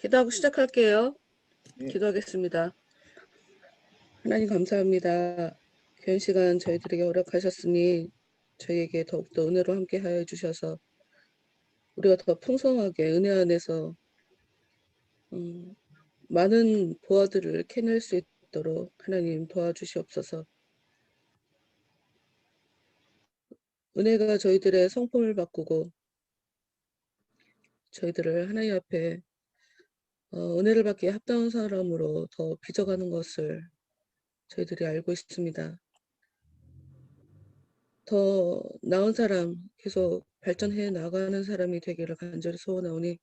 기도하고 시작할게요. 네. 기도하겠습니다. 하나님 감사합니다. 귀한 시간 저희들에게 허락하셨으니 저희에게 더욱더 은혜로 함께하여 주셔서 우리가 더 풍성하게 은혜 안에서 많은 보화들을 캐낼 수 있도록 하나님 도와주시옵소서. 은혜가 저희들의 성품을 바꾸고 저희들을 하나님 앞에 은혜를 받기에 합당한 사람으로 더 빚어가는 것을 저희들이 알고 있습니다. 더 나은 사람, 계속 발전해 나가는 사람이 되기를 간절히 소원하오니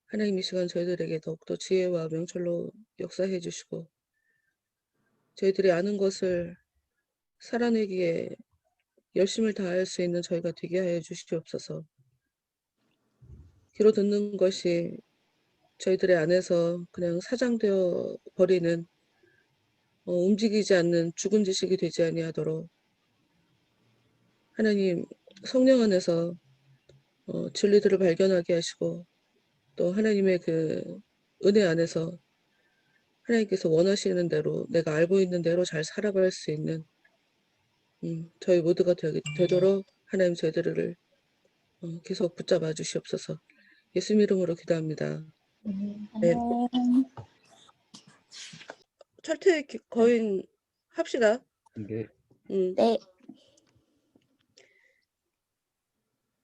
하나님 이 시간 저희들에게 더욱더 지혜와 명철로 역사해 주시고 저희들이 아는 것을 살아내기에 열심을 다할 수 있는 저희가 되게 하여 주시옵소서. 귀로 듣는 것이 저희들의 안에서 그냥 사장되어 버리는 움직이지 않는 죽은 지식이 되지 아니하도록 하나님 성령 안에서 진리들을 발견하게 하시고 또 하나님의 그 은혜 안에서 하나님께서 원하시는 대로 내가 알고 있는 대로 잘 살아갈 수 있는 저희 모두가 되도록 하나님 저희들을 계속 붙잡아 주시옵소서. 예수님 이름으로 기도합니다. 네. 철퇴 거인 합시다. 네. 네.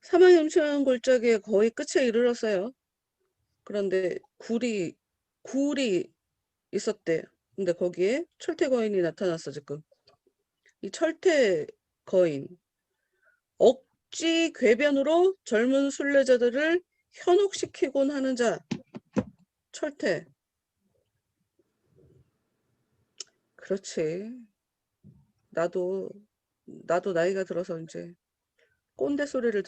사망 염증 골짜기에 거의 끝에 이르렀어요. 그런데 굴이 있었대. 근데 거기에 철퇴 거인이 나타났어 지금. 이 철퇴 거인 억지 궤변으로 젊은 순례자들을 현혹시키곤 하는 자 철퇴. 그렇지. 나도 나이가 들어서 이제 꼰대 소리를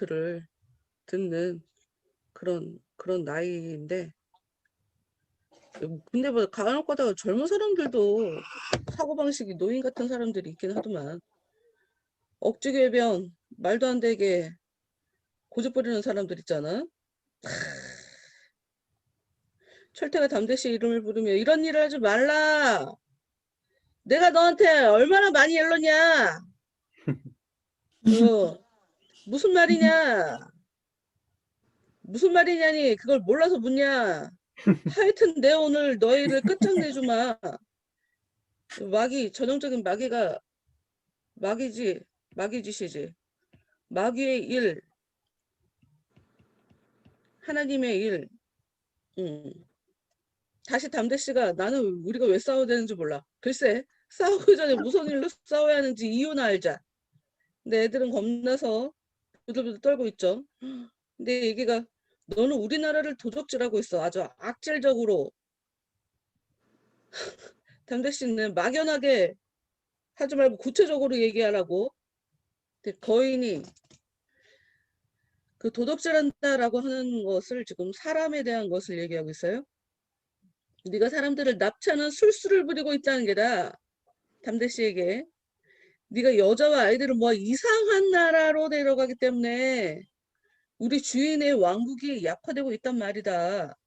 듣는 그런 나이인데 근데 뭐 간혹 가다가 젊은 사람들도 사고방식이 노인 같은 사람들이 있긴 하더만 억지 궤변 말도 안 되게 고집 부리는 사람들 있잖아. 철퇴가 담대시 이름을 부르며 이런 일을 하지 말라. 내가 너한테 얼마나 많이 일렀냐. 무슨 말이냐. 무슨 말이냐니 그걸 몰라서 묻냐. 하여튼 내 오늘 너희를 끝장내주마. 전형적인 마귀가 마귀짓이지. 마귀의 일, 하나님의 일. 다시 담대씨가 나는 우리가 왜 싸워야 되는지 몰라. 글쎄 싸우기 전에 무슨 일로 싸워야 하는지 이유나 알자. 근데 애들은 겁나서 부들부들 떨고 있죠. 근데 얘기가 너는 우리나라를 도적질하고 있어. 아주 악질적으로. 담대씨는 막연하게 하지 말고 구체적으로 얘기하라고. 근데 거인이 그 도덕질한다라고 하는 것을 지금 사람에 대한 것을 얘기하고 있어요. 네가 사람들을 납치하는 술수를 부리고 있다는 게다. 담대씨에게 네가 여자와 아이들을 모아 이상한 나라로 데려가기 때문에 우리 주인의 왕국이 약화되고 있단 말이다.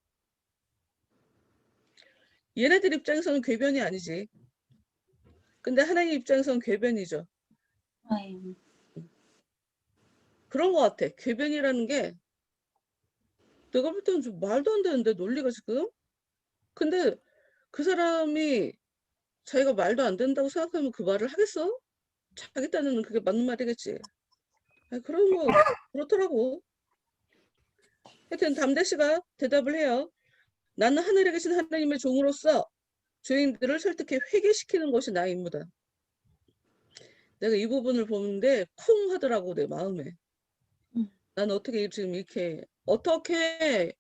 얘네들 입장에서는 궤변이 아니지. 근데 하나님 입장에서는 궤변이죠. 아유. 그런 것 같아. 궤변이라는 게 내가 볼 때는 좀 말도 안 되는데 논리가 지금. 근데 그 사람이 자기가 말도 안 된다고 생각하면 그 말을 하겠어? 자기 딴에는 그게 맞는 말이겠지. 그런 거 그렇더라고. 하여튼 담대씨가 대답을 해요. 나는 하늘에 계신 하나님의 종으로서 죄인들을 설득해 회개시키는 것이 나의 임무다. 내가 이 부분을 보는데 쿵 하더라고 내 마음에. 나는 어떻게 지금 어떻게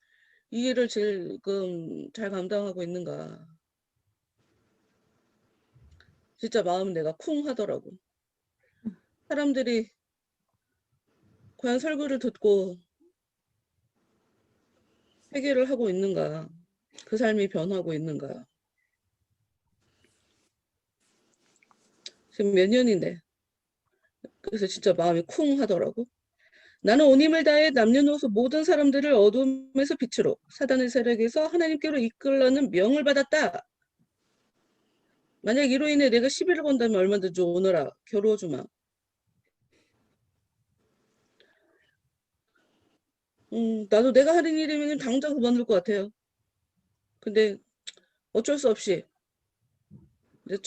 이 일을 지금 잘 감당하고 있는가. 진짜 마음 내가 쿵 하더라고. 사람들이 과연 설교를 듣고 회개를 하고 있는가. 그 삶이 변하고 있는가. 지금 몇 년인데. 그래서 진짜 마음이 쿵 하더라고. 나는 온 힘을 다해 남녀노소 모든 사람들을 어둠에서 빛으로 사단의 세력에서 하나님께로 이끌라는 명을 받았다. 만약 이로 인해 내가 시비를 건다면 얼마든지 오너라 겨루어 주마. 나도 내가 하는 일이면 당장 그만둘 것 같아요. 근데 어쩔 수 없이 이제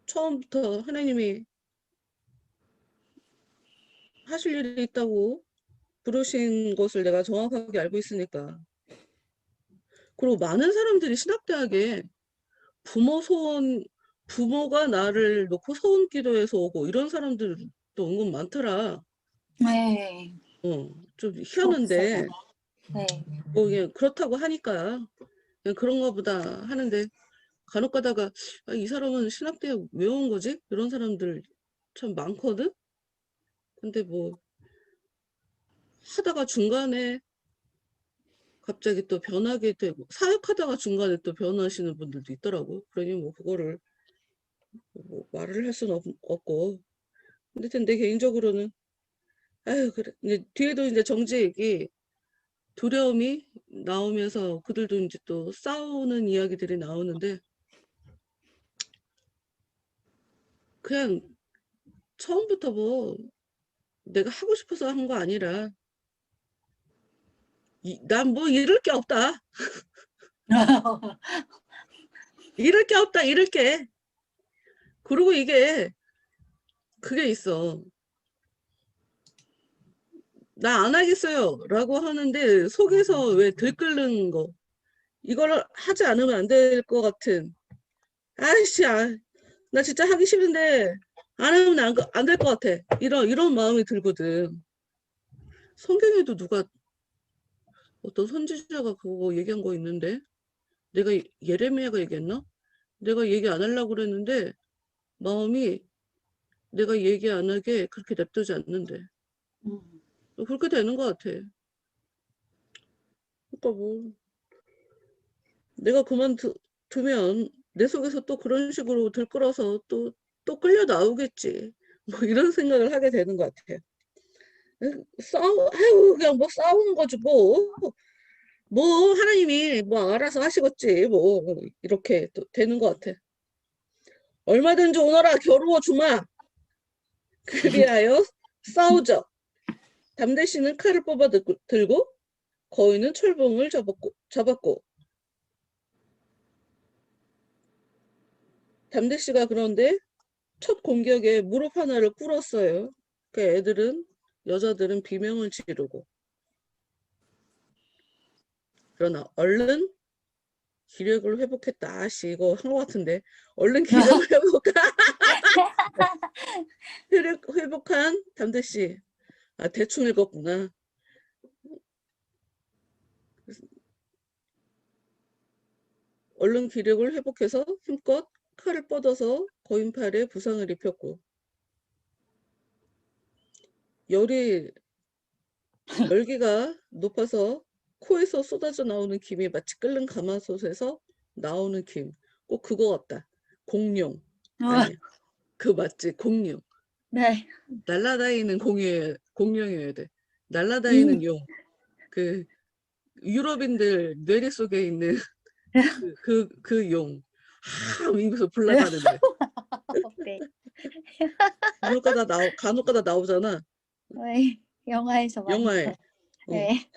처음부터 하나님이 하실 일이 있다고 부르신 것을 내가 정확하게 알고 있으니까. 그리고 많은 사람들이 신학대학에 부모가 나를 놓고 소원 기도해서 오고 이런 사람들도 은근 많더라. 네. 좀 부럽어요. 희한한데 네. 뭐 그냥 그렇다고 하니까 그냥 그런가 보다 하는데 간혹 가다가 아, 이 사람은 신학대학 왜 온 거지? 이런 사람들 참 많거든? 근데 뭐 하다가 중간에 갑자기 또 변하게 되고 사역하다가 중간에 또 변하시는 분들도 있더라고. 그러니 뭐 그거를 뭐 말을 할 수는 없고. 근데 내 개인적으로는 아유 그래 이제 뒤에도 이제 정지 얘기 두려움이 나오면서 그들도 이제 또 싸우는 이야기들이 나오는데 그냥 처음부터 뭐 내가 하고 싶어서 한 거 아니라 난 뭐 잃을 게 없다. 잃을 게 없다. 잃을 게. 그리고 이게 그게 있어. 나 안 하겠어요. 라고 하는데 속에서 왜 들끓는 거. 이걸 하지 않으면 안 될 것 같은. 아이씨, 나 진짜 하기 싫은데 안 하면 안 될 것 같아. 이런 마음이 들거든. 성경에도 누가 어떤 선지자가 그거 얘기한 거 있는데 내가 예레미야가 얘기했나? 내가 얘기 안 하려고 그랬는데 마음이 내가 얘기 안 하게 그렇게 냅두지 않는데 그렇게 되는 것 같아. 그러니까 뭐 내가 그만두면 내 속에서 또 그런 식으로 들끓어서 또 끌려 나오겠지. 뭐 이런 생각을 하게 되는 것 같아요. 아유, 그냥 뭐 싸우는 거지, 뭐. 뭐, 하나님이 뭐 알아서 하시겠지, 뭐. 이렇게 또 되는 것 같아. 얼마든지 오너라, 겨루어 주마. 그리하여 싸우죠. 담대 씨는 칼을 뽑아 들고, 거인은 철봉을 잡았고, 담대 씨가 그런데 첫 공격에 무릎 하나를 꿇었어요. 그 여자들은 비명을 지르고. 그러나 얼른 기력을 회복했다. 아씨, 이거 한 것 같은데. 얼른 기력을 회복한 담대씨. 아, 대충 읽었구나. 얼른 기력을 회복해서 힘껏 칼을 뻗어서 거인팔에 부상을 입혔고. 열기가 높아서 코에서 쏟아져 나오는 김이 마치 끓는 가마솥에서 나오는 김. 꼭 그거 같다. 공룡. 아니야. 그 맞지? 공룡. 네. 날라다니는 공룡이어야 돼. 날라다니는 용. 그 유럽인들 뇌리 속에 있는 그 용. 하면서 불러가는데 네. 간혹가다 나오잖아. 네. 영화에서 많이 영화에. 봐요. 네.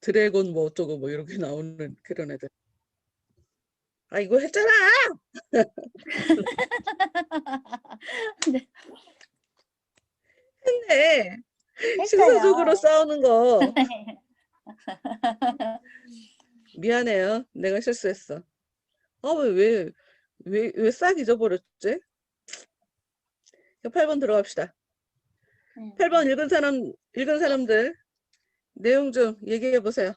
드래곤 뭐 어쩌고 뭐 이렇게 나오는 그런 애들. 아 이거 했잖아. 네. 근데 신사적으로 했어요. 싸우는 거 미안해요. 내가 실수했어. 왜 싹 잊어버렸지? 8번 들어갑시다. 8번 읽은 사람들 내용 좀 얘기해 보세요.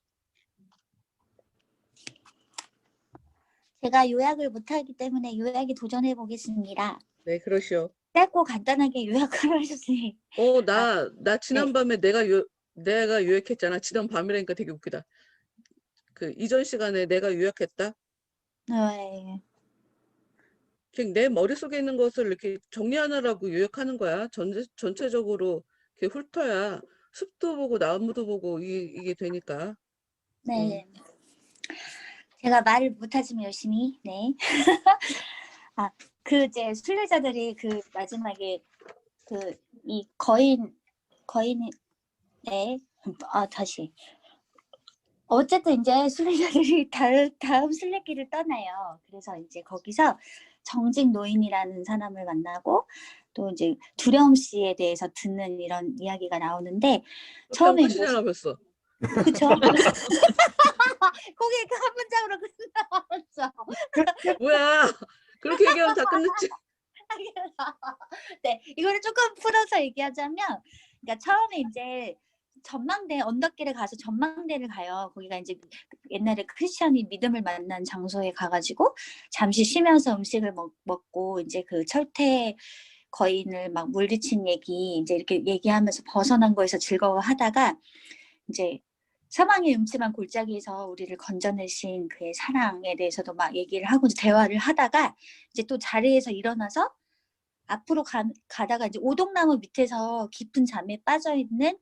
제가 요약을 못하기 때문에 요약에 도전해 보겠습니다. 네, 그러시오. 짧고 간단하게 요약을 해주세요. 나 지난밤에 내가 요약했잖아. 지난 밤이라니까 되게 웃기다. 그 이전 시간에 내가 요약했다. 네. 그냥 내 머릿속에 있는 것을 이렇게 정리하느라고 요약하는 거야. 전체적으로 이렇게 훑어야 숲도 보고 나무도 보고 이게 되니까. 네. 제가 말을 못하지만 열심히. 네. 아, 그 이제 순례자들이 그 마지막에 그 이 거인이 네. 다시. 어쨌든 이제 순례자들이 다음 순례길을 떠나요. 그래서 이제 거기서 정직 노인이라는 사람을 만나고 또 이제 두려움 씨에 대해서 듣는 이런 이야기가 나오는데 그렇게 하면 처음에 이제 끝이잖아 벌써. 그쵸? 거기 한 문장으로 끝나왔죠. 뭐야? 그렇게 얘기하면 다 끝냈지. 네, 이거를 조금 풀어서 얘기하자면, 그러니까 처음에 이제 전망대 언덕길에 가서 전망대를 가요. 거기가 이제 옛날에 크리스천이 믿음을 만난 장소에 가가지고 잠시 쉬면서 음식을 먹고 이제 그 철퇴 거인을 막 물리친 얘기 이제 이렇게 얘기하면서 벗어난 거에서 즐거워하다가 이제 사망의 음침한 골짜기에서 우리를 건져내신 그의 사랑에 대해서도 막 얘기를 하고 대화를 하다가 이제 또 자리에서 일어나서 앞으로 가다가 이제 오동나무 밑에서 깊은 잠에 빠져 있는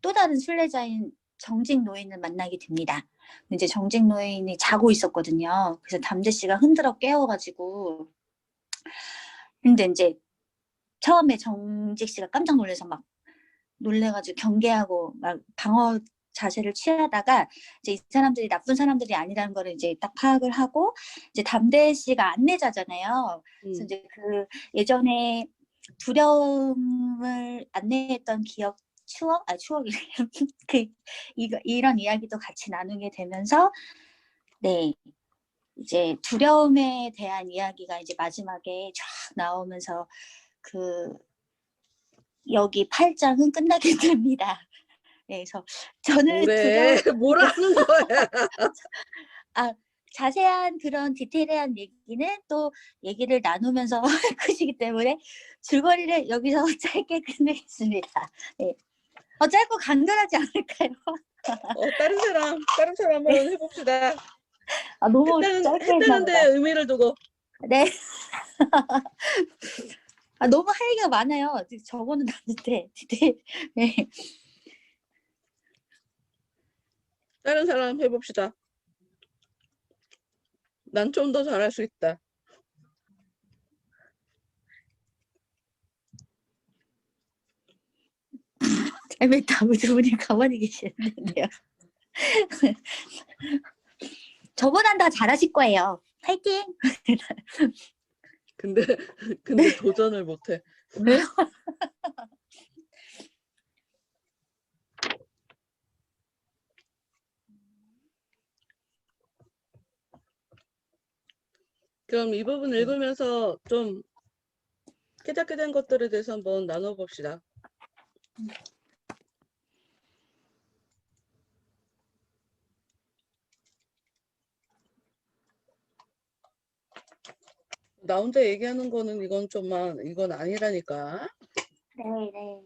또 다른 순례자인 정직 노인을 만나게 됩니다. 이제 정직 노인이 자고 있었거든요. 그래서 담대 씨가 흔들어 깨워가지고 근데 이제 처음에 정직 씨가 깜짝 놀라서 막 놀래가지고 경계하고 막 방어 자세를 취하다가 이제 이 사람들이 나쁜 사람들이 아니라는 거를 이제 딱 파악을 하고 이제 담대 씨가 안내자잖아요. 그래서 이제 그 예전에 두려움을 안내했던 추억이 이런 이야기도 같이 나누게 되면서 네 이제 두려움에 대한 이야기가 이제 마지막에 쫙 나오면서 그 여기 8장은 끝나게 됩니다. 네, 그래서 저는 뭐래? 뭐라는 거야? 자세한 그런 디테일한 얘기는 또 얘기를 나누면서 할 것이기 때문에 줄거리를 여기서 짧게 끝내겠습니다. 네. 짧고 간결하지 않을까요? 다른 사람 한번 해봅시다. 너무 짧게 했나 했다는데 보다. 의미를 두고. 네. 너무 할 얘기가 많아요. 적어는 놨는데 디테일. 네. 다른 사람 해봅시다. 난 좀 더 잘할 수 있다. 왜 다들 분이 가만히 계시는데요. 저보단 더 잘하실 거예요. 파이팅! 근데 도전을 못해. 왜요? 그럼 이 부분 읽으면서 좀 깨닫게 된 것들에 대해서 한번 나눠봅시다. 나 혼자 얘기하는 거는 이건 아니라니까. 네.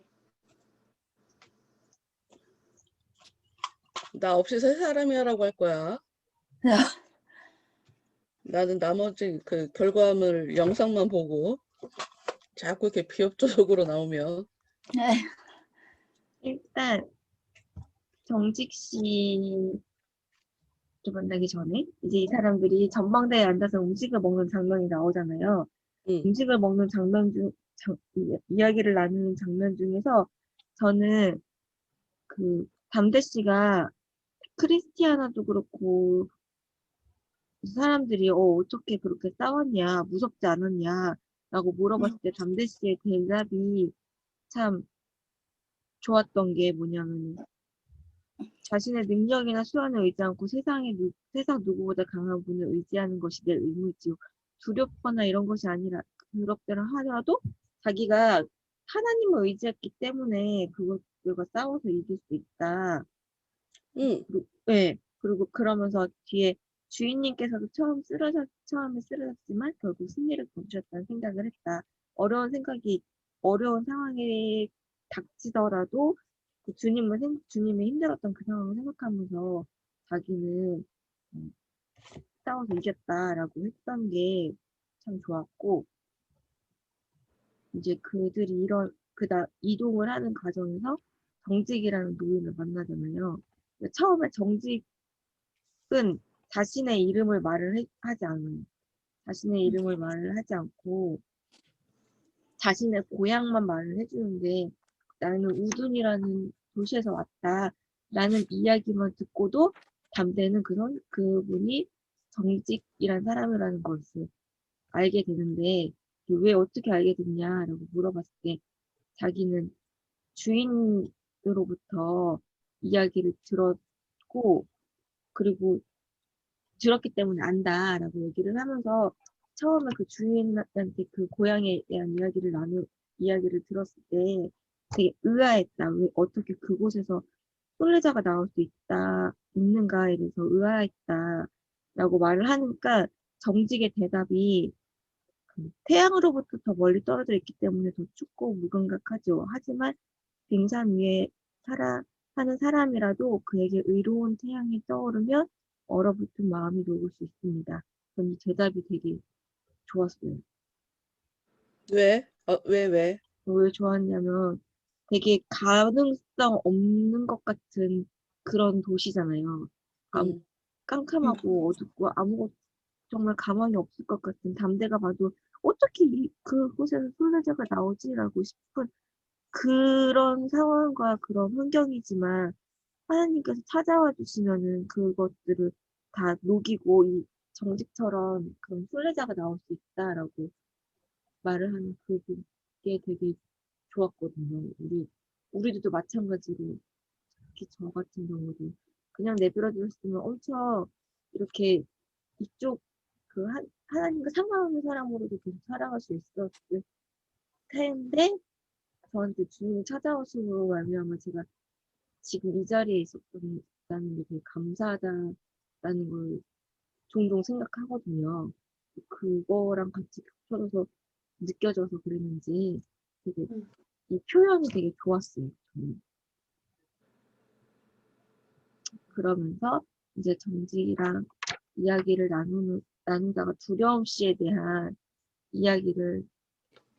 나 없이 새 사람이야라고 할 거야. 나는 나머지 그 결과물 영상만 보고 자꾸 이렇게 비협조적으로 나오면. 네. 일단 정직 씨를 만나기 전에 이제 이 사람들이 전망대에 앉아서 음식을 먹는 장면이 나오잖아요. 응. 음식을 먹는 이야기를 나누는 장면 중에서 저는 그 담대 씨가 크리스티아나도 그렇고 사람들이 어떻게 그렇게 싸웠냐, 무섭지 않았냐라고 물어봤을 때 담대 씨의 대답이 참 좋았던 게 뭐냐면 자신의 능력이나 수완을 의지 않고 세상 누구보다 강한 분을 의지하는 것이 내 의무이지요. 두렵거나 이런 것이 아니라 그렇더라 하더라도 자기가 하나님을 의지했기 때문에 그것들과 싸워서 이길 수 있다. 응. 네. 그리고 그러면서 뒤에 주인님께서도 처음에 쓰러졌지만 결국 승리를 거두셨다는 생각을 했다. 어려운 상황에 닥치더라도 주님이 힘들었던 그 상황을 생각하면서 자기는 싸워서 이겼다라고 했던 게 참 좋았고, 이제 그들이 이동을 하는 과정에서 정직이라는 노인을 만나잖아요. 근데 처음에 정직은 자신의 이름을 하지 않아요. 자신의 이름을 말을 하지 않고 자신의 고향만 말을 해주는데, 나는 우둔이라는 도시에서 왔다라는 이야기만 듣고도 담대는 그분이 정직이란 사람이라는 것을 알게 되는데, 왜 어떻게 알게 됐냐라고 물어봤을 때 자기는 주인으로부터 이야기를 들었고, 그리고 들었기 때문에 안다라고 얘기를 하면서, 처음에 그 주인한테 그 고향에 대한 이야기를 들었을 때 되게 의아했다. 왜 어떻게 그곳에서 순례자가 나올 수 있는가에 대해서 의아했다라고 말을 하니까, 정직의 대답이 태양으로부터 더 멀리 떨어져 있기 때문에 더 춥고 무감각하죠. 하지만 빙산 위에 사는 사람이라도 그에게 의로운 태양이 떠오르면 얼어붙은 마음이 녹을 수 있습니다. 저는 이 대답이 되게 좋았어요. 왜? 왜? 왜 좋았냐면, 되게 가능성 없는 것 같은 그런 도시잖아요. 음. 깜깜하고 어둡고 정말 가망이 없을 것 같은, 담대가 봐도 어떻게 그곳에서 순례자가 나오지라고 싶은 그런 상황과 그런 환경이지만, 하나님께서 찾아와 주시면은 그것들을 다 녹이고 이 정직처럼 그런 순례자가 나올 수 있다라고 말을 하는 그게 되게 좋았거든요. 우리들도 마찬가지로, 특히 저 같은 경우도 그냥 내버려 두었으면 엄청 이렇게 이쪽 하나님과 상관없는 사람으로도 계속 살아갈 수 있었을 텐데, 저한테 주님이 찾아오심으로 말미암아 제가 지금 이 자리에 있었다는 게 되게 감사하다라는 걸 종종 생각하거든요. 그거랑 같이 겹쳐져서 느껴져서 그랬는지 되게 음. 이 표현이 되게 좋았어요. 저는. 그러면서 이제 정직이랑 이야기를 나누다가 두려움 씨에 대한 이야기를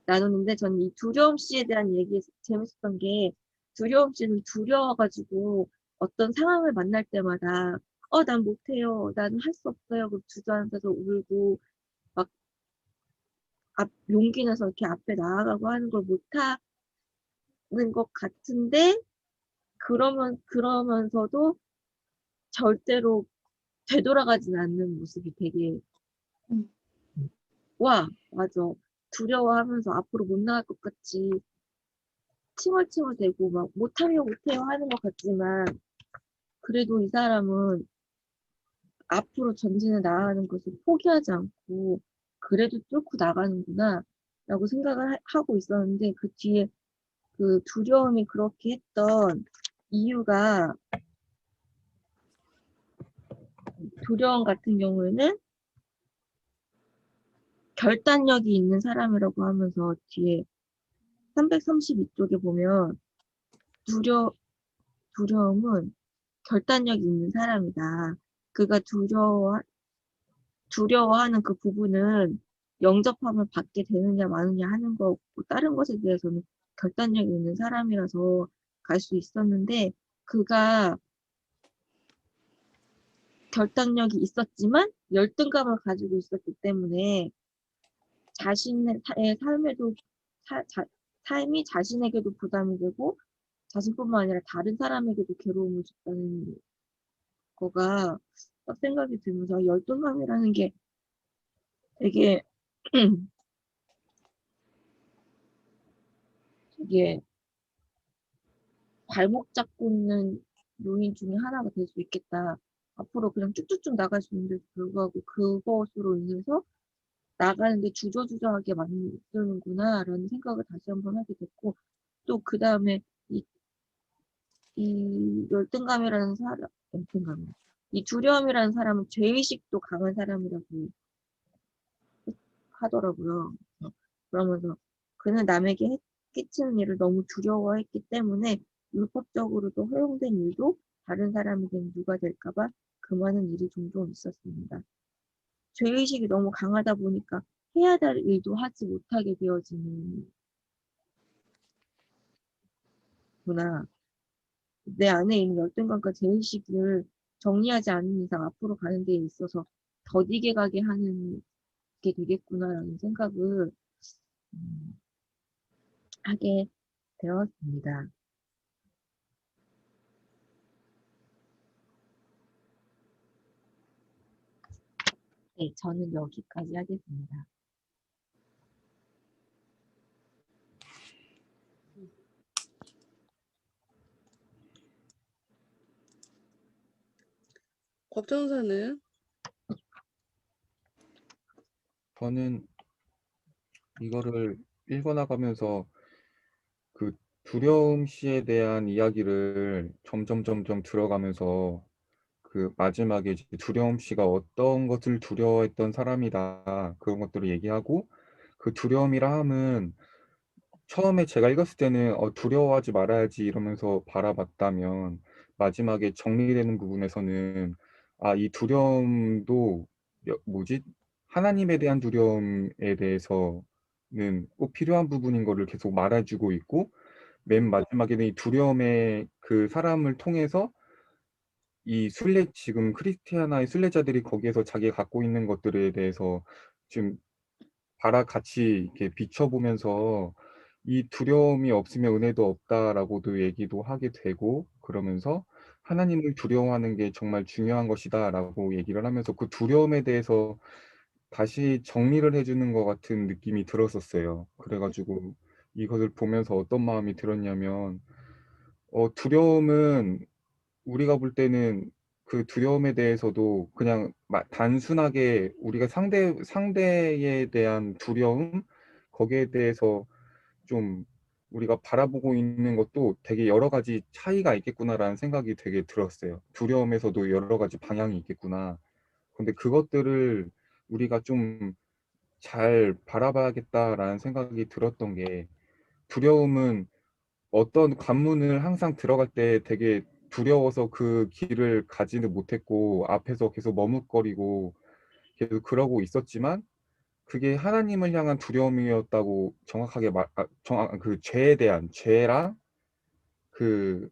나누는데, 저는 이 두려움 씨에 대한 얘기 재밌었던 게, 두려움 씨는 두려워가지고 어떤 상황을 만날 때마다 난 못해요, 나는 할 수 없어요, 그 주저앉아서 울고 막 용기 내서 이렇게 앞에 나아가고 하는 걸 못하는 것 같은데, 그러면서도 절대로 되돌아가진 않는 모습이 되게, 음. 와, 맞아. 두려워하면서 앞으로 못 나갈 것 같이 칭얼칭얼대고 막 못해요 하는 것 같지만, 그래도 이 사람은 앞으로 전진해 나가는 것을 포기하지 않고 그래도 뚫고 나가는구나 라고 생각을 하고 있었는데, 그 뒤에 그 두려움이 그렇게 했던 이유가, 두려움 같은 경우에는 결단력이 있는 사람이라고 하면서 뒤에 332쪽에 보면, 두려움은 결단력이 있는 사람이다. 그가 두려워하는 그 부분은 영접함을 받게 되느냐 마느냐 하는 거고, 다른 것에 대해서는 결단력이 있는 사람이라서 갈 수 있었는데, 그가 결단력이 있었지만 열등감을 가지고 있었기 때문에 자신의 삶에도 삶이 자신에게도 부담이 되고 자신뿐만 아니라 다른 사람에게도 괴로움을 줬다는 거가 딱 생각이 들면서, 열등감이라는 게 되게 되게 발목 잡고 있는 요인 중에 하나가 될 수 있겠다. 앞으로 그냥 쭉쭉쭉 나갈 수 있는데도 불구하고 그것으로 인해서 나가는데 주저주저하게 만드는구나라는 생각을 다시 한번 하게 됐고, 또 그 다음에 이 이 두려움이라는 사람은 죄의식도 강한 사람이라고 하더라고요. 그러면서 그는 남에게 끼치는 일을 너무 두려워했기 때문에 율법적으로도 허용된 일도 다른 사람에게는 누가 될까봐 금하는 일이 종종 있었습니다. 죄의식이 너무 강하다 보니까 해야 될 일도 하지 못하게 되어지는 구나. 내 안에 있는 열등감과 죄의식을 정리하지 않는 이상 앞으로 가는 데 있어서 더디게 가게 하는 게 되겠구나라는 생각을 음, 하게 되었습니다. 네, 저는 여기까지 하겠습니다. 곽 변호사는 저는 이거를 읽어나가면서 그 두려움 씨에 대한 이야기를 점점 들어가면서 그 마지막에 이제 두려움 씨가 어떤 것을 두려워했던 사람이다. 그런 것들을 얘기하고 그 두려움이라 함은 처음에 제가 읽었을 때는 두려워하지 말아야지 이러면서 바라봤다면 마지막에 정리되는 부분에서는 이 두려움도 뭐지? 하나님에 대한 두려움에 대해서는 꼭 필요한 부분인 거를 계속 말해주고 있고 맨 마지막에는 이 두려움의 그 사람을 통해서 이 순례 지금 크리스티아나의 순례자들이 거기에서 자기가 갖고 있는 것들에 대해서 좀 같이 이렇게 비춰보면서 "이 두려움이 없으면 은혜도 없다."라고도 얘기도 하게 되고 그러면서 "하나님을 두려워하는 게 정말 중요한 것이다."라고 얘기를 하면서 그 두려움에 대해서 다시 정리를 해 주는 것 같은 느낌이 들었었어요. 그래 가지고 이것을 보면서 어떤 마음이 들었냐면 두려움은 우리가 볼 때는 그 두려움에 대해서도 그냥 단순하게 우리가 상대에 대한 두려움 거기에 대해서 좀 우리가 바라보고 있는 것도 되게 '여러 가지 차이가 있겠구나.'라는 생각이 되게 들었어요. '두려움에서도 여러 가지 방향이 있겠구나.' 근데 그것들을 우리가 좀 '잘 바라봐야겠다.'라는 생각이 들었던 게 두려움은 어떤 관문을 항상 들어갈 때 되게 두려워서 그 길을 가지는 못했고 앞에서 계속 머뭇거리고 계속 그러고 있었지만 그게 하나님을 향한 두려움이었다고 정확하게 그 죄에 대한 죄랑 그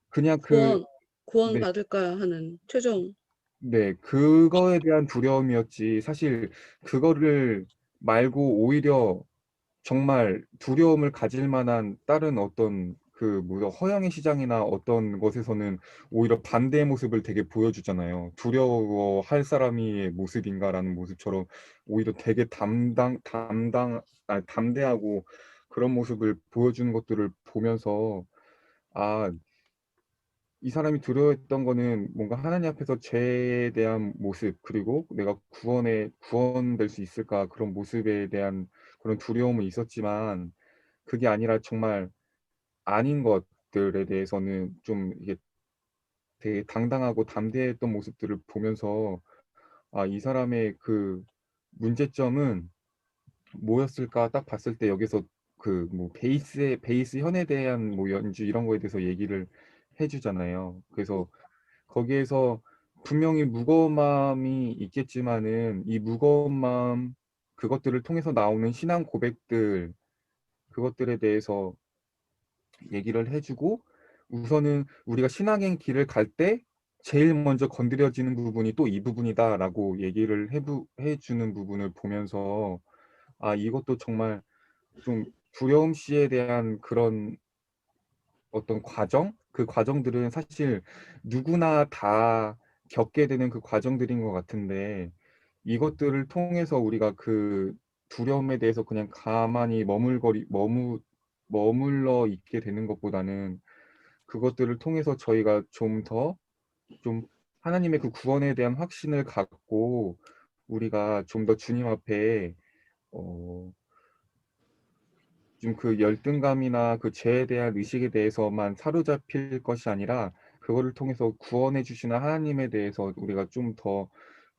그냥 그 구원 네. 받을까 하는 최종. 네. 그거에 대한 두려움이었지 사실 그거를 말고 오히려 정말 두려움을 가질 만한 다른 어떤 그 뭐야 허영의 시장이나 어떤 것에서는 오히려 반대의 모습을 되게 보여주잖아요. '두려워할 사람이 모습인가.'라는 모습처럼 오히려 되게 담대하고 그런 모습을 보여주는 것들을 보면서 '아 이 사람이 두려워했던 거는 뭔가 하나님 앞에서 죄에 대한 모습 그리고 내가 구원될 수 있을까 그런 모습에 대한 그런 두려움은 있었지만 그게 아니라 정말 아닌 것들에 대해서는 좀 이게 되게 당당하고 담대했던 모습들을 보면서 '아 이 사람의 그 문제점은 뭐였을까?' 딱 봤을 때 여기서 그 뭐 베이스 현에 대한 뭐 연주 이런 거에 대해서 얘기를 해 주잖아요. 그래서 거기에서 분명히 무거운 마음이 있겠지만은 이 무거운 마음 그것들을 통해서 나오는 신앙 고백들 그것들에 대해서 얘기를 해 주고 우선은 우리가 신앙의 길을 갈 때 제일 먼저 건드려지는 부분이 또 이 부분이다라고 얘기를 해 주는 부분을 보면서 이것도 정말 좀 두려움 씨에 대한 그런 어떤 과정? 그 과정들은 사실 누구나 다 겪게 되는 그 과정들인 것 같은데 이것들을 통해서 우리가 그 두려움에 대해서 그냥 가만히 머물러 있게 되는 것보다는 그것들을 통해서 저희가 좀 하나님의 그 구원에 대한 확신을 갖고 우리가 좀 더 주님 앞에 어 좀 그 열등감이나 그 죄에 대한 의식에 대해서만 사로잡힐 것이 아니라 그거를 통해서 구원해 주시는 하나님에 대해서 우리가 좀 더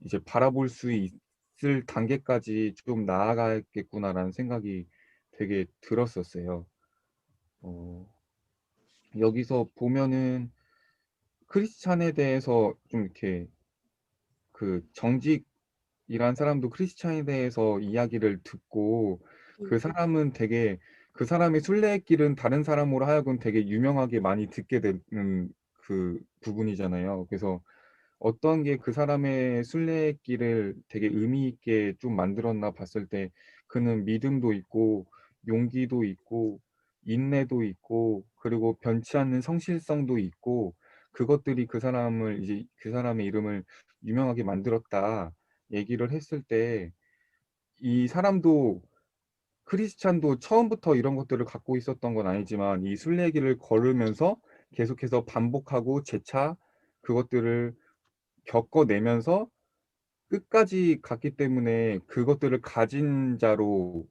이제 바라볼 수 있을 단계까지 좀 나아가겠구나라는 생각이 되게 들었었어요. 어 여기서 보면은 크리스찬에 대해서 좀 이렇게 그 이란 사람도 크리스찬에 대해서 이야기를 듣고 그 사람은 되게 그 사람의 순례길은 다른 사람으로 하여금 되게 유명하게 많이 듣게 되는 그 부분이잖아요. 그래서 어떤 게 그 사람의 순례길을 되게 의미 있게 좀 만들었나 봤을 때 그는 믿음도 있고 용기도 있고 인내도 있고 그리고 변치 않는 성실성도 있고 그것들이 그 사람을 이제 그 사람의 이름을 유명하게 만들었다 얘기를 했을 때 이 사람도 크리스찬도 처음부터 이런 것들을 갖고 있었던 건 아니지만 이 순례길을 걸으면서 계속해서 반복하고 재차 그것들을 겪어내면서 끝까지 갔기 때문에 그것들을 가진 자로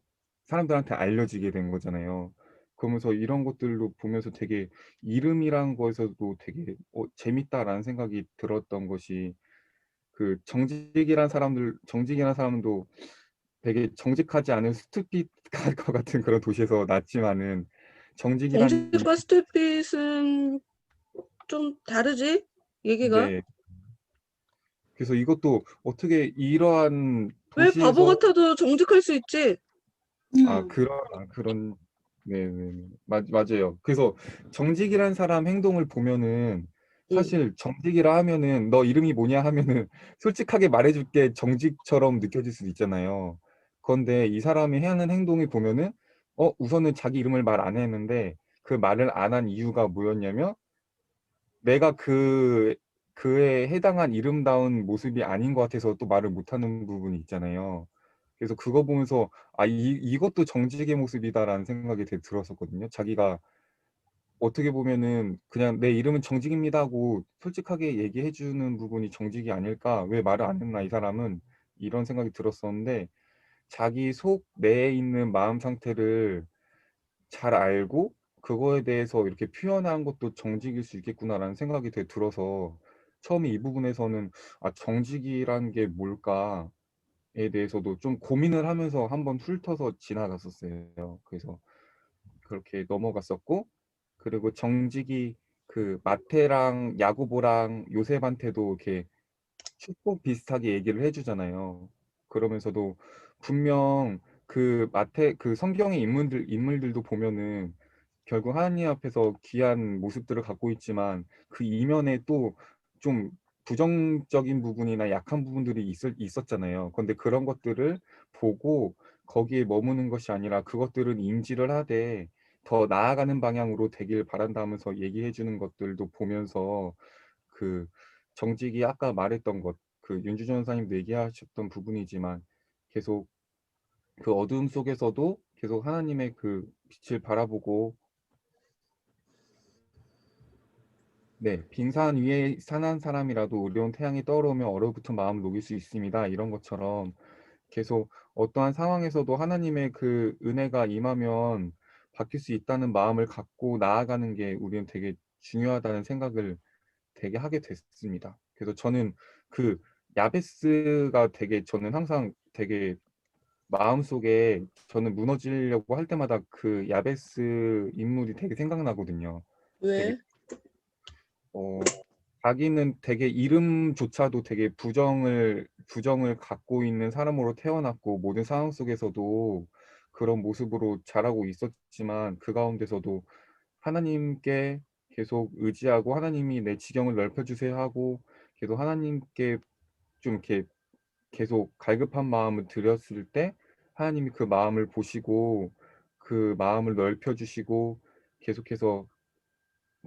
사람들한테 알려지게 된 거잖아요. 그러면서 이런 것들로 보면서 되게 이름이란 거에서도 되게 '재밌다.'라는 생각이 들었던 것이 그 정직이란 사람도 되게 정직하지 않은 스투핏 할 것 같은 그런 도시에서 났지만은 정직이란 정직과 스테핏은 좀 다르지? 얘기가? 네. 그래서 이것도 어떻게 이러한 왜 바보 도시에서 같아도 정직할 수 있지? 음. 그런 네네네. 맞아요. 그래서 정직이란 사람 행동을 보면은 응. 사실 정직이라 하면은 "너 이름이 뭐냐?" 하면은 솔직하게 말해 줄게 정직처럼 느껴질 수도 있잖아요. 그런데 이 사람이 하는 행동을 보면은 우선은 자기 이름을 말 안 했는데 그 말을 안 한 이유가 뭐였냐면 내가 그에 해당한 이름다운 모습이 아닌 것 같아서 또 말을 못 하는 부분이 있잖아요. 그래서 그거 보면서 '아 이것도 정직의 모습이다.'라는 생각이 되게 들었었거든요. 자기가 어떻게 보면은 그냥 '내 이름은 정직입니다.' 하고 솔직하게 얘기해 주는 부분이 정직이 아닐까? '왜 말을 안 했나 이 사람은?' 이런 생각이 들었었는데 자기 속 내에 있는 마음 상태를 잘 알고 그거에 대해서 이렇게 표현한 것도 '정직일 수 있겠구나.'라는 생각이 되게 들어서 처음에 이 부분에서는 '아 정직이란 게 뭘까?'에 대해서도 좀 고민을 하면서 한번 훑어서 지나갔었어요. 그래서 그렇게 넘어갔었고 그리고 정직이 그 마태랑 야고보랑 요셉한테도 이렇게 축복 비슷하게 얘기를 해 주잖아요. 그러면서도 분명 그 성경의 인물들도 보면은 결국 하나님 앞에서 귀한 모습들을 갖고 있지만 그 이면에 또 좀 부정적인 부분이나 약한 부분들이 있었잖아요. 그런데 그런 것들을 보고 거기에 머무는 것이 아니라 그것들은 인지를 하되 더 나아가는 방향으로 되길 바란다 하면서 얘기해 주는 것들도 보면서 그 정직이 아까 말했던 것 그 윤주전 선생님도 얘기하셨던 부분이지만 계속 그 어두움 속에서도 계속 하나님의 그 빛을 바라보고 네. "빙산 위에 산한 사람이라도 의로운 태양이 떠오르면 얼어붙은 마음을 녹일 수 있습니다." 이런 것처럼 계속 어떠한 상황에서도 하나님의 그 은혜가 임하면 바뀔 수 있다는 마음을 갖고 나아가는 게 우리는 되게 중요하다는 생각을 되게 하게 됐습니다. 그래서 저는 그 야베스가 되게 저는 항상 되게 마음속에 저는 무너지려고 할 때마다 그 야베스 인물이 되게 생각나거든요. 되게 왜? 어 자기는 되게 이름조차도 되게 부정을 갖고 있는 사람으로 태어났고 모든 상황 속에서도 그런 모습으로 자라고 있었지만 그 가운데서도 하나님께 계속 의지하고 하나님이 "내 지경을 넓혀 주세요." 하고 계속 하나님께 좀 이렇게 계속 갈급한 마음을 드렸을 때 하나님이 그 마음을 보시고 그 마음을 넓혀 주시고 계속해서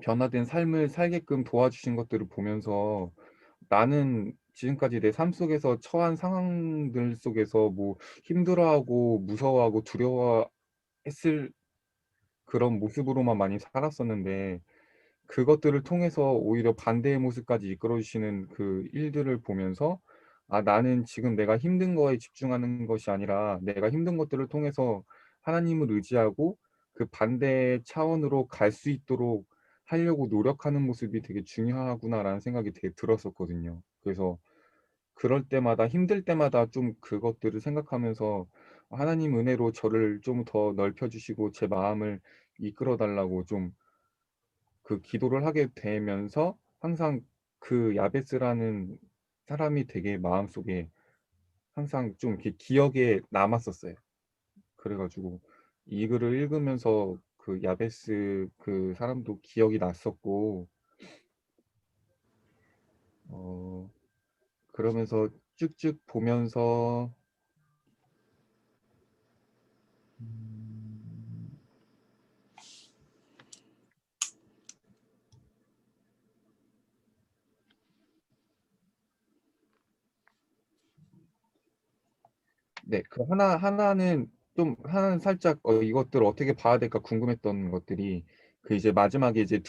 변화된 삶을 살게끔 도와주신 것들을 보면서 나는 지금까지 내 삶 속에서 처한 상황들 속에서 뭐 힘들어하고 무서워하고 두려워했을 그런 모습으로만 많이 살았었는데 그것들을 통해서 오히려 반대의 모습까지 이끌어 주시는 그 일들을 보면서 '아 나는 지금 내가 힘든 거에 집중하는 것이 아니라 내가 힘든 것들을 통해서 하나님을 의지하고 그 반대의 차원으로 갈 수 있도록 하려고 노력하는 모습이 되게 중요하구나.'라는 생각이 되게 들었었거든요. 그래서 그럴 때마다 힘들 때마다 좀 그것들을 생각하면서 하나님 은혜로 저를 좀 더 넓혀 주시고 제 마음을 이끌어 달라고 좀 그 기도를 하게 되면서 항상 그 야베스라는 사람이 되게 마음속에 항상 좀 이렇게 기억에 남았었어요. 그래가지고 이 글을 읽으면서 그 야베스 그 사람도 기억이 났었고, 그러면서 쭉쭉 보면서 음, 네, 그 하나는 살짝 이것들을 어떻게 봐야 될까 궁금했던 것들이, 그 이제 마지막에 이제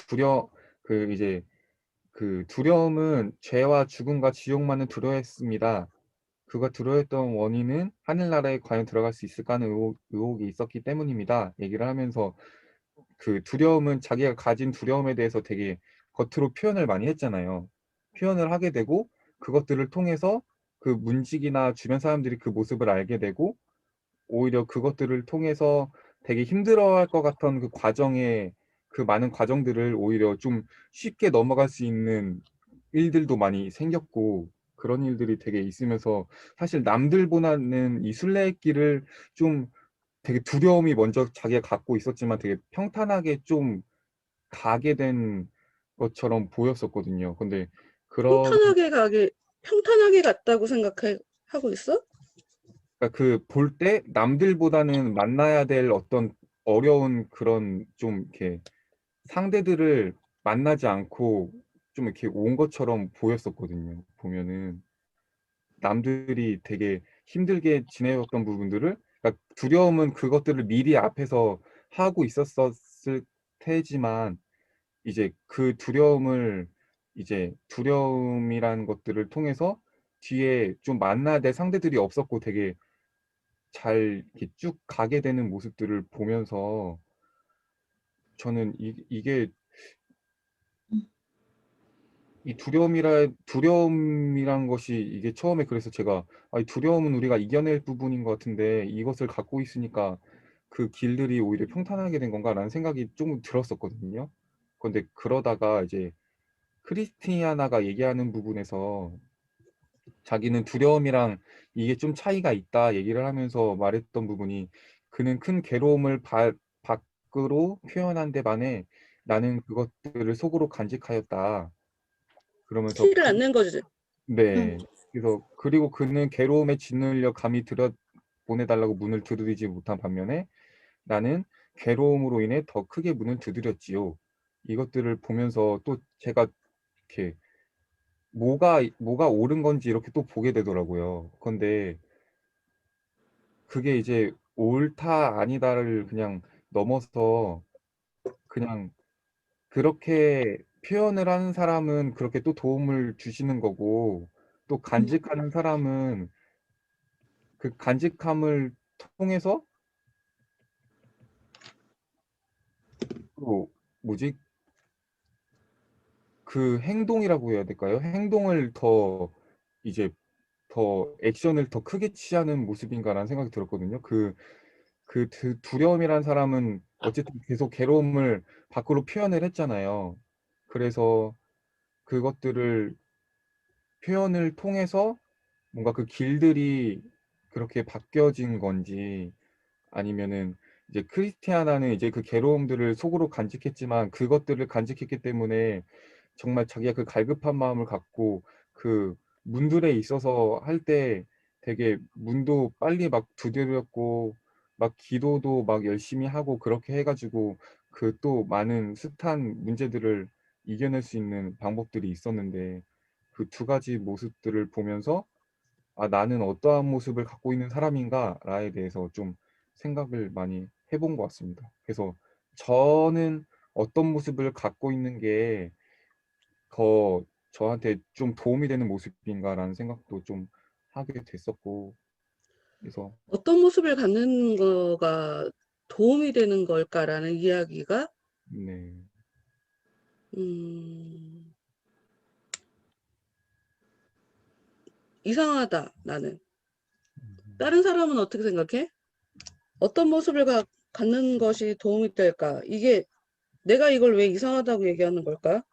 그 두려움은 죄와 죽음과 지옥만을 두려워했습니다. 그가 두려워했던 원인은 하늘나라에 과연 들어갈 수 있을까 하는 의혹이 있었기 때문입니다. 얘기를 하면서 그 두려움은 자기가 가진 두려움에 대해서 되게 겉으로 표현을 많이 했잖아요. 표현을 하게 되고 그것들을 통해서 그 문직이나 주변 사람들이 그 모습을 알게 되고 오히려 그것들을 통해서 되게 힘들어할 것 같은 그 과정에 그 많은 과정들을 오히려 좀 쉽게 넘어갈 수 있는 일들도 많이 생겼고 그런 일들이 되게 있으면서 사실 남들보다는 이 순례길을 좀 되게 두려움이 먼저 자기가 갖고 있었지만 되게 평탄하게 좀 가게 된 것처럼 보였었거든요. 근데 그런 평탄하게 갔다고 생각하고 있어? 그러니까 그 볼 때 남들보다는 만나야 될 어떤 어려운 그런 좀 이렇게 상대들을 만나지 않고 좀 이렇게 온 것처럼 보였었거든요. 보면은 남들이 되게 힘들게 지내왔던 부분들을, 그러니까 두려움은 그것들을 미리 앞에서 하고 있었을 테지만 이제 그 두려움이란 것들을 통해서 뒤에 좀 만나야 될 상대들이 없었고 되게 잘 이렇게 쭉 가게 되는 모습들을 보면서 저는 이게 이 두려움이란 것이 이게 처음에 그래서 제가 이 두려움은 우리가 이겨낼 부분인 것 같은데 이것을 갖고 있으니까 그 길들이 오히려 평탄하게 된 건가라는 생각이 조금 들었었거든요. 그런데 그러다가 이제 크리스티아나가 얘기하는 부분에서 자기는 두려움이랑 이게 좀 차이가 있다 얘기를 하면서 말했던 부분이, 그는 큰 괴로움을 밖으로 표현한 데 반해 나는 그것들을 속으로 간직하였다. 그러면서 티를 안 낸 거지. 네. 그래서 그리고 그는 괴로움에 짓눌려 감히 보내달라고 문을 두드리지 못한 반면에 나는 괴로움으로 인해 더 크게 문을 두드렸지요. 이것들을 보면서 또 제가 이렇게 뭐가 옳은 건지 이렇게 또 보게 되더라고요. 근데 그게 이제 옳다 아니다를 그냥 넘어서 그냥 그렇게 표현을 하는 사람은 그렇게 또 도움을 주시는 거고, 또 간직하는 사람은 그 간직함을 통해서 또 뭐지? 그 행동이라고 해야 될까요? 행동을 이제 더 액션을 더 크게 취하는 모습인가라는 생각이 들었거든요. 두려움이란 사람은 어쨌든 계속 괴로움을 밖으로 표현을 했잖아요. 그래서 그것들을 표현을 통해서 뭔가 그 길들이 그렇게 바뀌어진 건지, 아니면은 이제 크리스티아나는 이제 그 괴로움들을 속으로 간직했지만 그것들을 간직했기 때문에 정말 자기가 그 갈급한 마음을 갖고 그 문들에 있어서 할 때 되게 문도 빨리 막 두드렸고 막 기도도 막 열심히 하고 그렇게 해가지고 그 또 많은 숱한 문제들을 이겨낼 수 있는 방법들이 있었는데, 그 두 가지 모습들을 보면서 나는 어떠한 모습을 갖고 있는 사람인가에 대해서 좀 생각을 많이 해본 것 같습니다. 그래서 저는 어떤 모습을 갖고 있는 게 더 저한테 좀 도움이 되는 모습인가라는 생각도 좀 하게 됐었고, 그래서 어떤 모습을 갖는 거가 도움이 되는 걸까라는 이야기가 네, 음, 이상하다, 나는. 다른 사람은 어떻게 생각해? 어떤 모습을 갖는 것이 도움이 될까? 이게 내가 이걸 왜 이상하다고 얘기하는 걸까?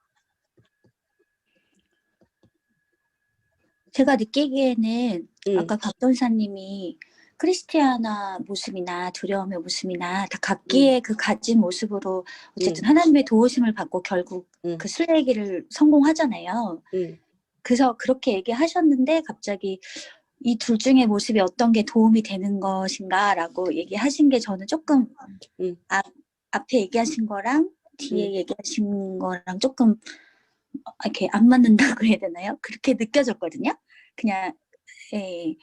제가 느끼기에는 응, 아까 박 전사님이 크리스티아나 모습이나 두려움의 모습이나 다 응, 각기의 그 가진 모습으로 어쨌든 응, 하나님의 도우심을 받고 결국 응, 그 순례기를 성공하잖아요. 응, 그래서 그렇게 얘기하셨는데 갑자기 이 둘 중에 모습이 어떤 게 도움이 되는 것인가라고 얘기하신 게 저는 조금 응, 앞에 얘기하신 거랑 뒤에 응. 얘기하신 거랑 조금 이렇게 안 맞는다고 해야 되나요? 그렇게 느껴졌거든요. 그냥 예,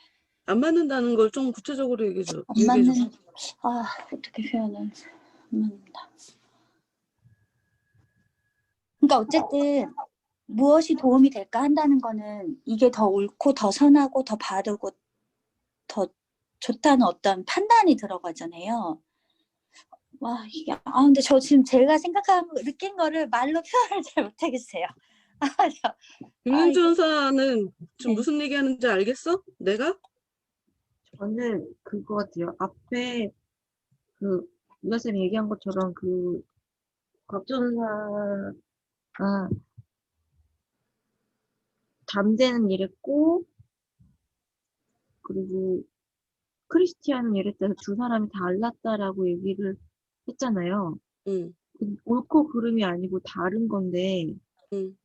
안 맞는다는 걸 좀 구체적으로 얘기해 안 얘기해 줘. 맞는 어떻게 표현을 안 맞는다. 그러니까 어쨌든 무엇이 도움이 될까 한다는 거는 이게 더 옳고 더 선하고 더 바르고 더 좋다는 어떤 판단이 들어가잖아요. 와 이게 근데 저 지금 제가 생각하고 느낀 거를 말로 표현을 잘 못하겠어요. 김윤주 이게 원사는 지금 네. 무슨 얘기하는지 알겠어? 내가? 저는 그거 같아요. 앞에 그 유아쌤이 얘기한 것처럼 그 곽전사가 담대는 일했고 그리고 크리스티아는 이랬다 두 사람이 달랐다라고 얘기를 했잖아요. 응, 옳고 그름이 아니고 다른 건데 응.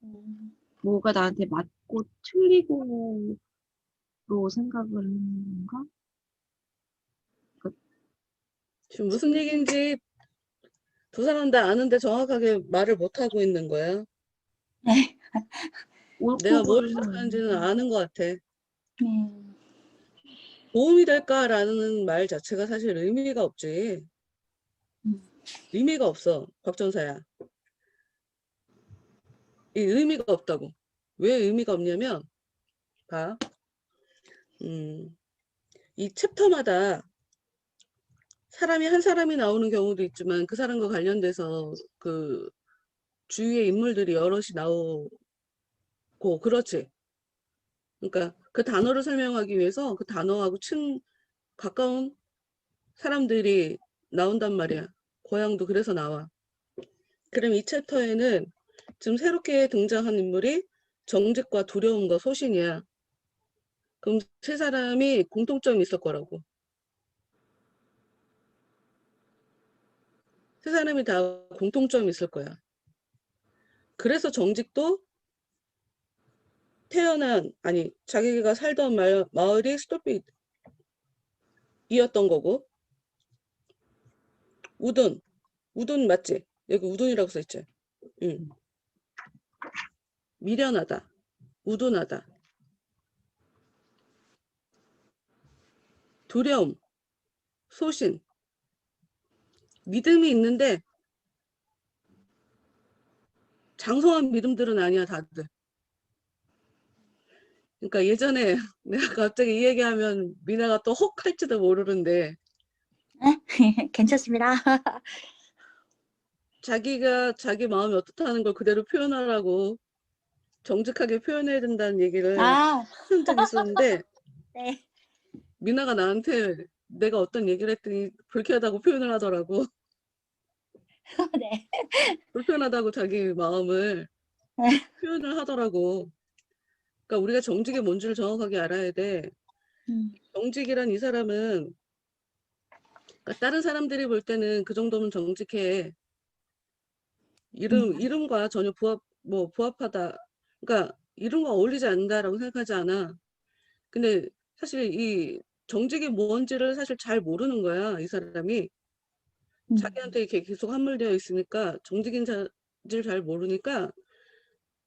음, 뭐가 나한테 맞고 틀리고로 생각을 하는 건가? 지금 무슨 얘기인지 두 사람 다 아는데 정확하게 말을 못 하고 있는 거야. 네. 옳고 내가 뭘 그름은 생각하는지는 아니고 아는 것 같아. 음, 도움이 될까라는 말 자체가 사실 의미가 없지. 음, 의미가 없어, 박전사야. 이 의미가 없다고. 왜 의미가 없냐면, 봐. 이 챕터마다 사람이 한 사람이 나오는 경우도 있지만 그 사람과 관련돼서 그 주위의 인물들이 여럿이 나오고, 그렇지. 그러니까 그 단어를 설명하기 위해서 그 단어하고 가까운 사람들이 나온단 말이야. 고향도 그래서 나와. 그럼 이 챕터에는 지금 새롭게 등장한 인물이 정직과 두려움과 소신이야. 그럼 세 사람이 공통점이 있을 거라고. 세 사람이 다 공통점이 있을 거야. 그래서 정직도 자기가 살던 마을이 스토피이었던 거고, 우둔 맞지? 여기 우둔이라고 써있지? 응. 미련하다, 우둔하다, 두려움, 소신, 믿음이 있는데 장성한 믿음들은 아니야, 다들. 그러니까 예전에 내가 갑자기 이 얘기하면 미나가 또 혹 할지도 모르는데, 괜찮습니다. 자기가 자기 마음이 어떻다는 걸 그대로 표현하라고 정직하게 표현해야 된다는 얘기를 아, 한 적이 있었는데, 네, 미나가 나한테 내가 어떤 얘기를 했더니 불쾌하다고 표현을 하더라고. 네. 불편하다고 자기 마음을 표현을 하더라고. 그러니까 우리가 정직이 뭔지를 정확하게 알아야 돼. 음, 정직이란 이 사람은, 그러니까 다른 사람들이 볼 때는 그 정도면 정직해. 이름과 전혀 부합하다. 그러니까 이름과 어울리지 않는다라고 생각하지 않아. 근데 사실 이 정직이 뭔지를 사실 잘 모르는 거야, 이 사람이. 자기한테 이렇게 계속 함몰되어 있으니까 정직인지를 잘 모르니까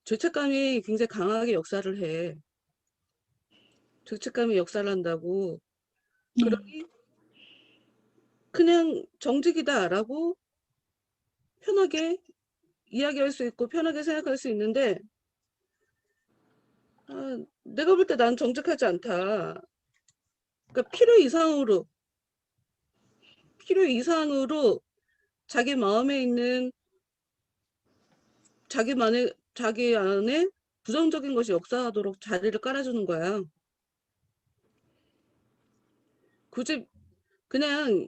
죄책감이 굉장히 강하게 역사를 해. 죄책감이 역사를 한다고. 네. 그러니 그냥 정직이다라고 편하게 이야기할 수 있고 편하게 생각할 수 있는데, 내가 볼 때 난 정직하지 않다. 그러니까 필요 이상으로 자기 마음에 있는 자기 안에 부정적인 것이 역사하도록 자리를 깔아주는 거야. 굳이 그냥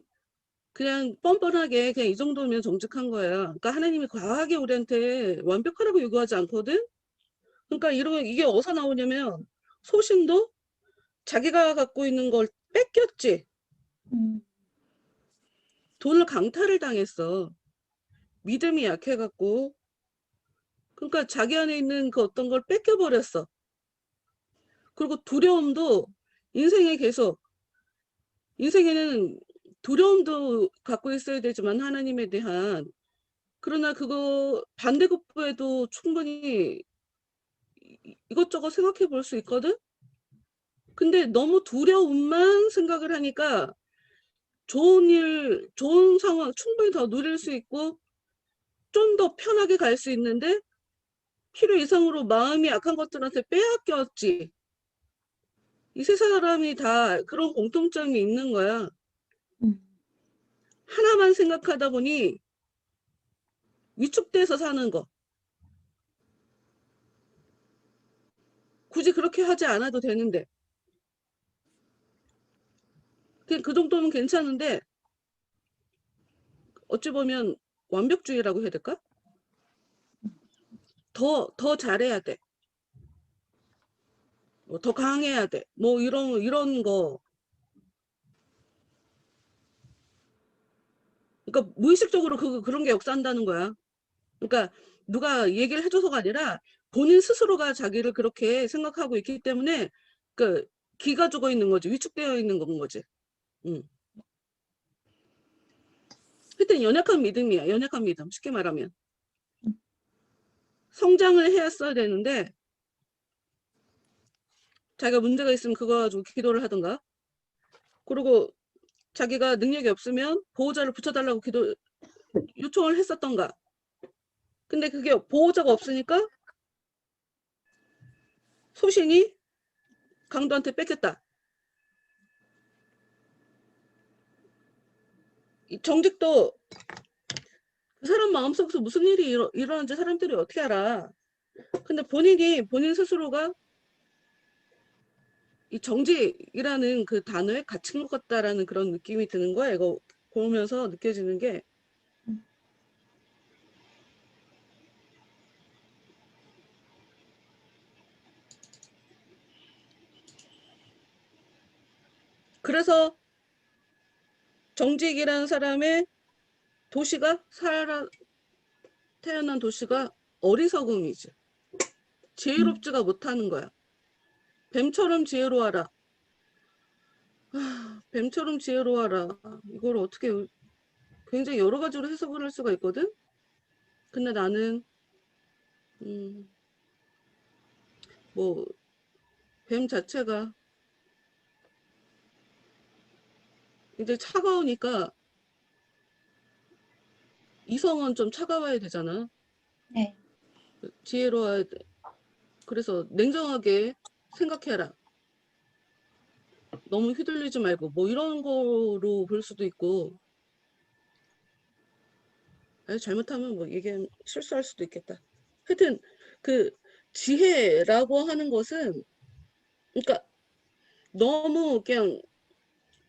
뻔뻔하게 그냥 이 정도면 정직한 거야. 그러니까 하나님이 과하게 우리한테 완벽하라고 요구하지 않거든. 그러니까 이게 어디서 나오냐면 소신도 자기가 갖고 있는 걸 뺏겼지. 돈을 강탈을 당했어. 믿음이 약해갖고. 그러니까 자기 안에 있는 그 어떤 걸 뺏겨버렸어. 그리고 두려움도 인생에 계속, 인생에는 두려움도 갖고 있어야 되지만 하나님에 대한, 그러나 그거 반대급부에도 충분히 이것저것 생각해 볼 수 있거든? 근데 너무 두려움만 생각을 하니까 좋은 일, 좋은 상황 충분히 더 누릴 수 있고 좀 더 편하게 갈 수 있는데 필요 이상으로 마음이 약한 것들한테 빼앗겼지. 이 세 사람이 다 그런 공통점이 있는 거야. 하나만 생각하다 보니 위축돼서 사는 거. 굳이 그렇게 하지 않아도 되는데. 그 정도면 괜찮은데 어찌 보면 완벽주의라고 해야 될까? 더 잘해야 돼. 뭐 더 강해야 돼. 뭐 이런 거. 그러니까 무의식적으로 그런 게 역사한다는 거야. 그러니까 누가 얘기를 해줘서가 아니라 본인 스스로가 자기를 그렇게 생각하고 있기 때문에 그 기가 죽어 있는 거지. 위축되어 있는 건 거지. 하여튼 연약한 믿음이야. 연약한 믿음. 쉽게 말하면. 성장을 해야 되는데 자기가 문제가 있으면 그거 가지고 기도를 하든가. 그리고 자기가 능력이 없으면 보호자를 붙여달라고 요청을 했었던가. 근데 그게 보호자가 없으니까 소신이 강도한테 뺏겼다. 이 정직도 그 사람 마음속에서 무슨 일이 일어나는지 사람들이 어떻게 알아. 근데 본인 스스로가 이 정직이라는 그 단어에 갇힌 것 같다라는 그런 느낌이 드는 거야. 이거 보면서 느껴지는 게. 그래서 정직이라는 사람의 태어난 도시가 어리석음이지. 지혜롭지가 못하는 거야. 뱀처럼 지혜로워라. 뱀처럼 지혜로워라. 이걸 어떻게 굉장히 여러 가지로 해석을 할 수가 있거든. 근데 나는 뭐 뱀 자체가 이제 차가우니까 이성은 좀 차가워야 되잖아. 네. 지혜로워야 돼. 그래서 냉정하게 생각해라. 너무 휘둘리지 말고 뭐 이런 거로 볼 수도 있고. 잘못하면 뭐 이게 실수할 수도 있겠다. 하여튼 그 지혜라고 하는 것은 그러니까 너무 그냥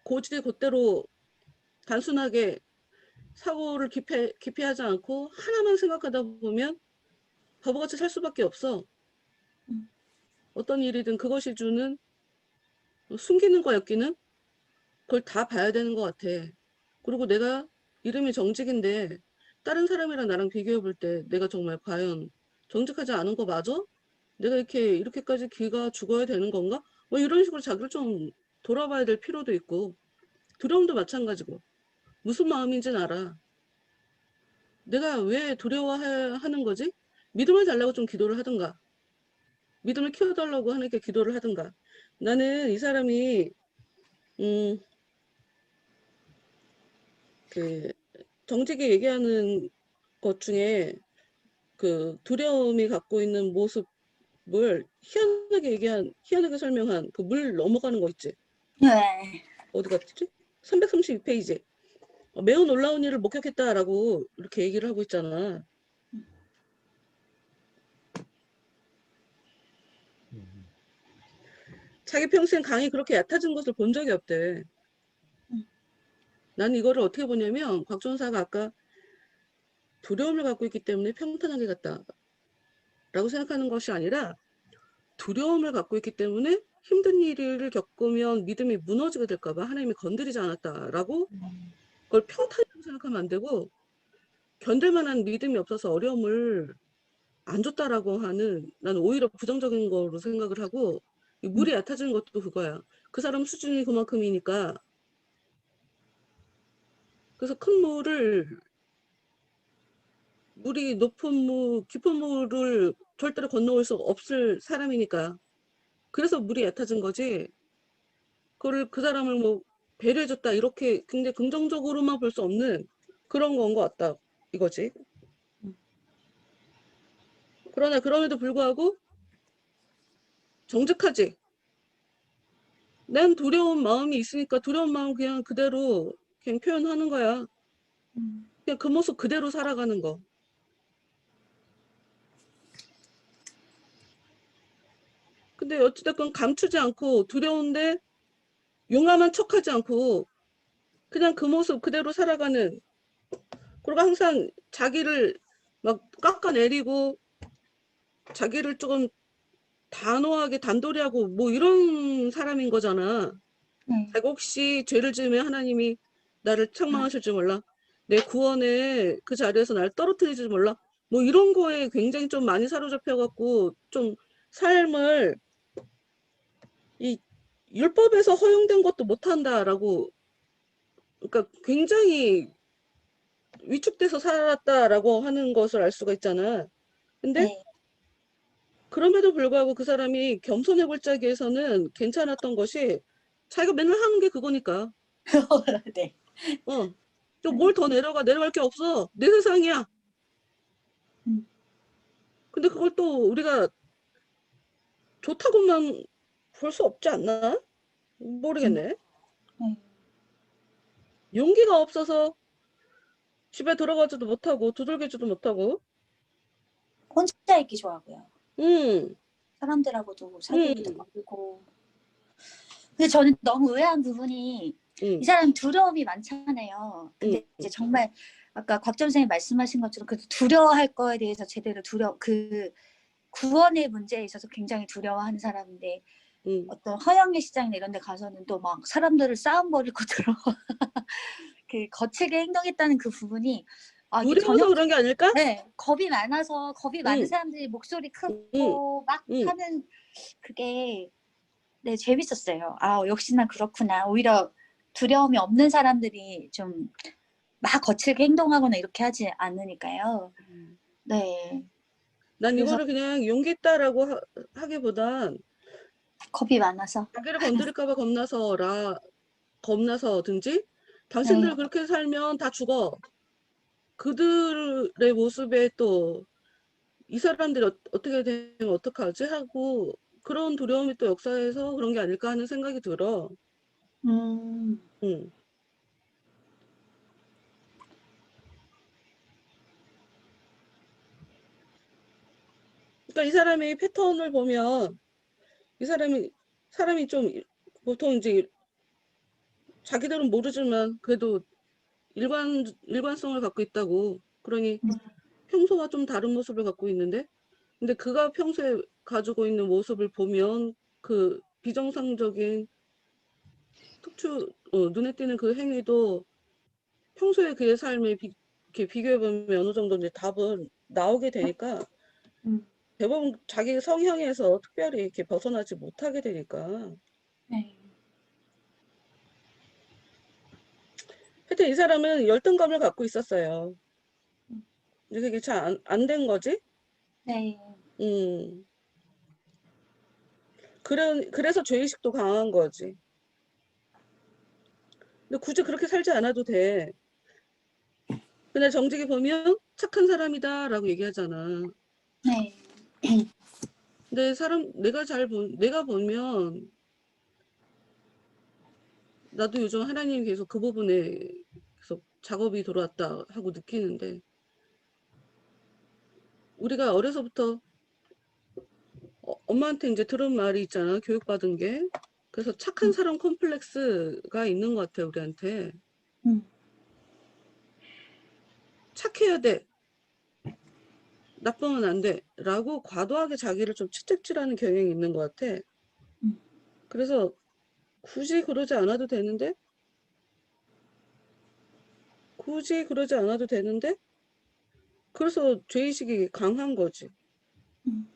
고지곧대로 단순하게 사고를 기피하지 않고 하나만 생각하다 보면 바보같이 살 수밖에 없어. 어떤 일이든 그것이 주는 숨기는 거 엮기는 그걸 다 봐야 되는 것 같아. 그리고 내가 이름이 정직인데 다른 사람이랑 나랑 비교해 볼 때 내가 정말 과연 정직하지 않은 거 맞아? 내가 이렇게까지 기가 죽어야 되는 건가? 뭐 이런 식으로 자기를 좀 돌아봐야 될 필요도 있고 두려움도 마찬가지고 무슨 마음인지는 알아. 내가 왜 두려워하는 거지? 믿음을 달라고 좀 기도를 하든가 믿음을 키워달라고 하니까 기도를 하든가. 나는 이 사람이 그 정직이 얘기하는 것 중에 그 두려움이 갖고 있는 모습을 희한하게 설명한 그 물 넘어가는 거 있지? 네. 어디 갔지? 332페이지. 매우 놀라운 일을 목격했다라고 이렇게 얘기를 하고 있잖아. 자기 평생 강이 그렇게 얕아진 것을 본 적이 없대. 난 이거를 어떻게 보냐면 곽전사가 아까 두려움을 갖고 있기 때문에 평탄하게 갔다 라고 생각하는 것이 아니라 두려움을 갖고 있기 때문에 힘든 일을 겪으면 믿음이 무너지게 될까 봐 하나님이 건드리지 않았다라고 그걸 평탄이라고 생각하면 안 되고, 견딜 만한 믿음이 없어서 어려움을 안 줬다라고 하는, 나는 오히려 부정적인 거로 생각을 하고, 이 물이 얕아지는 것도 그거야. 그 사람 수준이 그만큼이니까. 그래서 큰 물이 높은 깊은 물을 절대로 건너올 수 없을 사람이니까. 그래서 물이 얕아진 거지. 그거를 그 사람을 뭐 배려해줬다 이렇게 굉장히 긍정적으로만 볼 수 없는 그런 건 것 같다 이거지. 그러나 그럼에도 불구하고 정직하지. 난 두려운 마음이 있으니까 두려운 마음 그냥 그대로 그냥 표현하는 거야. 그냥 그 모습 그대로 살아가는 거. 근데 어찌됐건 감추지 않고 두려운데 용감한 척하지 않고 그냥 그 모습 그대로 살아가는, 그리고 항상 자기를 막 깎아내리고 자기를 조금 단호하게 단도리하고 뭐 이런 사람인 거잖아. 네. 자기가 혹시 죄를 지으면 하나님이 나를 책망하실지 몰라. 내 구원의 그 자리에서 나를 떨어뜨릴지 몰라. 뭐 이런 거에 굉장히 좀 많이 사로잡혀갖고 좀 삶을 이 율법에서 허용된 것도 못한다라고, 그러니까 굉장히 위축돼서 살았다라고 하는 것을 알 수가 있잖아. 근데 네. 그럼에도 불구하고 그 사람이 겸손해 볼 자기에서는 괜찮았던 것이 자기가 맨날 하는 게 그거니까. 네. 좀 뭘 더 내려갈 게 없어. 내 세상이야. 음. 근데 그걸 또 우리가 좋다고만 볼 수 없지 않나? 모르겠네. 네. 용기가 없어서 집에 들어가지도 못하고 두들기지도 못하고. 혼자 있기 좋아하고요. 음, 사람들하고도 사귀기도 음, 멀고. 근데 저는 너무 의아한 부분이 이 사람이 두려움이 많잖아요. 근데 이제 정말 아까 곽 선생님 말씀하신 것처럼 그 두려워할 거에 대해서 제대로 그 구원의 문제에 있어서 굉장히 두려워하는 사람인데 어떤 허영의 시장이나 이런 데 가서는 또 막 사람들을 싸움 벌이고 들어 그 거칠게 행동했다는 그 부분이 이게 두려워서 그런 게 아닐까? 네, 겁이 많아서 겁이 많은 사람들이 목소리 크고 막 하는 그게 네, 재밌었어요. 역시나 그렇구나. 오히려 두려움이 없는 사람들이 좀 막 거칠게 행동하거나 이렇게 하지 않으니까요. 네. 난 그래서 이거를 그냥 용기 있다라고 하기보단 겁이 많아서. 자기를 건드릴까봐 겁나서든지 당신들 네. 그렇게 살면 다 죽어. 그들의 모습에 또 이 사람들이 어떻게 되면 어떡하지 하고 그런 두려움이 또 역사에서 그런 게 아닐까 하는 생각이 들어. 음. 그러니까 이 사람의 패턴을 보면 이 사람이 좀 보통 이제 자기들은 모르지만 그래도 일관성을 갖고 있다고. 그러니 평소와 좀 다른 모습을 갖고 있는데, 근데 그가 평소에 가지고 있는 모습을 보면 그 비정상적인 눈에 띄는 그 행위도 평소에 그의 삶에 이렇게 비교해보면 어느 정도 이제 답은 나오게 되니까 대부분 자기 성향에서 특별히 이렇게 벗어나지 못하게 되니까. 네. 하여튼 이 사람은 열등감을 갖고 있었어요. 근데 그게 잘 안 된 거지? 네. 음. 그래서 죄의식도 강한 거지. 근데 굳이 그렇게 살지 않아도 돼. 그날 정직히 보면 착한 사람이다라고 얘기하잖아. 네. 근데 내가 보면 나도 요즘 하나님이 계속 그 부분에 계속 작업이 들어왔다 하고 느끼는데, 우리가 어려서부터 엄마한테 이제 들은 말이 있잖아. 교육받은 게. 그래서 착한 사람 컴플렉스가 있는 것 같아, 우리한테. 착해야 돼. 나쁘면 안 돼. 라고 과도하게 자기를 좀 채찍질하는 경향이 있는 것 같아. 그래서 굳이 그러지 않아도 되는데? 굳이 그러지 않아도 되는데? 그래서 죄의식이 강한 거지. 음.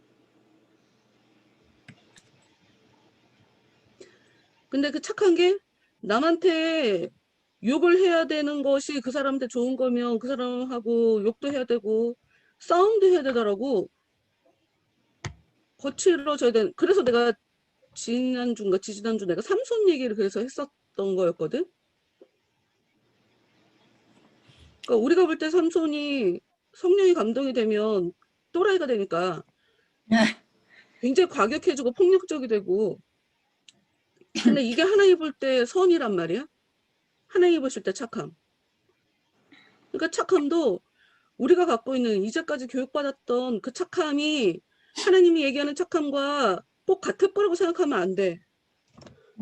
근데 그 착한 게 남한테 욕을 해야 되는 것이 그 사람한테 좋은 거면 그 사람하고 욕도 해야 되고 싸움도 해야 되더라고. 거칠어져야 돼. 그래서 내가 지난주인가 지지난주 내가 삼손 얘기를 그래서 했었던 거였거든. 그러니까 우리가 볼 때 삼손이 성령이 감동이 되면 또라이가 되니까 굉장히 과격해지고 폭력적이 되고, 근데 이게 하나님 볼 때 선이란 말이야. 하나님 보실 때 착함. 그러니까 착함도 우리가 갖고 있는 이제까지 교육받았던 그 착함이 하나님이 얘기하는 착함과 꼭 같을 거라고 생각하면 안 돼.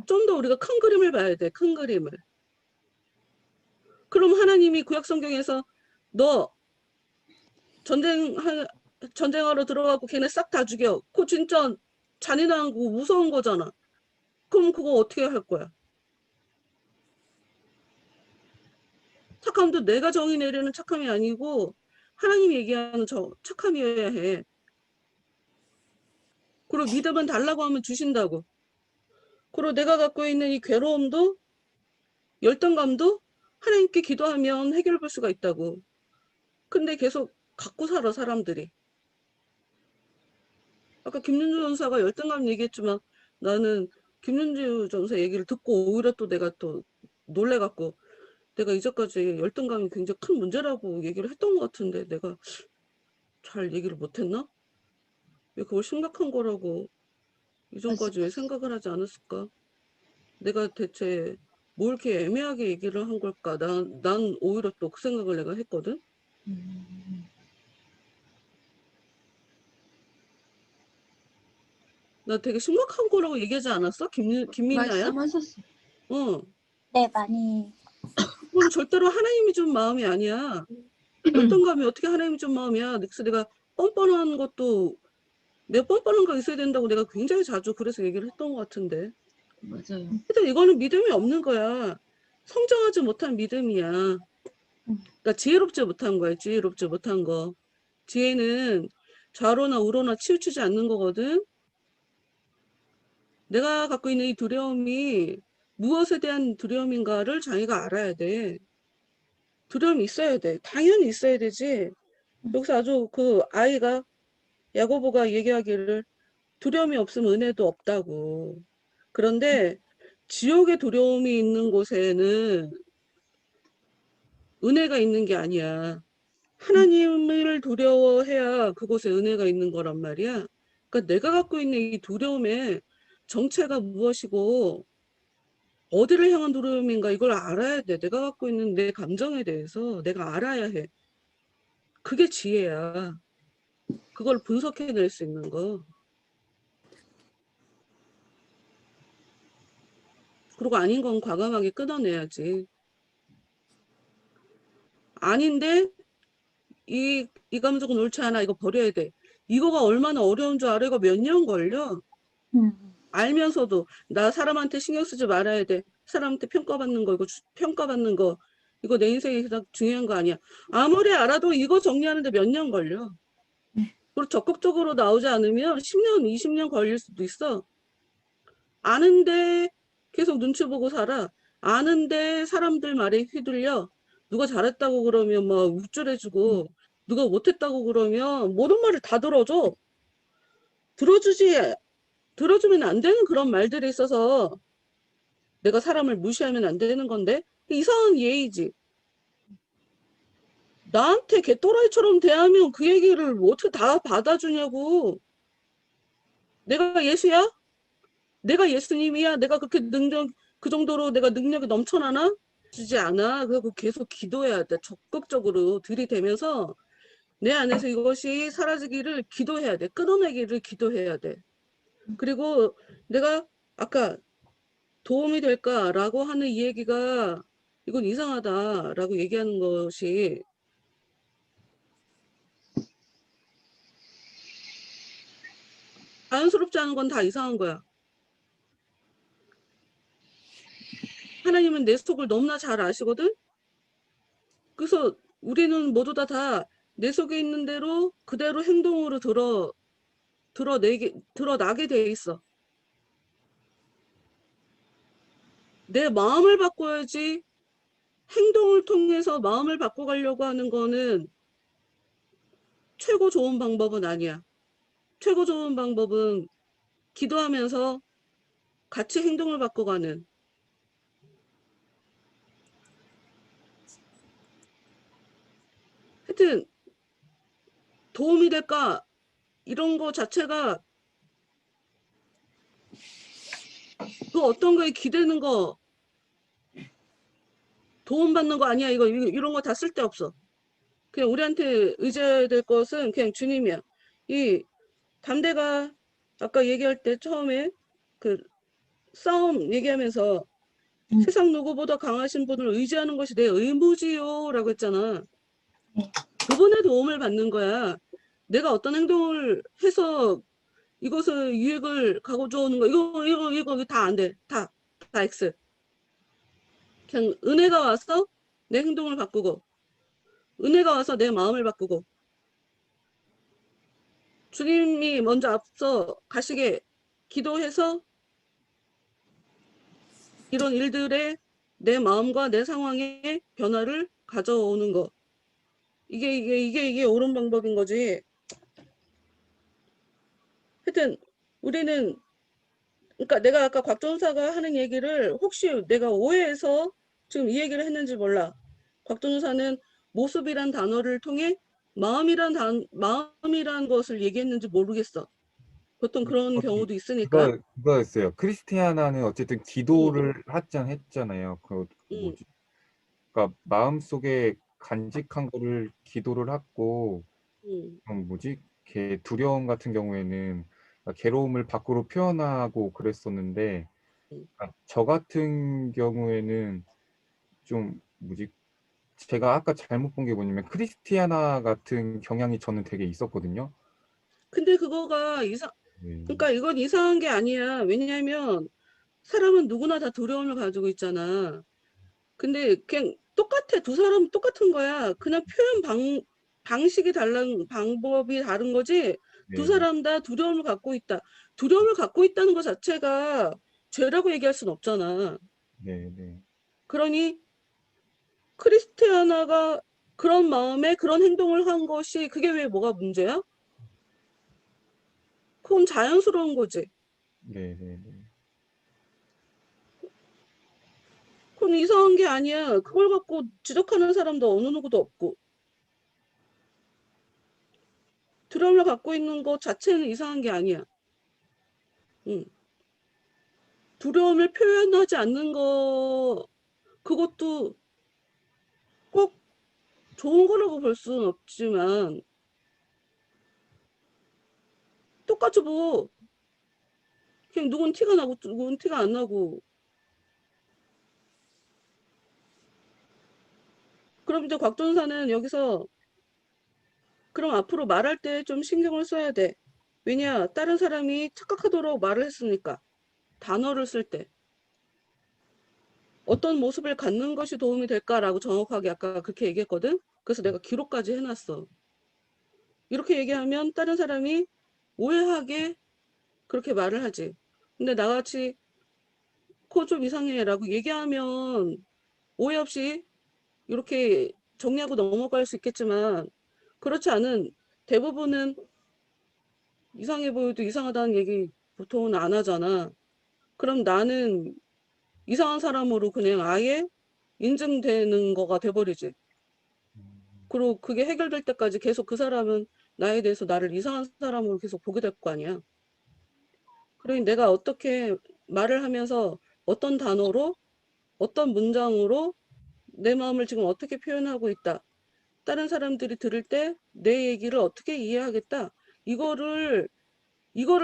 좀 더 우리가 큰 그림을 봐야 돼. 큰 그림을. 그럼 하나님이 구약 성경에서 너 전쟁하러 들어가고 걔네 싹 다 죽여. 그거 진짜 잔인한 거 무서운 거잖아. 그럼 그거 어떻게 할 거야? 착함도 내가 정의 내리는 착함이 아니고 하나님이 얘기하는 착함이어야 해. 그리고 믿으면 달라고 하면 주신다고. 그리고 내가 갖고 있는 이 괴로움도 열등감도 하나님께 기도하면 해결해 볼 수가 있다고. 근데 계속 갖고 살아 사람들이. 아까 김윤주 전사가 열등감 얘기했지만 나는 김윤주 전사 얘기를 듣고 오히려 또 내가 또 놀래갖고 내가 이제까지 열등감이 굉장히 큰 문제라고 얘기를 했던 것 같은데 내가 잘 얘기를 못했나? 왜 그걸 심각한 거라고 이전까지 왜 생각을 하지 않았을까? 내가 대체 뭐 이렇게 애매하게 얘기를 한 걸까? 난 오히려 또 그 생각을 내가 했거든? 나 되게 심각한 거라고 얘기하지 않았어? 김민아야? 말씀하셨어. 응. 네, 많이. 그건 절대로 하나님이 준 마음이 아니야. 열등감이 어떻게 하나님이 준 마음이야. 그래서 내가 뻔뻔한 것도 내가 뻔뻔한 거 있어야 된다고 내가 굉장히 자주 그래서 얘기를 했던 것 같은데. 맞아요. 근데 이거는 믿음이 없는 거야. 성장하지 못한 믿음이야. 그러니까 지혜롭지 못한 거야. 지혜롭지 못한 거. 지혜는 좌로나 우로나 치우치지 않는 거거든. 내가 갖고 있는 이 두려움이 무엇에 대한 두려움인가를 자기가 알아야 돼. 두려움이 있어야 돼. 당연히 있어야 되지. 여기서 아주 그 아이가 야고보가 얘기하기를 두려움이 없으면 은혜도 없다고. 그런데 지옥의 두려움이 있는 곳에는 은혜가 있는 게 아니야. 하나님을 두려워해야 그곳에 은혜가 있는 거란 말이야. 그러니까 내가 갖고 있는 이 두려움의 정체가 무엇이고 어디를 향한 두려움인가 이걸 알아야 돼. 내가 갖고 있는 내 감정에 대해서 내가 알아야 해. 그게 지혜야. 그걸 분석해낼 수 있는 거. 그리고 아닌 건 과감하게 끊어내야지. 아닌데 이 감정은 옳지 않아. 이거 버려야 돼. 이거가 얼마나 어려운 줄 알아? 이거 몇 년 걸려. 알면서도 나 사람한테 신경 쓰지 말아야 돼. 사람한테 평가받는 거, 이거 평가받는 거. 이거 내 인생에 가장 중요한 거 아니야. 아무리 알아도 이거 정리하는데 몇 년 걸려. 그리고 적극적으로 나오지 않으면 10년, 20년 걸릴 수도 있어. 아는데 계속 눈치 보고 살아. 아는데 사람들 말에 휘둘려. 누가 잘했다고 그러면 막 우쭐해주고 누가 못했다고 그러면 모든 말을 다 들어줘. 들어주면 안 되는 그런 말들이 있어서 내가 사람을 무시하면 안 되는 건데 이상한 예의지. 나한테 개또라이처럼 대하면 그 얘기를 어떻게 다 받아주냐고. 내가 예수야? 내가 예수님이야? 내가 그렇게 그 정도로 내가 능력이 넘쳐나나? 주지 않아. 그리고 계속 기도해야 돼. 적극적으로 들이대면서 내 안에서 이것이 사라지기를 기도해야 돼. 끊어내기를 기도해야 돼. 그리고 내가 아까 도움이 될까라고 하는 이 얘기가 이건 이상하다라고 얘기하는 것이 자연스럽지 않은 건 다 이상한 거야. 하나님은 내 속을 너무나 잘 아시거든. 그래서 우리는 모두 다 내 속에 있는 대로 그대로 행동으로 드러나게 돼 있어. 내 마음을 바꿔야지. 행동을 통해서 마음을 바꿔가려고 하는 거는 최고 좋은 방법은 아니야. 최고 좋은 방법은 기도하면서 같이 행동을 바꿔가는. 하여튼 도움이 될까? 이런 거 자체가 그 어떤 거에 기대는 거 도움받는 거 아니야. 이런 거 다 쓸데없어. 그냥 우리한테 의지해야 될 것은 그냥 주님이야. 이 담대가 아까 얘기할 때 처음에 그 싸움 얘기하면서 세상 누구보다 강하신 분을 의지하는 것이 내 의무지요 라고 했잖아. 네. 그분의 도움을 받는 거야. 내가 어떤 행동을 해서 이것을 유익을 가져오는 거 이거 다 안 돼. 다 X. 그냥 은혜가 와서 내 행동을 바꾸고 은혜가 와서 내 마음을 바꾸고 주님이 먼저 앞서 가시게 기도해서 이런 일들에 내 마음과 내 상황에 변화를 가져오는 거. 이게 옳은 방법인 거지. 하여튼 우리는 그러니까 내가 아까 곽전사가 하는 얘기를 혹시 내가 오해해서 지금 이 얘기를 했는지 몰라. 곽전사는 모습이란 단어를 통해 마음이란 것을 얘기했는지 모르겠어. 보통 그런 경우도 있으니까. 그거였어요. 크리스티아나는 어쨌든 기도를 했잖아요. 그 응, 뭐지? 그러니까 마음속에 간직한 거를 기도를 하고 응, 뭐지? 두려움 같은 경우에는 괴로움을 밖으로 표현하고 그랬었는데 응. 저 같은 경우에는 좀 뭐지? 제가 아까 잘못 본 게 뭐냐면 크리스티아나 같은 경향이 저는 되게 있었거든요. 근데 그거가 네. 그러니까 이건 이상한 게 아니야. 왜냐하면 사람은 누구나 다 두려움을 가지고 있잖아. 근데 그냥 똑같아. 두 사람은 똑같은 거야. 그냥 방식이 방법이 다른 거지. 두 네, 네, 사람 다 두려움을 갖고 있다. 두려움을 갖고 있다는 것 자체가 죄라고 얘기할 순 없잖아. 네, 네. 그러니 크리스티아나가 그런 마음에 그런 행동을 한 것이 그게 왜 뭐가 문제야? 그건 자연스러운 거지. 네, 네, 네. 그건 이상한 게 아니야. 그걸 갖고 지적하는 사람도 어느 누구도 없고. 두려움을 갖고 있는 것 자체는 이상한 게 아니야. 응. 두려움을 표현하지 않는 거, 그것도 꼭 좋은 거라고 볼 수는 없지만, 똑같이 뭐, 그냥 누군 티가 나고, 누군 티가 안 나고. 그럼 이제 곽전사는 여기서, 그럼 앞으로 말할 때 좀 신경을 써야 돼. 왜냐, 다른 사람이 착각하도록 말을 했으니까. 단어를 쓸 때. 어떤 모습을 갖는 것이 도움이 될까라고 정확하게 아까 그렇게 얘기했거든? 그래서 내가 기록까지 해놨어. 이렇게 얘기하면 다른 사람이 오해하게 그렇게 말을 하지. 근데 나같이 그거 좀 이상해 라고 얘기하면 오해 없이 이렇게 정리하고 넘어갈 수 있겠지만 그렇지 않은 대부분은 이상해 보여도 이상하다는 얘기 보통은 안 하잖아. 그럼 나는 이상한 사람으로 그냥 아예 인증되는 거가 돼버리지. 그리고 그게 해결될 때까지 계속 그 사람은 나에 대해서 나를 이상한 사람으로 계속 보게 될 거 아니야. 그러니 내가 어떻게 말을 하면서 어떤 단어로 어떤 문장으로 내 마음을 지금 어떻게 표현하고 있다. 다른 사람들이 들을 때 내 얘기를 어떻게 이해하겠다. 이거를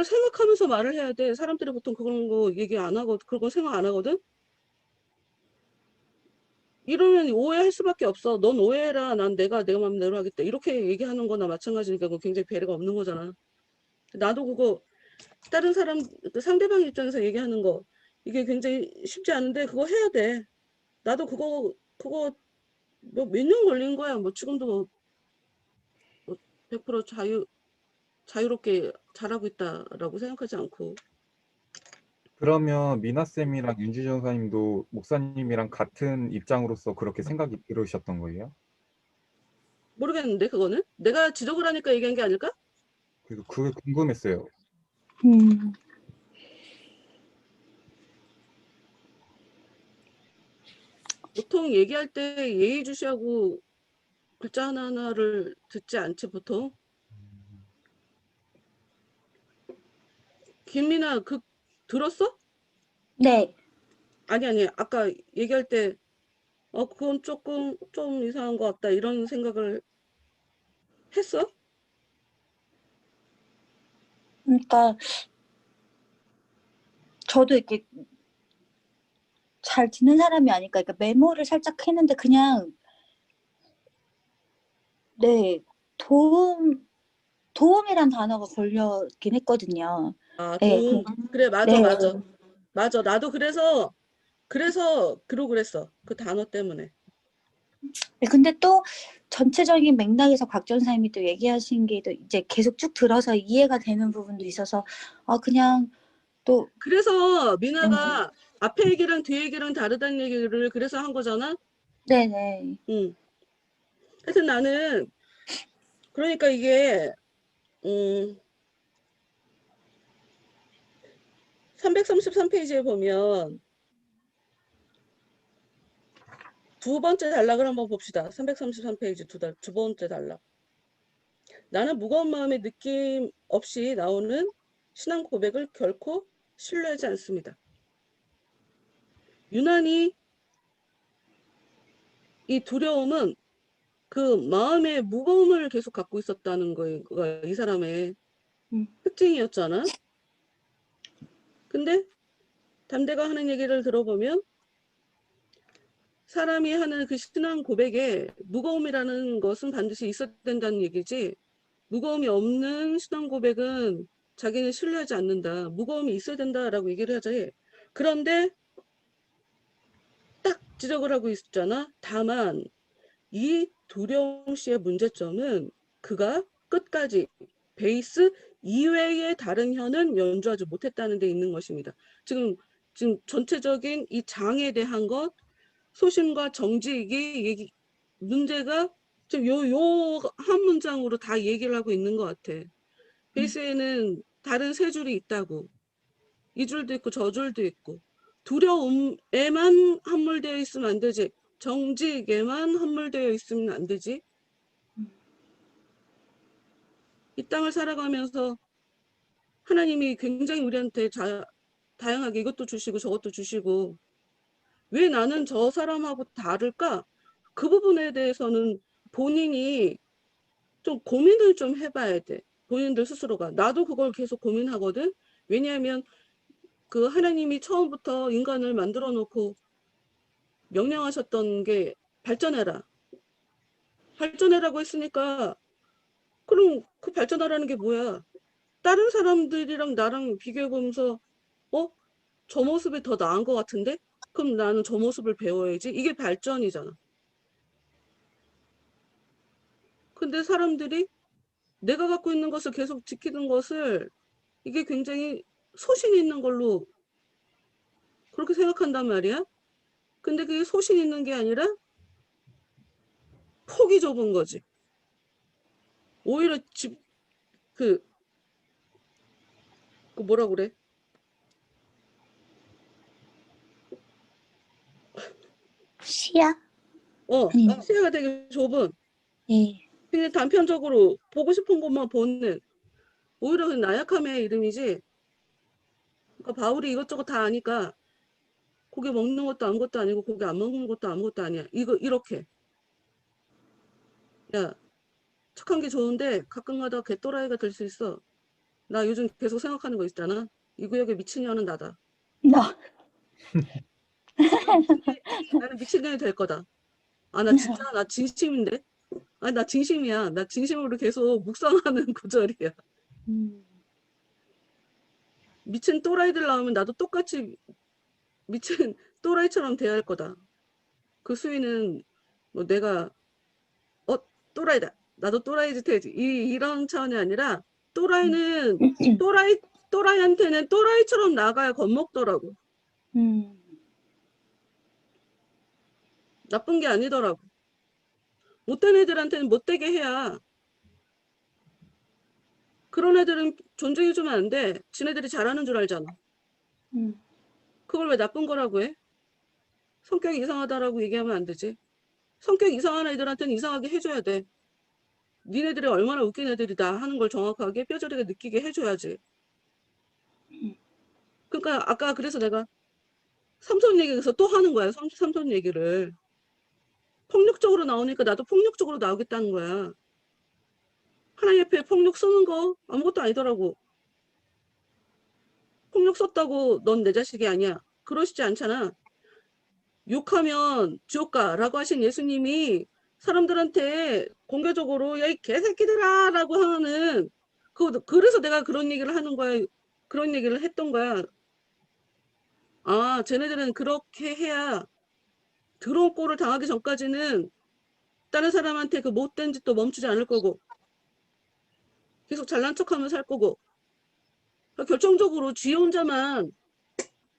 생각하면서 말을 해야 돼. 사람들이 보통 그런 거 얘기 안 하고 그런 거 생각 안 하거든. 이러면 오해할 수밖에 없어. 넌 오해해라. 난 내가 마음대로 하겠다. 이렇게 얘기하는 거나 마찬가지니까 그거 굉장히 배려가 없는 거잖아. 나도 그거 다른 사람 그 상대방 입장에서 얘기하는 거 이게 굉장히 쉽지 않은데 그거 해야 돼. 나도 그거 몇 년 걸린 거야. 뭐 지금도 뭐 100% 자유롭게 잘하고 있다라고 생각하지 않고. 그러면 미나쌤이랑 윤지 전사님도 목사님이랑 같은 입장으로서 그렇게 생각이 들으셨던 거예요? 모르겠는데 그거는 내가 지적을 하니까 얘기한 게 아닐까? 그래서 그게 궁금했어요. 음. 보통 얘기할 때 예의주시하고 글자 하나하나를 듣지 않지 보통. 김민아 들었어? 네. 아니 아까 얘기할 때 그건 조금 좀 이상한 것 같다 이런 생각을 했어? 그러니까 저도 이렇게 잘 듣는 사람이 아니까 그러니까 메모를 살짝 했는데 그냥 네 도움이란 단어가 걸렸긴 했거든요. 아, 네, 도움. 그래, 맞아, 네. 맞아. 맞아. 나도 그래서 그러고 그랬어. 그 단어 때문에. 네, 근데 또 전체적인 맥락에서 곽 전사님이 또 얘기하신 게 또 이제 계속 쭉 들어서 이해가 되는 부분도 있어서 그냥 또 그래서 미나가 앞에 얘기랑 뒤에 얘기랑 다르다는 얘기를 그래서 한 거잖아? 네네. 응. 하여튼 나는, 그러니까 이게, 333페이지에 보면 두 번째 단락을 한번 봅시다. 333페이지 두 번째 단락. 나는 무거운 마음의 느낌 없이 나오는 신앙 고백을 결코 신뢰하지 않습니다. 유난히 이 두려움은 그 마음의 무거움을 계속 갖고 있었다는 거예요. 이 사람의 특징이었잖아. 근데 담대가 하는 얘기를 들어보면 사람이 하는 그 신앙 고백에 무거움이라는 것은 반드시 있어야 된다는 얘기지. 무거움이 없는 신앙 고백은 자기는 신뢰하지 않는다. 무거움이 있어야 된다라고 얘기를 하지. 그런데 딱 지적을 하고 있잖아. 다만 이 두려움 씨의 문제점은 그가 끝까지 베이스 이외의 다른 현은 연주하지 못했다는 데 있는 것입니다. 지금 전체적인 이 장에 대한 것, 소심과 정직이 문제가 지금 요 한 문장으로 다 얘기를 하고 있는 것 같아. 베이스에는 다른 세 줄이 있다고. 이 줄도 있고 저 줄도 있고. 두려움에만 함몰되어 있으면 안 되지. 정직에만 함몰되어 있으면 안 되지. 이 땅을 살아가면서 하나님이 굉장히 우리한테 다양하게 이것도 주시고 저것도 주시고 왜 나는 저 사람하고 다를까? 그 부분에 대해서는 본인이 좀 고민을 좀 해봐야 돼. 본인들 스스로가. 나도 그걸 계속 고민하거든. 왜냐하면 그 하나님이 처음부터 인간을 만들어 놓고 명령하셨던 게 발전해라. 발전해라고 했으니까 그럼 그 발전하라는 게 뭐야? 다른 사람들이랑 나랑 비교해보면서 저 모습이 더 나은 것 같은데? 그럼 나는 저 모습을 배워야지. 이게 발전이잖아. 근데 사람들이 내가 갖고 있는 것을 계속 지키는 것을 이게 굉장히 소신 있는 걸로 그렇게 생각한단 말이야. 근데 그게 소신 있는 게 아니라 폭이 좁은 거지. 오히려 그 뭐라 그래? 시야? 시야가 되게 좁은. 예. 근데 단편적으로 보고 싶은 것만 보는 오히려 그 나약함의 이름이지. 그러니까 바울이 이것저것 다 아니까 고기 먹는 것도 아무것도 아니고 고기 안 먹는 것도 아무것도 아니야. 이렇게. 야, 착한 게 좋은데 가끔가다 개또라이가 될 수 있어. 나 요즘 계속 생각하는 거 있잖아. 이 구역에 미친년은 나다. 나는 미친년이 될 거다. 나 진짜 나 진심인데. 나 진심이야. 나 진심으로 계속 묵상하는 구절이야. 미친 또라이들 나오면 나도 똑같이 미친 또라이처럼 대할 거다. 그 수위는 뭐 내가 또라이다. 나도 또라이 짓 해야지. 이런 차원이 아니라 또라이는 또라이한테는 또라이처럼 나가야 겁먹더라고. 나쁜 게 아니더라고. 못된 애들한테는 못되게 해야 그런 애들은 존중해주면 안 돼. 지네들이 잘하는 줄 알잖아. 그걸 왜 나쁜 거라고 해? 성격이 이상하다라고 얘기하면 안 되지. 성격 이상한 애들한테는 이상하게 해줘야 돼. 니네들이 얼마나 웃긴 애들이다 하는 걸 정확하게 뼈저리게 느끼게 해줘야지. 그러니까 아까 그래서 내가 삼손 얘기에서 또 하는 거야. 삼손 얘기를. 폭력적으로 나오니까 나도 폭력적으로 나오겠다는 거야. 하나님 앞에 폭력 쓰는 거 아무것도 아니더라고. 폭력 썼다고 넌 내 자식이 아니야. 그러시지 않잖아. 욕하면 지옥 가라고 하신 예수님이 사람들한테 공개적으로 야 이 개새끼들아 라고 하는 그래서 내가 그런 얘기를 하는 거야. 그런 얘기를 했던 거야. 아 쟤네들은 그렇게 해야 더러운 꼴을 당하기 전까지는 다른 사람한테 그 못된 짓도 멈추지 않을 거고 계속 잘난 척하며 살 거고 결정적으로 쥐 혼자만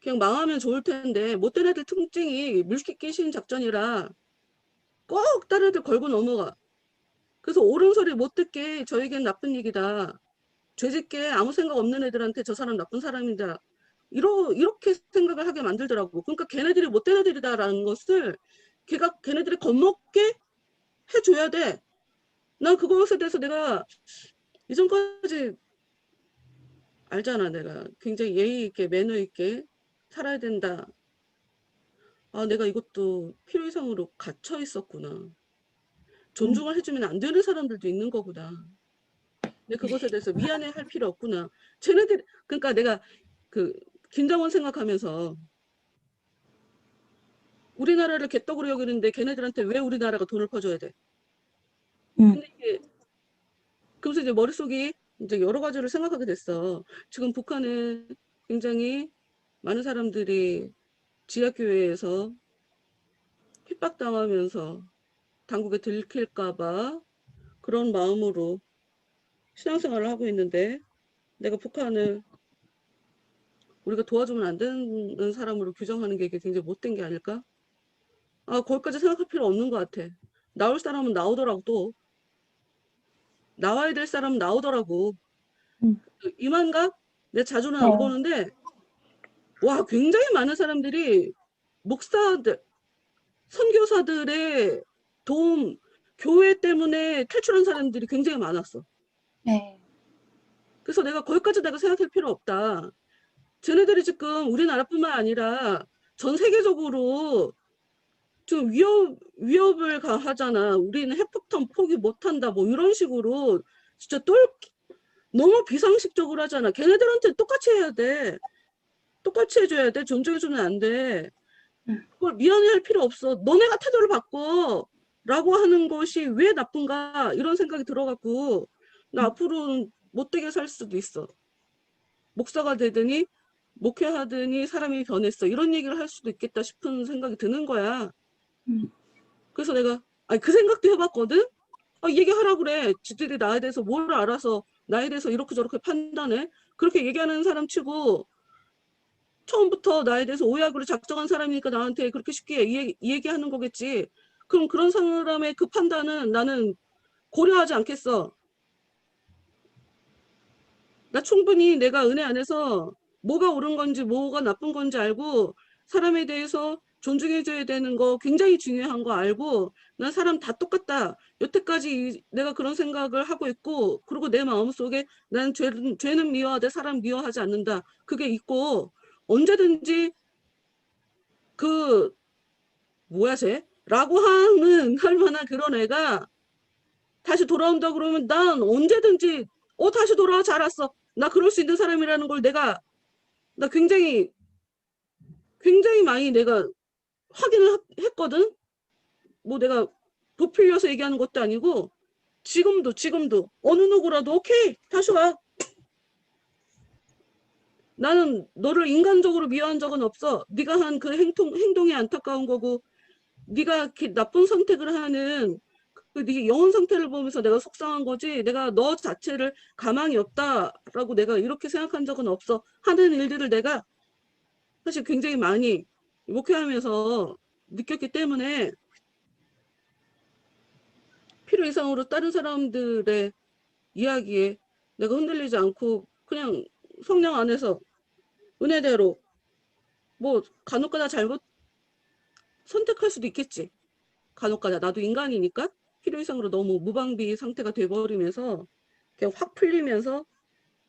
그냥 망하면 좋을 텐데 못된 애들 특징이 물기 끼시는 작전이라 꼭 다른 애들 걸고 넘어가. 그래서 옳은 소리 못 듣게 저에겐 나쁜 얘기다. 죄짓게 아무 생각 없는 애들한테 저 사람 나쁜 사람이다. 이렇게 생각을 하게 만들더라고. 그러니까 걔네들이 못된 애들이다라는 것을 걔네들이 겁먹게 해줘야 돼. 난 그것에 대해서 내가 이전까지 알잖아. 내가 굉장히 예의 있게 매너 있게 살아야 된다. 아 내가 이것도 필요 이상으로 갇혀 있었구나. 존중을 해주면 안 되는 사람들도 있는 거구나. 근데 그것에 대해서 미안해 할 필요 없구나. 쟤네들 그러니까 내가 그 김정은 생각하면서 우리나라를 개떡으로 여기는데 걔네들한테 왜 우리나라가 돈을 퍼줘야 돼? 근데 이게 그래서 이제 머릿속이 이제 여러 가지를 생각하게 됐어. 지금 북한은 굉장히 많은 사람들이 지하교회에서 핍박당하면서 당국에 들킬까봐 그런 마음으로 신앙생활을 하고 있는데 내가 북한을 우리가 도와주면 안 되는 사람으로 규정하는 게 이게 굉장히 못된 게 아닐까? 아 거기까지 생각할 필요 없는 것 같아. 나올 사람은 나오더라고. 또 나와야 될 사람은 나오더라고. 이만가? 내가 자주는 안 보는데 와 굉장히 많은 사람들이 목사들 선교사들의 도움 교회 때문에 탈출한 사람들이 굉장히 많았어. 네. 그래서 내가 거기까지 내가 생각할 필요 없다. 쟤네들이 지금 우리나라뿐만 아니라 전 세계적으로 좀 위협을 가하잖아. 우리는 핵폭탄 포기 못한다. 뭐 이런 식으로 진짜 너무 비상식적으로 하잖아. 걔네들한테 똑같이 해야 돼. 똑같이 해줘야 돼. 존중해주면 안 돼. 그걸 미안해할 필요 없어. 너네가 태도를 바꿔. 라고 하는 것이 왜 나쁜가 이런 생각이 들어갖고 나 앞으로는 못되게 살 수도 있어. 목사가 되더니 목회하더니 사람이 변했어. 이런 얘기를 할 수도 있겠다 싶은 생각이 드는 거야. 그래서 내가 그 생각도 해봤거든. 얘기하라 그래. 지들이 나에 대해서 뭘 알아서 나에 대해서 이렇게 저렇게 판단해. 그렇게 얘기하는 사람 치고 처음부터 나에 대해서 오약으로 작정한 사람이니까 나한테 그렇게 쉽게 얘기하는 거겠지. 그럼 그런 사람의 그 판단은 나는 고려하지 않겠어. 나 충분히 내가 은혜 안에서 뭐가 옳은 건지 뭐가 나쁜 건지 알고 사람에 대해서 존중해줘야 되는 거 굉장히 중요한 거 알고 난 사람 다 똑같다. 여태까지 내가 그런 생각을 하고 있고 그리고 내 마음속에 난 죄는 미워하되 사람 미워하지 않는다. 그게 있고 언제든지 뭐야 쟤? 라고 할 만한 그런 애가 다시 돌아온다 그러면 난 언제든지 다시 돌아와 잘 왔어. 나 그럴 수 있는 사람이라는 걸 나 굉장히 많이 내가 확인을 했거든. 뭐 내가 부풀려서 얘기하는 것도 아니고 지금도 어느 누구라도 오케이 다시 와. 나는 너를 인간적으로 미워한 적은 없어. 네가 한 그 행동이 안타까운 거고 네가 이렇게 나쁜 선택을 하는 네 영혼 상태를 보면서 내가 속상한 거지 내가 너 자체를 가망이 없다라고 내가 이렇게 생각한 적은 없어. 하는 일들을 내가 사실 굉장히 많이 목회하면서 느꼈기 때문에 필요 이상으로 다른 사람들의 이야기에 내가 흔들리지 않고 그냥 성령 안에서 은혜대로 뭐 간혹가다 잘못 선택할 수도 있겠지. 간혹가다 나도 인간이니까 필요 이상으로 너무 무방비 상태가 돼버리면서 그냥 확 풀리면서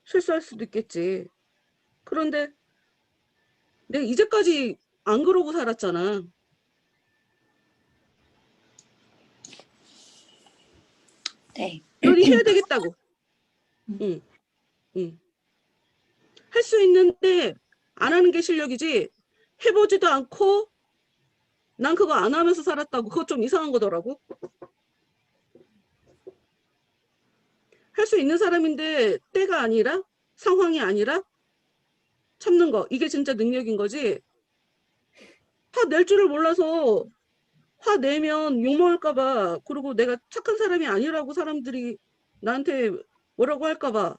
실수할 수도 있겠지. 그런데 내가 이제까지 안 그러고 살았잖아. 네. 그러니 해야 되겠다고. 응, 응. 할 수 있는데 안 하는 게 실력이지 해보지도 않고 난 그거 안 하면서 살았다고. 그거 좀 이상한 거더라고. 할 수 있는 사람인데 때가 아니라 상황이 아니라 참는 거. 이게 진짜 능력인 거지. 화 낼 줄을 몰라서 화 내면 욕먹을까 봐. 그리고 내가 착한 사람이 아니라고 사람들이 나한테 뭐라고 할까 봐.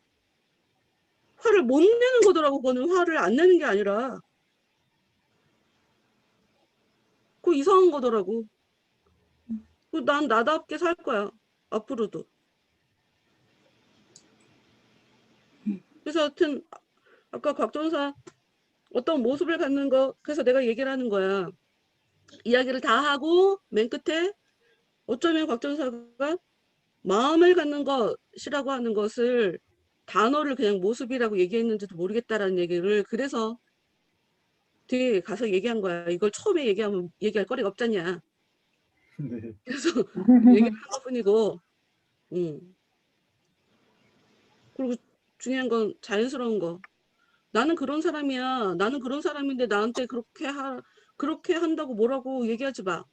화를 못 내는 거더라고. 그거는 화를 안 내는 게 아니라. 그거 이상한 거더라고. 난 나답게 살 거야. 앞으로도. 그래서 하여튼 아까 곽전사 어떤 모습을 갖는 거 그래서 내가 얘기를 하는 거야. 이야기를 다 하고 맨 끝에 어쩌면 곽전사가 마음을 갖는 것이라고 하는 것을 단어를 그냥 모습이라고 얘기했는지도 모르겠다라는 얘기를 그래서 뒤에 가서 얘기한 거야. 이걸 처음에 얘기하면 얘기할 거리가 없잖냐. 네. 그래서 얘기를 한 것뿐이고 그리고 중요한 건 자연스러운 거. 나는 그런 사람이야. 나는 그런 사람인데 나한테 그렇게 한다고 뭐라고 얘기하지 마.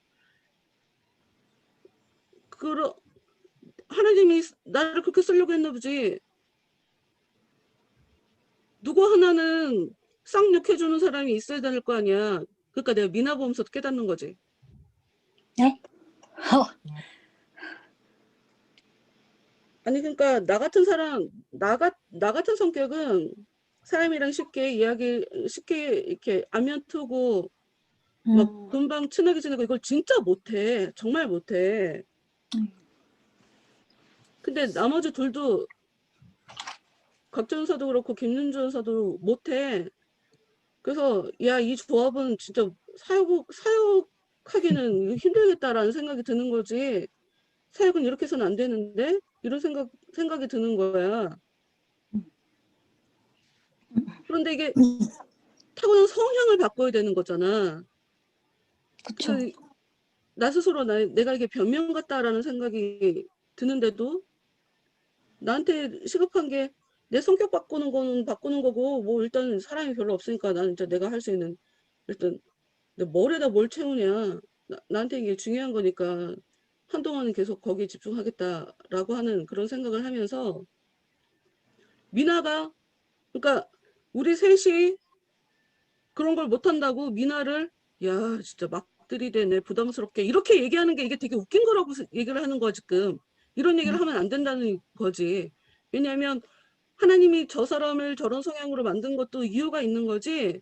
하나님이 나를 그렇게 쓰려고 했나 보지. 누구 하나는 쌍욕해주는 사람이 있어야 될 거 아니야. 그러니까 내가 미나 보면서 깨닫는 거지. 네? 아니 그러니까 나 같은 사람, 나 같은 성격은 사람이랑 쉽게 이렇게 안면 트고 막 금방 친하게 지내고 이걸 진짜 못해. 정말 못해. 근데 나머지 둘도 곽전사도 그렇고 김윤전사도 못해. 그래서 야, 이 조합은 진짜 사역하기는 힘들겠다라는 생각이 드는 거지. 사역은 이렇게 해서는 안 되는데 이런 생각이 드는 거야. 그런데 이게 타고난 성향을 바꿔야 되는 거잖아. 그쵸. 나 스스로 내가 이게 변명 같다라는 생각이 드는데도 나한테 시급한 게 내 성격 바꾸는 거는 바꾸는 거고 뭐 일단 사람이 별로 없으니까 나는 이제 내가 할 수 있는 일단 내 머리에다 뭘 채우냐. 나한테 이게 중요한 거니까 한동안은 계속 거기에 집중하겠다라고 하는 그런 생각을 하면서 미나가 그러니까 우리 셋이 그런 걸 못한다고 미나를 야 진짜 막 들이대네 부담스럽게 이렇게 얘기하는 게 이게 되게 웃긴 거라고 얘기를 하는 거야 지금. 이런 얘기를 하면 안 된다는 거지. 왜냐하면 하나님이 저 사람을 저런 성향으로 만든 것도 이유가 있는 거지.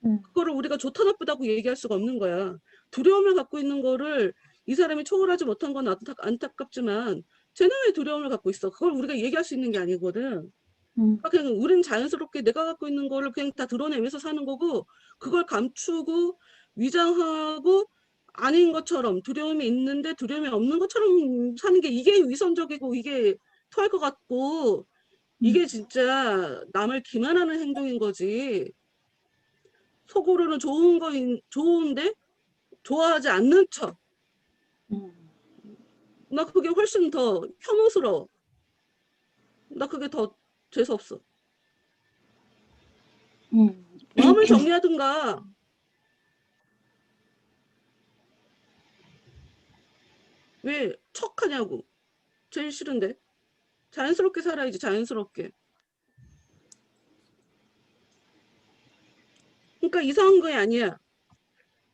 그거를 우리가 좋다 나쁘다고 얘기할 수가 없는 거야. 두려움을 갖고 있는 거를 이 사람이 초월하지 못한 건 안타깝지만 쟤는 왜 두려움을 갖고 있어? 그걸 우리가 얘기할 수 있는 게 아니거든. 그냥 우린 자연스럽게 내가 갖고 있는 거를 그냥 다 드러내면서 사는 거고 그걸 감추고 위장하고 아닌 것처럼 두려움이 있는데 두려움이 없는 것처럼 사는 게 이게 위선적이고 이게 토할 것 같고 이게 진짜 남을 기만하는 행동인 거지. 속으로는 좋은데 좋아하지 않는 척. 나 그게 훨씬 더 혐오스러워. 나 그게 더 재수없어. 마음을 정리하든가. 왜 척하냐고. 제일 싫은데. 자연스럽게 살아야지 자연스럽게. 그러니까 이상한 거 아니야.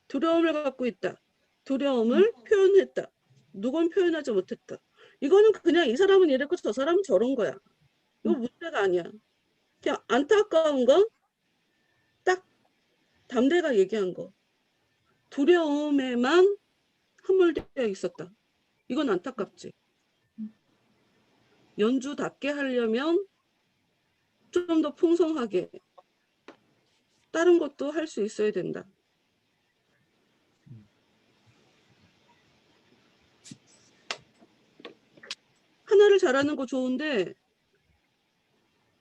두려움을 갖고 있다. 두려움을 표현했다. 누군 표현하지 못했다. 이거는 그냥 이 사람은 이랬고 저 사람은 저런 거야. 이거 문제가 아니야. 그냥 안타까운 건 딱 담대가 얘기한 거. 두려움에만 함몰되어 있었다. 이건 안타깝지. 연주답게 하려면 좀 더 풍성하게 다른 것도 할 수 있어야 된다. 하나를 잘하는 거 좋은데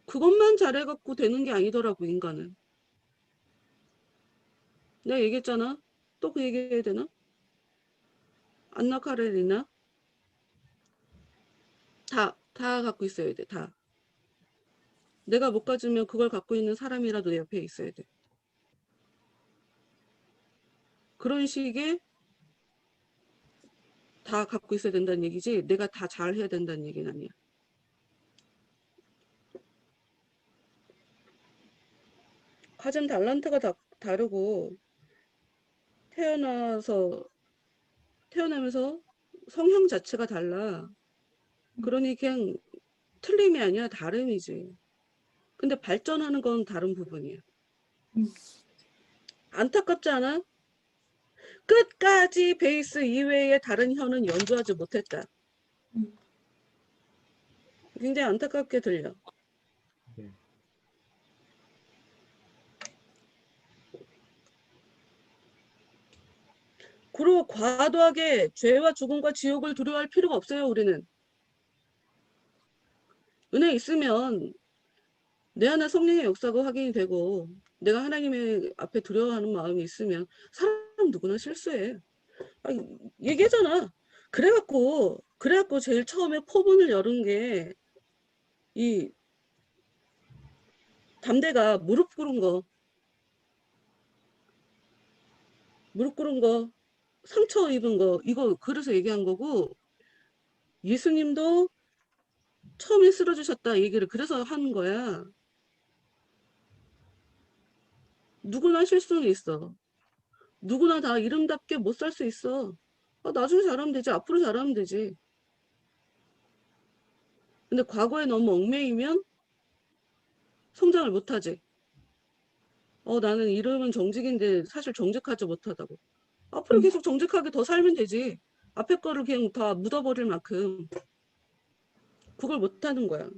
그것만 잘해갖고 되는 게 아니더라고, 인간은. 내가 얘기했잖아. 또 그 얘기해야 되나? 안나 카레리나? 다 갖고 있어야 돼, 다. 내가 못 가지면 그걸 갖고 있는 사람이라도 내 옆에 있어야 돼. 그런 식의 다 갖고 있어야 된다는 얘기지, 내가 다 잘해야 된다는 얘기는 아니야. 가진 달란트가 다르고 태어나면서 성향 자체가 달라. 그러니 그냥 틀림이 아니야, 다름이지. 근데 발전하는 건 다른 부분이야. 안타깝지 않아? 끝까지 베이스 이외의 다른 혀는 연주하지 못했다. 굉장히 안타깝게 들려. 네. 그리고 과도하게 죄와 죽음과 지옥을 두려워할 필요가 없어요, 우리는. 은혜 있으면 내 안에 성령의 역사가 확인이 되고 내가 하나님의 앞에 두려워하는 마음이 있으면 사람 누구나 실수해. 아니, 얘기하잖아. 그래갖고 제일 처음에 포문을 열은 게 이 담대가 무릎 꿇은 거, 상처 입은 거, 이거 그래서 얘기한 거고, 예수님도 처음에 쓰러지셨다 얘기를 그래서 하는 거야. 누구나 실수는 있어. 누구나 다 이름답게 못 살 수 있어. 나중에 잘하면 되지. 앞으로 잘하면 되지. 근데 과거에 너무 얽매이면 성장을 못하지. 나는 이름은 정직인데 사실 정직하지 못하다고. 앞으로 계속 정직하게 더 살면 되지. 앞에 거를 그냥 다 묻어버릴 만큼. 그걸 못하는 거야.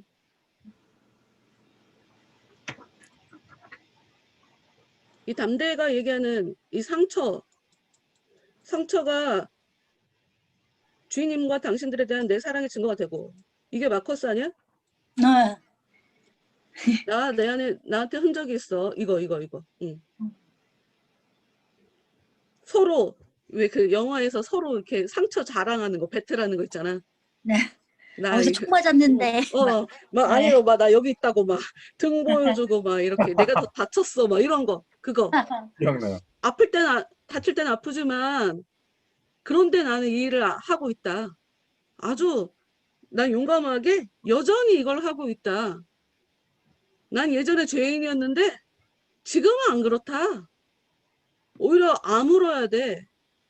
이 담대가 얘기하는 이 상처가 주인님과 당신들에 대한 내 사랑의 증거가 되고, 이게 마커스 아니야? 네. 내 안에 나한테 흔적이 있어. 이거. 응. 서로 왜 그 영화에서 서로 이렇게 상처 자랑하는 거, 배틀하는 거 있잖아. 네. 나 어디서 총 맞았는데. 막 네. 아니요, 막 나 여기 있다고 막 등 보여주고 막 이렇게 내가 더 다쳤어 막 이런 거. 그거 기억나요. 다칠 때는 아프지만 그런데 나는 이 일을 하고 있다. 아주 난 용감하게 여전히 이걸 하고 있다. 난 예전에 죄인이었는데 지금은 안 그렇다. 오히려 아물어야 돼.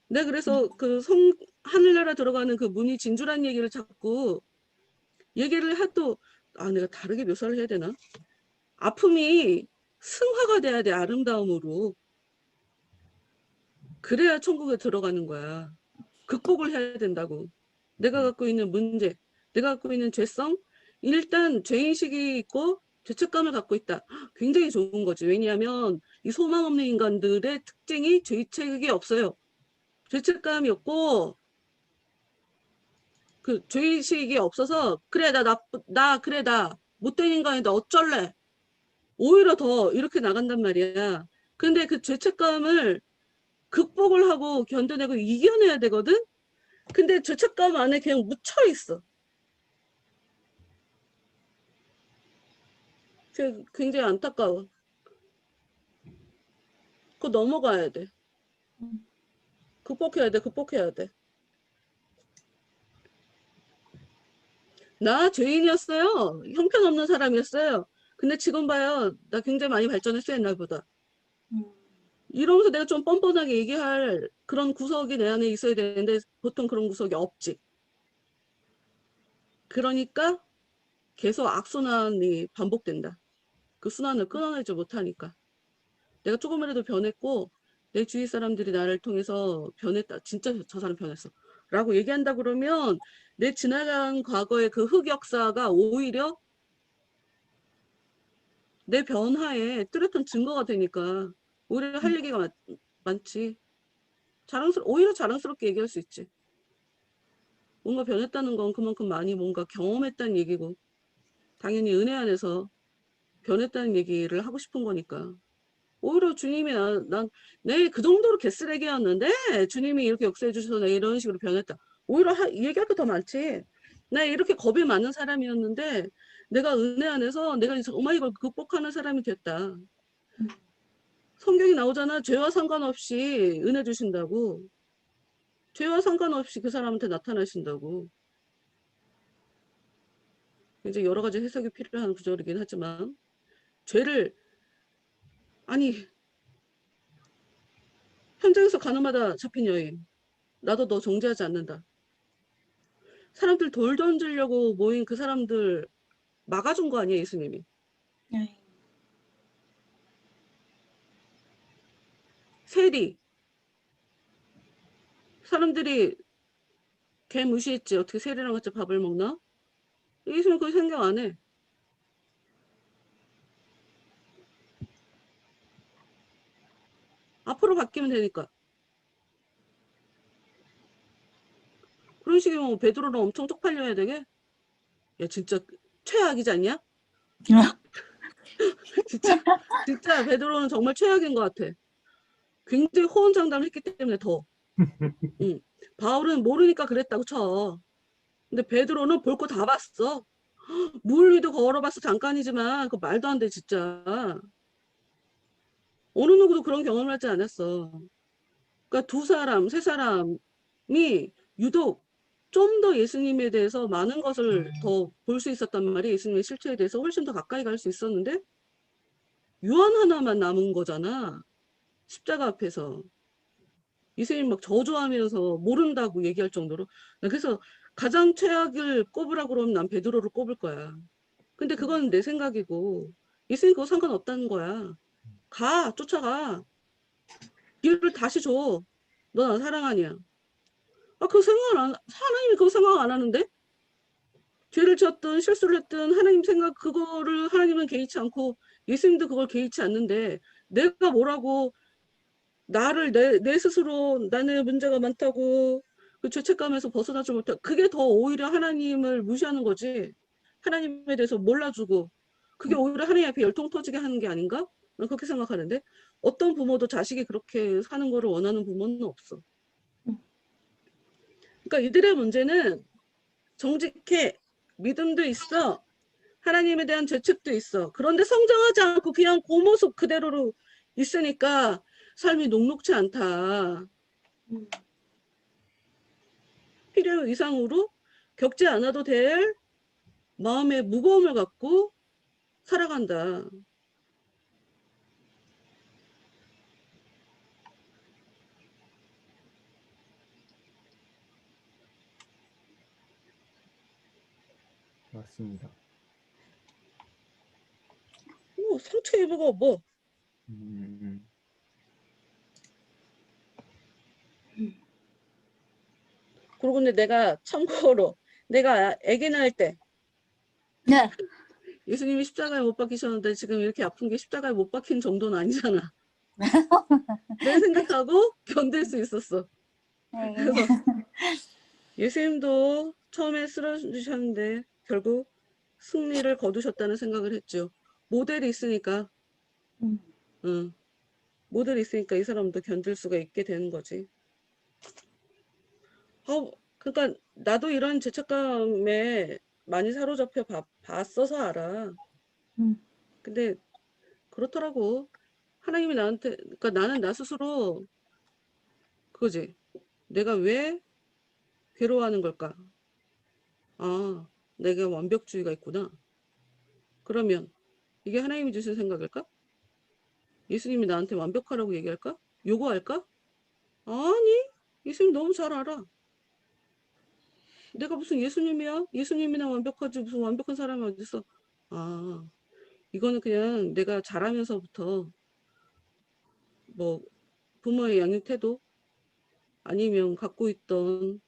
내가 그래서 그 하늘나라 들어가는 그 문이 진주란 얘기를 자꾸 얘기를 해도 내가 다르게 묘사를 해야 되나? 아픔이 승화가 돼야 돼, 아름다움으로. 그래야 천국에 들어가는 거야. 극복을 해야 된다고. 내가 갖고 있는 문제, 내가 갖고 있는 죄성, 일단 죄인식이 있고 죄책감을 갖고 있다. 굉장히 좋은 거지. 왜냐하면 이 소망 없는 인간들의 특징이 죄책이 없어요. 죄책감이 없고 그 죄의식이 없어서 그래 나 못된 인간인데 어쩔래. 오히려 더 이렇게 나간단 말이야. 근데 그 죄책감을 극복을 하고 견뎌내고 이겨내야 되거든? 근데 죄책감 안에 그냥 묻혀 있어. 굉장히 안타까워. 그거 넘어가야 돼. 극복해야 돼. 나 죄인이었어요. 형편없는 사람이었어요. 근데 지금 봐요. 나 굉장히 많이 발전했어, 옛날보다. 이러면서 내가 좀 뻔뻔하게 얘기할 그런 구석이 내 안에 있어야 되는데 보통 그런 구석이 없지. 그러니까 계속 악순환이 반복된다. 그 순환을 끊어내지 못하니까. 내가 조금이라도 변했고 내 주위 사람들이 나를 통해서 변했다. 진짜 저 사람 변했어. 라고 얘기한다 그러면 내 지나간 과거의 그 흑역사가 오히려 내 변화에 뚜렷한 증거가 되니까 오히려 할 얘기가 많지. 오히려 자랑스럽게 얘기할 수 있지. 뭔가 변했다는 건 그만큼 많이 뭔가 경험했다는 얘기고 당연히 은혜 안에서 변했다는 얘기를 하고 싶은 거니까. 오히려 주님이 내 그 정도로 개쓰레기였는데 주님이 이렇게 역사해 주셔서 내가 이런 식으로 변했다. 오히려 얘기할 게 더 많지. 나 이렇게 겁이 많은 사람이었는데 내가 은혜 안에서 내가 정말 이걸 극복하는 사람이 됐다. 성경이 나오잖아. 죄와 상관없이 은혜 주신다고. 죄와 상관없이 그 사람한테 나타나신다고. 이제 여러 가지 해석이 필요한 구절이긴 하지만 죄를 아니 현장에서 가늠하다 잡힌 여인 나도 너 정죄하지 않는다. 사람들 돌 던지려고 모인 그 사람들 막아준 거 아니야 예수님이. 네. 세리 사람들이 걔 무시했지. 어떻게 세리랑 같이 밥을 먹나? 예수님 그거 생각 안 해. 앞으로 바뀌면 되니까. 그런 식이면 베드로는 엄청 쪽팔려야 되게? 야 진짜 최악이지 않냐? 진짜 베드로는 정말 최악인 것 같아. 굉장히 호언장담을 했기 때문에 더. 응. 바울은 모르니까 그랬다고 쳐. 근데 베드로는 볼 거 다 봤어. 물 위도 걸어봤어. 잠깐이지만 그 말도 안 돼 진짜. 어느 누구도 그런 경험을 하지 않았어. 그러니까 두 사람, 세 사람이 유독 좀 더 예수님에 대해서 많은 것을 더 볼 수 있었단 말이야. 예수님의 실체에 대해서 훨씬 더 가까이 갈 수 있었는데 요한 하나만 남은 거잖아. 십자가 앞에서. 예수님 막 저주하면서 모른다고 얘기할 정도로. 그래서 가장 최악을 꼽으라고 그러면 난 베드로를 꼽을 거야. 근데 그건 내 생각이고 예수님 그거 상관없다는 거야. 쫓아가. 기회를 다시 줘. 너 나 사랑하냐. 하나님이 그거 생각 안 하는데? 죄를 지었든 실수를 했든 하나님 생각 그거를 하나님은 개의치 않고 예수님도 그걸 개의치 않는데 내가 뭐라고 나를 내 스스로 나는 문제가 많다고 그 죄책감에서 벗어나지 못해 그게 더 오히려 하나님을 무시하는 거지. 하나님에 대해서 몰라주고 그게 오히려 하나님 앞에 열통 터지게 하는 게 아닌가? 난 그렇게 생각하는데 어떤 부모도 자식이 그렇게 사는 거를 원하는 부모는 없어. 그러니까 이들의 문제는 정직해. 믿음도 있어. 하나님에 대한 죄책도 있어. 그런데 성장하지 않고 그냥 그 모습 그대로로 있으니까 삶이 녹록지 않다. 필요 이상으로 겪지 않아도 될 마음의 무거움을 갖고 살아간다. 맞습니다. 상처 입어가 뭐. 음, 그러고 근데 내가 참고로 내가 아기 낳을 때 네. 예수님이 십자가에 못 박히셨는데 지금 이렇게 아픈 게 십자가에 못 박힌 정도는 아니잖아. 내 생각하고 견딜 수 있었어. 네. 그래서 예수님도 처음에 쓰러지셨는데 결국 승리를 거두셨다는 생각을 했죠. 모델이 있으니까, 음. 응. 모델이 있으니까 이 사람도 견딜 수가 있게 되는 거지. 그러니까 나도 이런 죄책감에 많이 사로잡혀 봤어서 알아. 근데 그렇더라고. 하나님이 나한테, 그러니까 나는 나 스스로 그거지. 내가 왜 괴로워하는 걸까? 아, 내가 완벽주의가 있구나. 그러면 이게 하나님이 주신 생각일까? 예수님이 나한테 완벽하라고 얘기할까? 요구할까? 아니, 예수님 너무 잘 알아. 내가 무슨 예수님이야? 예수님이나 완벽하지 무슨 완벽한 사람이 어딨어? 아, 이거는 그냥 내가 자라면서부터 뭐 부모의 양육 태도 아니면 갖고 있던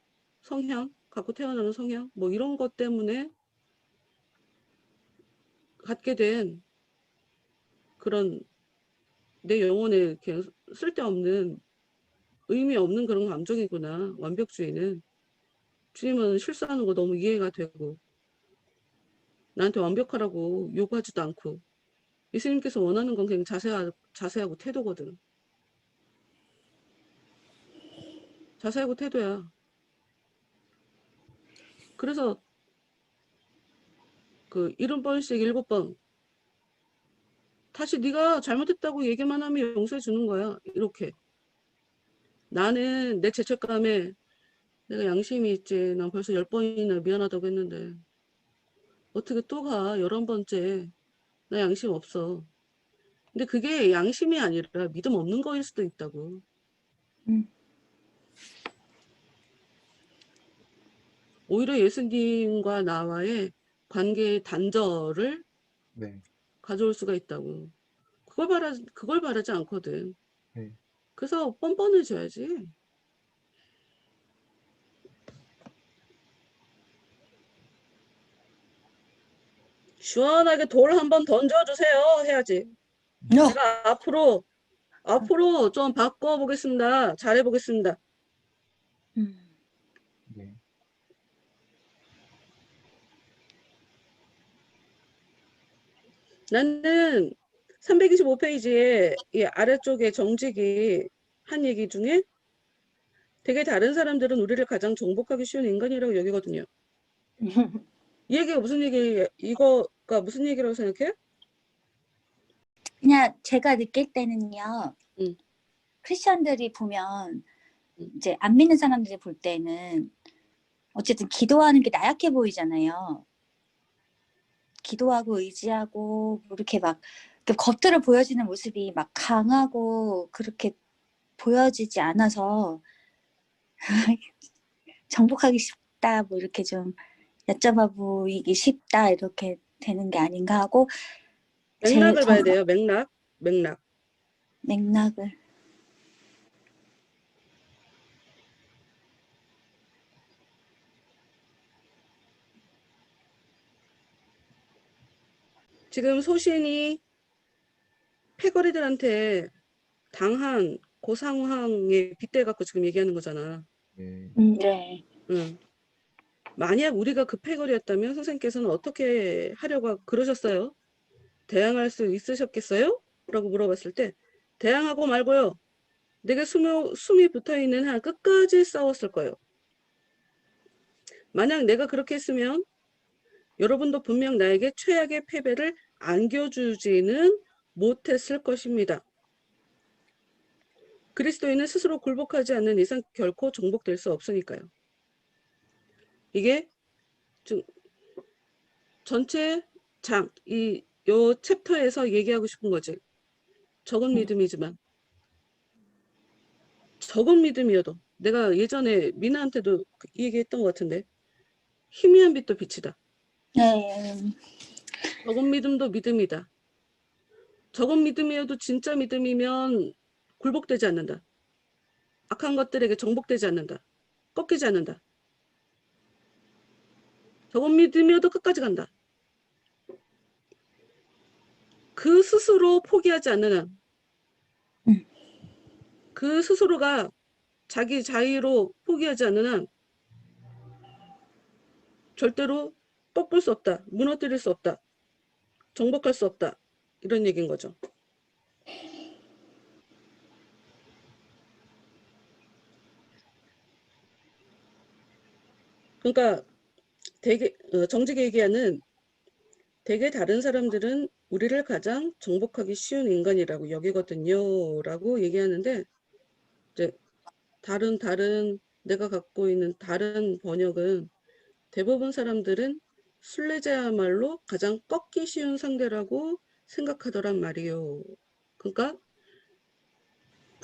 성향, 갖고 태어나는 성향 뭐 이런 것 때문에 갖게 된 그런 내 영혼에 그냥 쓸데없는 의미 없는 그런 감정이구나. 완벽주의는. 주님은 실수하는 거 너무 이해가 되고 나한테 완벽하라고 요구하지도 않고 예수님께서 원하는 건 그냥 자세하고 태도거든. 자세하고 태도야. 그래서 그 70번씩 7번 다시 네가 잘못했다고 얘기만 하면 용서해 주는 거야. 이렇게. 나는 내 죄책감에 내가 양심이 있지. 난 벌써 10번이나 미안하다고 했는데 어떻게 또 가? 11번째. 나 양심 없어. 근데 그게 양심이 아니라 믿음 없는 거일 수도 있다고. 오히려 예수님과 나와의 관계의 단절을 네. 가져올 수가 있다고. 그걸 바라지 않거든. 네. 그래서 뻔뻔해져야지. 시원하게 돌 한번 던져주세요. 해야지. 제가 앞으로 좀 바꿔보겠습니다. 잘해보겠습니다. 네. 나는 325페이지에 이 아래쪽에 정직이 한 얘기 중에 되게 다른 사람들은 우리를 가장 정복하기 쉬운 인간이라고 여기거든요. 이 얘기가 무슨 얘기예요? 이거가 무슨 얘기라고 생각해? 그냥 제가 느낄 때는요. 응. 크리스천들이 보면 응. 이제 안 믿는 사람들이 볼 때는 어쨌든 기도하는 게 나약해 보이잖아요. 기도하고 의지하고 이렇게 막 겉으로 보여지는 모습이 막 강하고 그렇게 보여지지 않아서 정복하기 쉽다 뭐 이렇게 좀 여쭤봐 보이기 쉽다 이렇게 되는 게 아닌가 하고 맥락을 봐야 돼요. 맥락. 맥락을 지금 소신이 패거리들한테 당한 그 상황에 빗대갖고 지금 얘기하는 거잖아. 네. 네. 응. 만약 우리가 그 패거리였다면 선생님께서는 어떻게 하려고 그러셨어요? 대항할 수 있으셨겠어요? 라고 물어봤을 때 대항하고 말고요. 내게 숨이 붙어있는 한 끝까지 싸웠을 거예요. 만약 내가 그렇게 했으면 여러분도 분명 나에게 최악의 패배를 안겨주지는 못했을 것입니다. 그리스도인은 스스로 굴복하지 않는 이상 결코 정복될 수 없으니까요. 이게 좀 전체 요 챕터에서 얘기하고 싶은 거지. 적은 믿음이지만 적은 믿음이어도 내가 예전에 미나한테도 이 얘기했던 것 같은데 희미한 빛도 빛이다. 네. 적은 믿음도 믿음이다. 적은 믿음이어도 진짜 믿음이면 굴복되지 않는다. 악한 것들에게 정복되지 않는다. 꺾이지 않는다. 적은 믿음이어도 끝까지 간다. 그 스스로 포기하지 않는 한, 그 스스로가 자기 자의로 포기하지 않는 한 절대로 꺾을 수 없다. 무너뜨릴 수 없다. 정복할 수 없다. 이런 얘기인 거죠. 그러니까 정직이 얘기하는 되게 다른 사람들은 우리를 가장 정복하기 쉬운 인간이라고 여기거든요. 라고 얘기하는데 이제 다른 내가 갖고 있는 다른 번역은 대부분 사람들은 순례자야말로 가장 꺾기 쉬운 상대라고 생각하더란 말이에요. 그러니까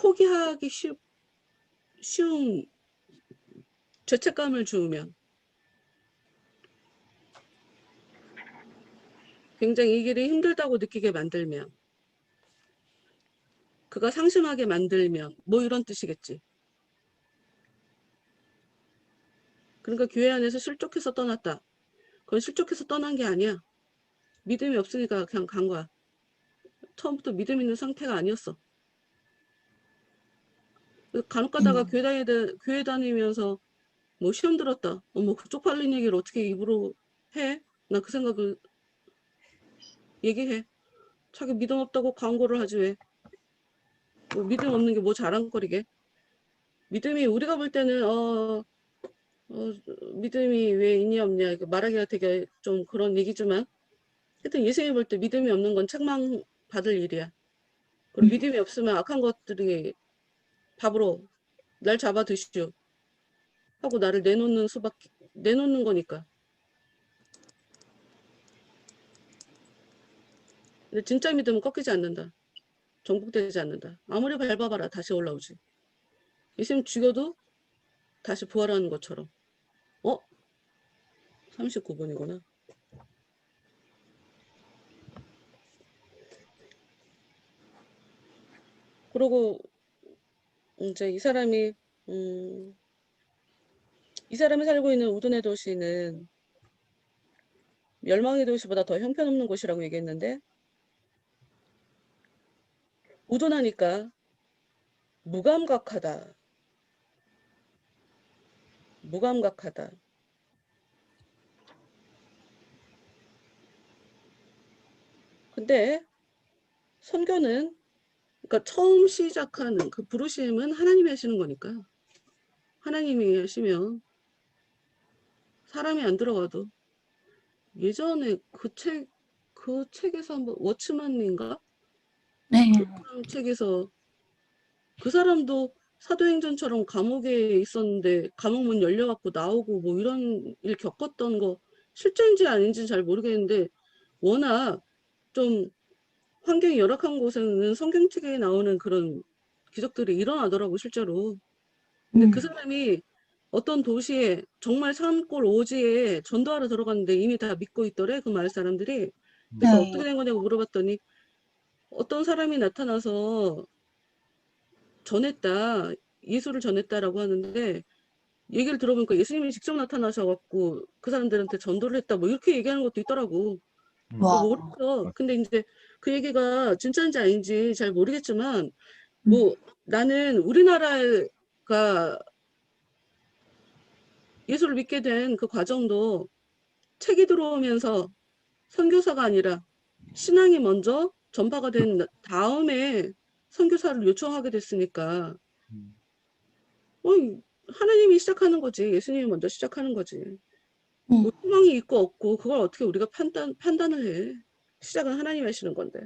포기하기 쉬운 죄책감을 주면, 굉장히 이 길이 힘들다고 느끼게 만들면, 그가 상심하게 만들면, 뭐 이런 뜻이겠지. 그러니까 교회 안에서 실족해서 떠났다. 그건 실족해서 떠난 게 아니야. 믿음이 없으니까 그냥 간 거야. 처음부터 믿음 있는 상태가 아니었어. 간혹 가다가 교회 다니면서 뭐 시험 들었다. 어머, 그 쪽팔린 얘기를 어떻게 입으로 해? 나 그 생각을 얘기해. 자기 믿음 없다고 광고를 하지 왜. 뭐 믿음 없는 게 뭐 자랑거리게. 믿음이 우리가 볼 때는 믿음이 왜 있냐 없냐 이렇게 말하기가 되게 좀 그런 얘기지만, 하여튼 예수님이 볼 때 믿음이 없는 건 책망받을 일이야. 그리고 믿음이 없으면 악한 것들이 밥으로 날 잡아 드시오 하고 나를 내놓는 거니까. 근데 진짜 믿음은 꺾이지 않는다. 정복되지 않는다. 아무리 밟아봐라 다시 올라오지. 예수님 죽여도 다시 부활하는 것처럼. 39분이구나. 그리고 이제 이 사람이 살고 있는 우둔의 도시는 멸망의 도시보다 더 형편없는 곳이라고 얘기했는데, 우둔하니까 무감각하다. 무감각하다. 근데 선교는, 그러니까 처음 시작하는 그 부르심은 하나님이 하시는 거니까, 하나님이 하시면 사람이 안 들어가도, 예전에 그 책에서 한번 워치만인가? 네. 그 사람 책에서 그 사람도 사도행전처럼 감옥에 있었는데 감옥 문 열려갖고 나오고 뭐 이런 일 겪었던 거 실제인지 아닌지 잘 모르겠는데, 워낙 좀 환경이 열악한 곳에는 성경책에 나오는 그런 기적들이 일어나더라고 실제로. 근데 그 사람이 어떤 도시에 정말 산골 오지에 전도하러 들어갔는데 이미 다 믿고 있더래 그 마을 사람들이. 그래서 네. 어떻게 된 거냐고 물어봤더니 어떤 사람이 나타나서 전했다, 예수를 전했다라고 하는데, 얘기를 들어보니까 예수님이 직접 나타나셔갖고 그 사람들한테 전도를 했다 뭐 이렇게 얘기하는 것도 있더라고. 와. 모르겠어. 근데 이제 그 얘기가 진짜인지 아닌지 잘 모르겠지만, 뭐 나는 우리나라가 예수를 믿게 된 그 과정도 책이 들어오면서 선교사가 아니라 신앙이 먼저 전파가 된 다음에 선교사를 요청하게 됐으니까, 어, 하나님이 시작하는 거지. 예수님이 먼저 시작하는 거지. 뭐 희망이 있고 없고 그걸 어떻게 우리가 판단을 해. 시작은 하나님이 하시는 건데.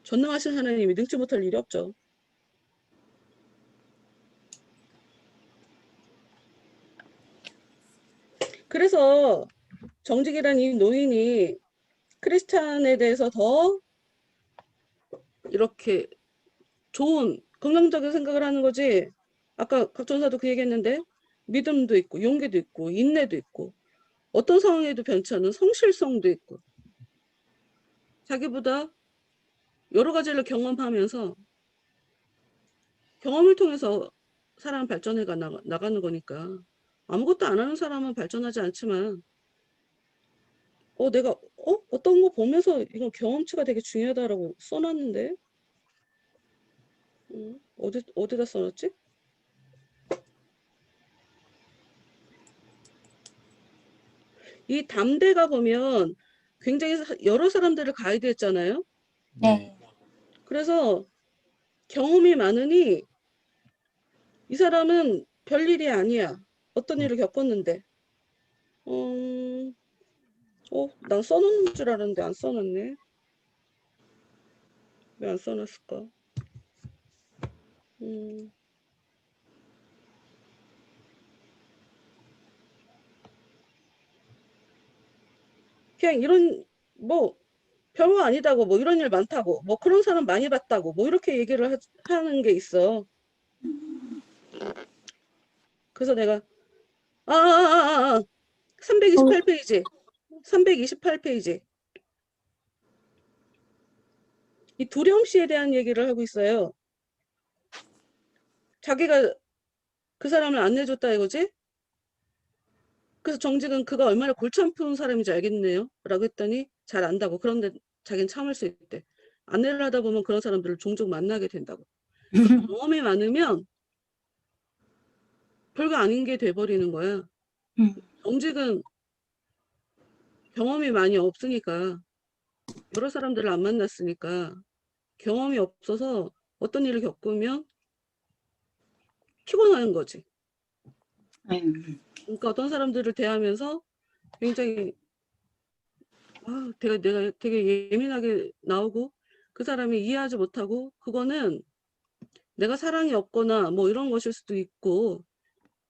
전능하신 하나님이 능치 못할 일이 없죠. 그래서 정직이라는 이 노인이 크리스찬에 대해서 더 이렇게 좋은 긍정적인 생각을 하는 거지. 아까 각 전사도 그 얘기했는데, 믿음도 있고 용기도 있고 인내도 있고 어떤 상황에도 변치 않는 성실성도 있고, 자기보다 여러 가지를 경험하면서 경험을 통해서 사람 발전해 나가는 거니까. 아무것도 안 하는 사람은 발전하지 않지만, 내가 어떤 거 보면서 이건 경험치가 되게 중요하다라고 써놨는데, 어디다 써놨지? 이 담대가 보면 굉장히 여러 사람들을 가이드했잖아요. 네. 그래서 경험이 많으니 이 사람은 별일이 아니야. 어떤 일을 겪었는데. 난 써놓는 줄 알았는데 안 써놨네. 왜 안 써놨을까? 그냥 이런, 뭐, 별거 아니다고, 뭐 이런 일 많다고, 뭐 그런 사람 많이 봤다고, 뭐 이렇게 얘기를 하는 게 있어. 그래서 내가 328페이지 328페이지 이 두려움씨에 대한 얘기를 하고 있어요. 자기가 그 사람을 안 내줬다 이거지? 그래서 정직은 그가 얼마나 골치 아픈 사람인지 알겠네요 라고 했더니 잘 안다고. 그런데 자기는 참을 수 있대. 안내를 하다 보면 그런 사람들을 종종 만나게 된다고. 경험이 많으면 별거 아닌 게 돼버리는 거야. 정직은 경험이 많이 없으니까, 여러 사람들을 안 만났으니까 경험이 없어서 어떤 일을 겪으면 피곤한 거지. 그러니까 어떤 사람들을 대하면서 굉장히 내가 되게 예민하게 나오고 그 사람이 이해하지 못하고, 그거는 내가 사랑이 없거나 뭐 이런 것일 수도 있고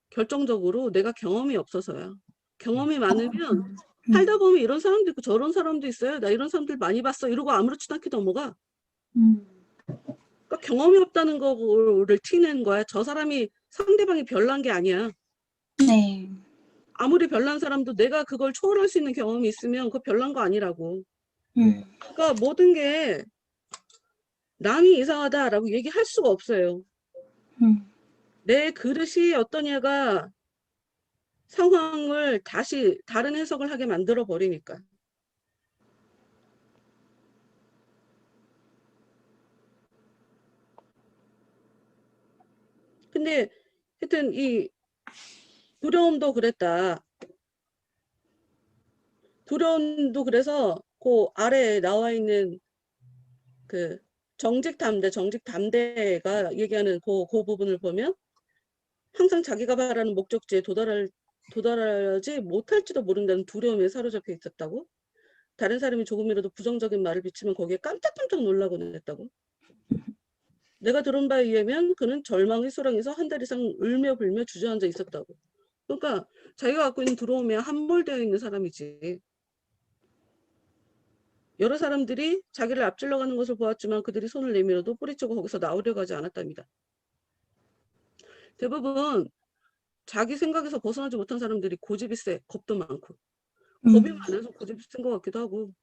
결정적으로 내가 경험이 없어서야. 경험이 많으면 살다 보면 이런 사람도 있고 저런 사람도 있어요. 나 이런 사람들 많이 봤어. 이러고 아무렇지도 않게 넘어가. 그러니까 경험이 없다는 거를 티낸 거야. 저 사람이 상대방이 별난 게 아니야. 네. 아무리 별난 사람도 내가 그걸 초월할 수 있는 경험이 있으면 그거 별난 거 아니라고. 그러니까 모든 게 남이 이상하다라고 얘기할 수가 없어요. 내 그릇이 어떤 애가 상황을 다시 다른 해석을 하게 만들어 버리니까. 근데 하여튼 이 두려움도 그랬다. 두려움도 그래서 그 아래에 나와 있는 그 정직담대가 얘기하는 그 부분을 보면 항상 자기가 바라는 목적지에 도달하지 못할지도 모른다는 두려움에 사로잡혀 있었다고. 다른 사람이 조금이라도 부정적인 말을 비치면 거기에 깜짝깜짝 놀라곤 했다고. 내가 들은 바에 의하면 그는 절망의 소랑에서 한 달 이상 울며 불며 주저앉아 있었다고. 그러니까 자기가 갖고 있는 두려움에 함몰되어 있는 사람이지. 여러 사람들이 자기를 앞질러 가는 것을 보았지만 그들이 손을 내밀어도 뿌리치고 거기서 나오려고 하지 않았답니다. 대부분 자기 생각에서 벗어나지 못한 사람들이 고집이 세, 겁도 많고. 겁이 많아서 고집이 센 것 같기도 하고.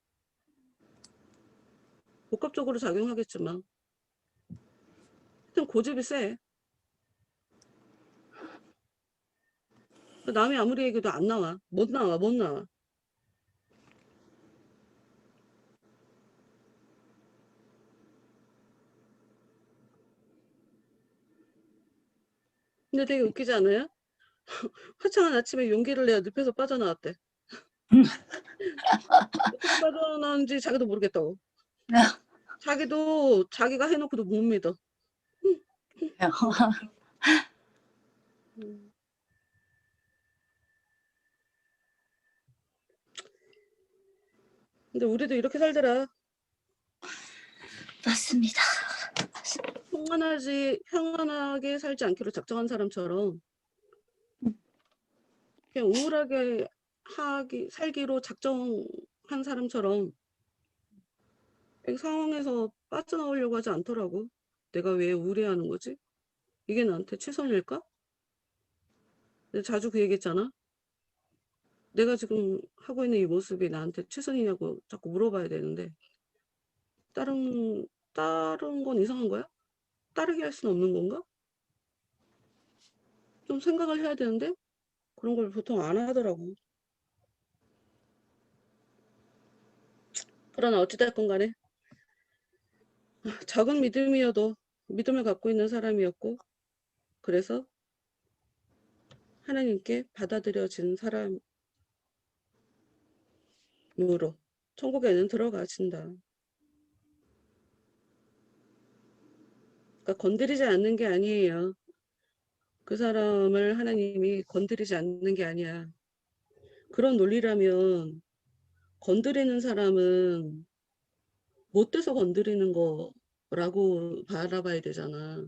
복합적으로 작용하겠지만 하여튼 고집이 세. 남이 아무리 얘기해도 안 나와. 못 나와. 근데 되게 웃기지 않아요? 화창한 아침에 용기를 내어 늪에서 빠져나왔대. 어떻게 빠져나왔는지 자기도 모르겠다고. 자기도 자기가 해놓고도 못 믿어. 근데 우리도 이렇게 살더라. 맞습니다. 평안하게 살지 않기로 작정한 사람처럼 그냥 우울하게 살기로 작정한 사람처럼 이 상황에서 빠져나오려고 하지 않더라고. 내가 왜 우울해하는 거지? 이게 나한테 최선일까? 내가 자주 그 얘기했잖아. 내가 지금 하고 있는 이 모습이 나한테 최선이냐고 자꾸 물어봐야 되는데 다른 건 이상한 거야? 따르게 할 수는 없는 건가? 좀 생각을 해야 되는데 그런 걸 보통 안 하더라고. 그러나 어찌됐건 간에 작은 믿음이어도 믿음을 갖고 있는 사람이었고, 그래서 하나님께 받아들여진 사람으로 천국에는 들어가신다. 그러니까 건드리지 않는 게 아니에요. 그 사람을 하나님이 건드리지 않는 게 아니야. 그런 논리라면 건드리는 사람은 못돼서 건드리는 거라고 바라봐야 되잖아.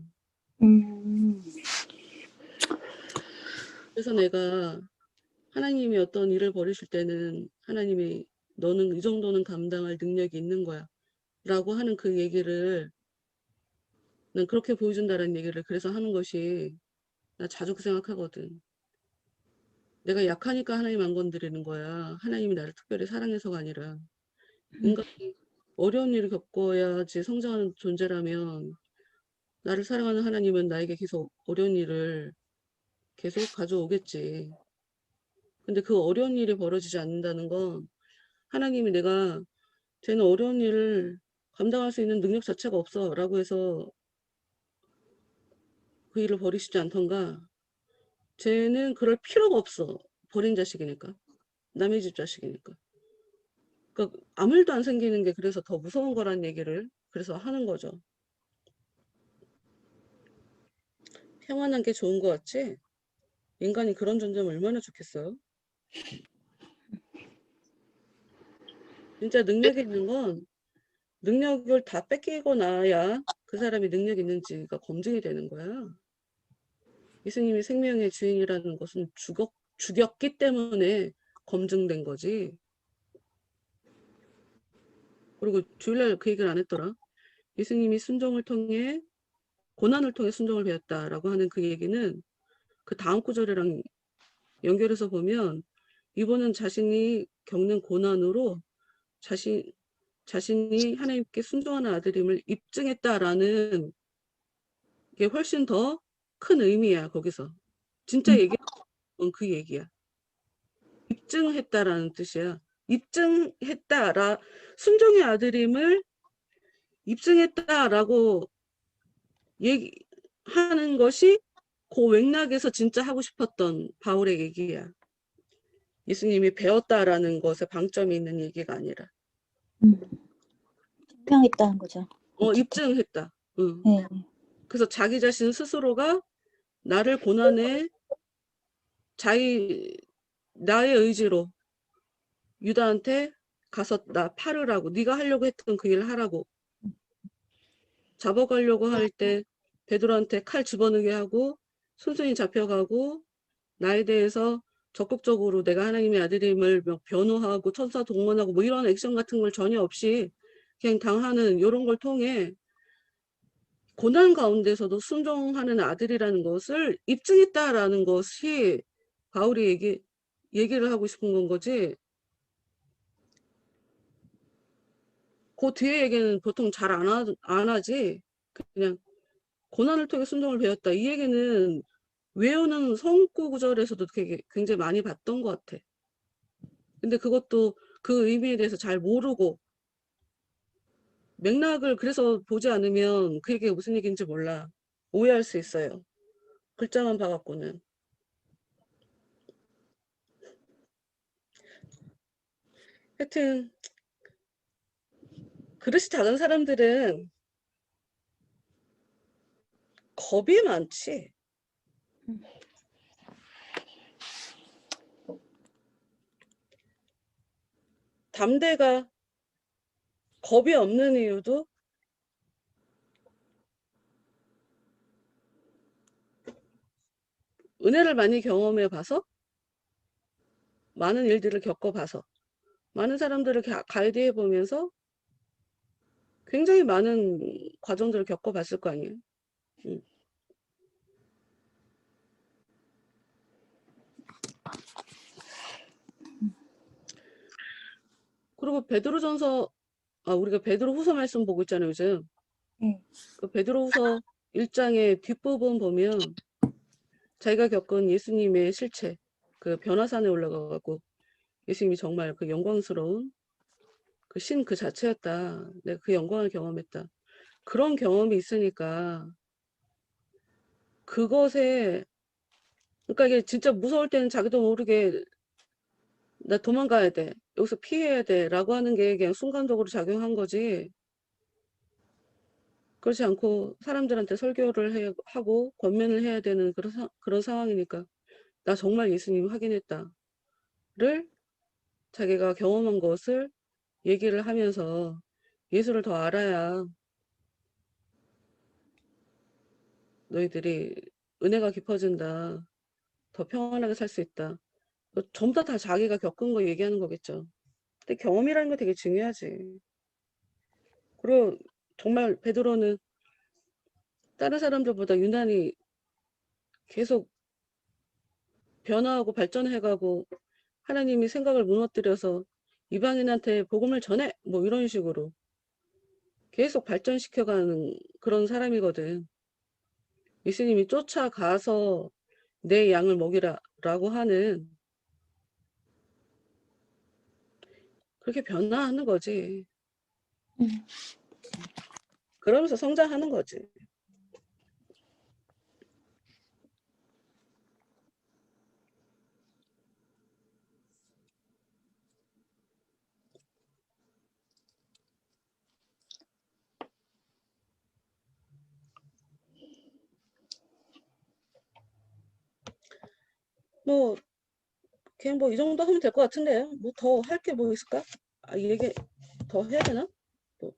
그래서 내가 하나님이 어떤 일을 벌이실 때는 하나님이 너는 이 정도는 감당할 능력이 있는 거야. 라고 하는 그 얘기를 난 그렇게 보여준다는 얘기를 그래서 하는 것이 나 자주 그 생각하거든. 내가 약하니까 하나님 안 건드리는 거야. 하나님이 나를 특별히 사랑해서가 아니라 인간이 어려운 일을 겪어야지 성장하는 존재라면 나를 사랑하는 하나님은 나에게 계속 어려운 일을 계속 가져오겠지. 근데 그 어려운 일이 벌어지지 않는다는 건 하나님이 내가 쟤는 어려운 일을 감당할 수 있는 능력 자체가 없어 라고 해서 그 일을 버리시지 않던가 쟤는 그럴 필요가 없어. 버린 자식이니까. 남의 집 자식이니까. 그러니까 아무 일도 안 생기는 게 그래서 더 무서운 거란 얘기를 그래서 하는 거죠. 평안한 게 좋은 거 같지? 인간이 그런 존재면 얼마나 좋겠어요? 진짜 능력이 있는 건 능력을 다 뺏기고 나야 그 사람이 능력 있는지가 검증이 되는 거야. 예수님이 생명의 주인이라는 것은 죽였기 때문에 검증된 거지. 그리고 주일날 그 얘기를 안 했더라. 예수님이 순종을 통해 고난을 통해 순종을 배웠다라고 하는 그 얘기는 그 다음 구절이랑 연결해서 보면 이분은 자신이 겪는 고난으로 자신이 하나님께 순종하는 아들임을 입증했다라는 게 훨씬 더 큰 의미야. 거기서 진짜 얘기한 건 그 얘기야. 입증했다라는 뜻이야. 입증했다라 순종의 아들임을 입증했다라고 얘기하는 것이 그 맥락에서 진짜 하고 싶었던 바울의 얘기야. 예수님이 배웠다라는 것에 방점이 있는 얘기가 아니라. 증명했다는 거죠. 입증했다. 응. 네. 그래서 자기 자신 스스로가 나를 고난에 나의 의지로 유다한테 가서 나 팔으라고 네가 하려고 했던 그 일을 하라고 잡아가려고 할 때 베드로한테 칼 집어넣게 하고 순순히 잡혀가고 나에 대해서 적극적으로 내가 하나님의 아들임을 변호하고 천사 동원하고 뭐 이런 액션 같은 걸 전혀 없이 그냥 당하는 이런 걸 통해 고난 가운데서도 순종하는 아들이라는 것을 입증했다라는 것이 바울이 얘기를 하고 싶은 건 거지. 그 뒤에 얘기는 보통 잘 안 하지. 그냥 고난을 통해 순종을 배웠다. 이 얘기는 외우는 성구 구절에서도 되게 굉장히 많이 봤던 것 같아. 근데 그것도 그 의미에 대해서 잘 모르고 맥락을 그래서 보지 않으면 그게 무슨 얘기인지 몰라. 오해할 수 있어요. 글자만 봐갖고는. 하여튼 그릇이 작은 사람들은 겁이 많지. 담대가 겁이 없는 이유도 은혜를 많이 경험해 봐서 많은 일들을 겪어봐서 많은 사람들을 가이드해 보면서 굉장히 많은 과정들을 겪어봤을 거 아니에요. 그리고 베드로전서 우리가 베드로후서 말씀 보고 있잖아요 요즘. 그 베드로후서 1장의 뒷부분 보면 자기가 겪은 예수님의 실체, 그 변화산에 올라가고 예수님이 정말 그 영광스러운 그 신 그 자체였다. 내가 그 영광을 경험했다. 그런 경험이 있으니까 그것에 그러니까 이게 진짜 무서울 때는 자기도 모르게 나 도망가야 돼. 여기서 피해야 돼. 라고 하는 게 그냥 순간적으로 작용한 거지. 그렇지 않고 사람들한테 설교를 하고 권면을 해야 되는 그런 상황이니까 나 정말 예수님 확인했다. 를 자기가 경험한 것을 얘기를 하면서 예수를 더 알아야 너희들이 은혜가 깊어진다. 더 평안하게 살 수 있다. 전부 다 자기가 겪은 거 얘기하는 거겠죠. 근데 경험이라는 거 되게 중요하지. 그리고 정말 베드로는 다른 사람들보다 유난히 계속 변화하고 발전해가고 하나님이 생각을 무너뜨려서 이방인한테 복음을 전해 뭐 이런 식으로 계속 발전시켜가는 그런 사람이거든. 예수님이 쫓아가서 내 양을 먹이라라고 하는 그렇게 변화하는 거지. 그러면서 성장하는 거지. 뭐 그냥 뭐 이 정도 하면 될 것 같은데 뭐 더 할 게 뭐 있을까? 아, 얘기 더 해야 되나? 뭐,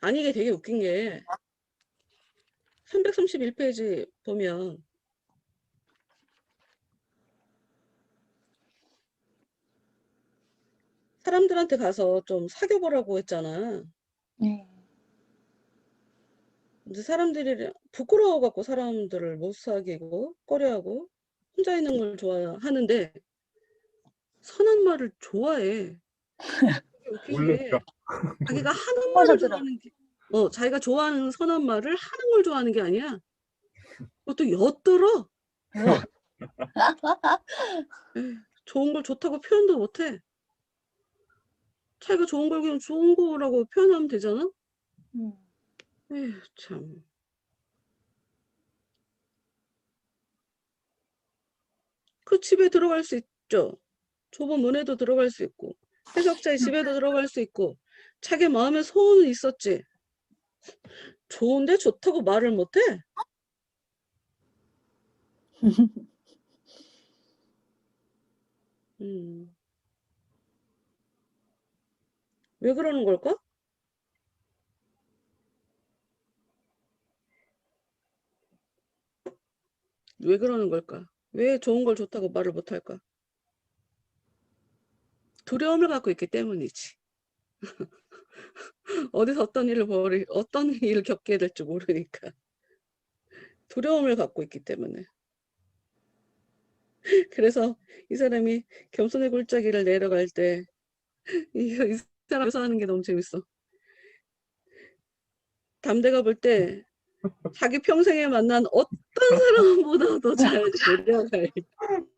아니 이게 되게 웃긴 게 331페이지 보면 사람들한테 가서 좀 사귀어보라고 했잖아. 네. 근데 사람들이 부끄러워갖고 사람들을 못 사귀고 꺼려하고 혼자 있는 걸 좋아하는데 선한 말을 좋아해. 되게 웃긴 원래 게 자기가 하는 맞아, 말을 들어. 좋아하는 게 자기가 좋아하는 선한 말을 하는 걸 좋아하는 게 아니야. 그것도 엿들어. 에이, 좋은 걸 좋다고 표현도 못해. 자기가 좋은 걸 그냥 좋은 거라고 표현하면 되잖아. 에휴 참. 그 집에 들어갈 수 있죠. 좁은 문에도 들어갈 수 있고 해석자의 집에도 들어갈 수 있고 자기 마음에 소원은 있었지. 좋은데 좋다고 말을 못해? 왜 그러는 걸까? 왜 그러는 걸까? 왜 좋은 걸 좋다고 말을 못할까? 두려움을 갖고 있기 때문이지. 어디서 어떤 일을 겪게 될지 모르니까. 두려움을 갖고 있기 때문에. 그래서 이 사람이 겸손의 골짜기를 내려갈 때, 이 사람 묘사하는 게 너무 재밌어. 담대가 볼 때, 자기 평생에 만난 어떤 사람보다도 잘 내려갈.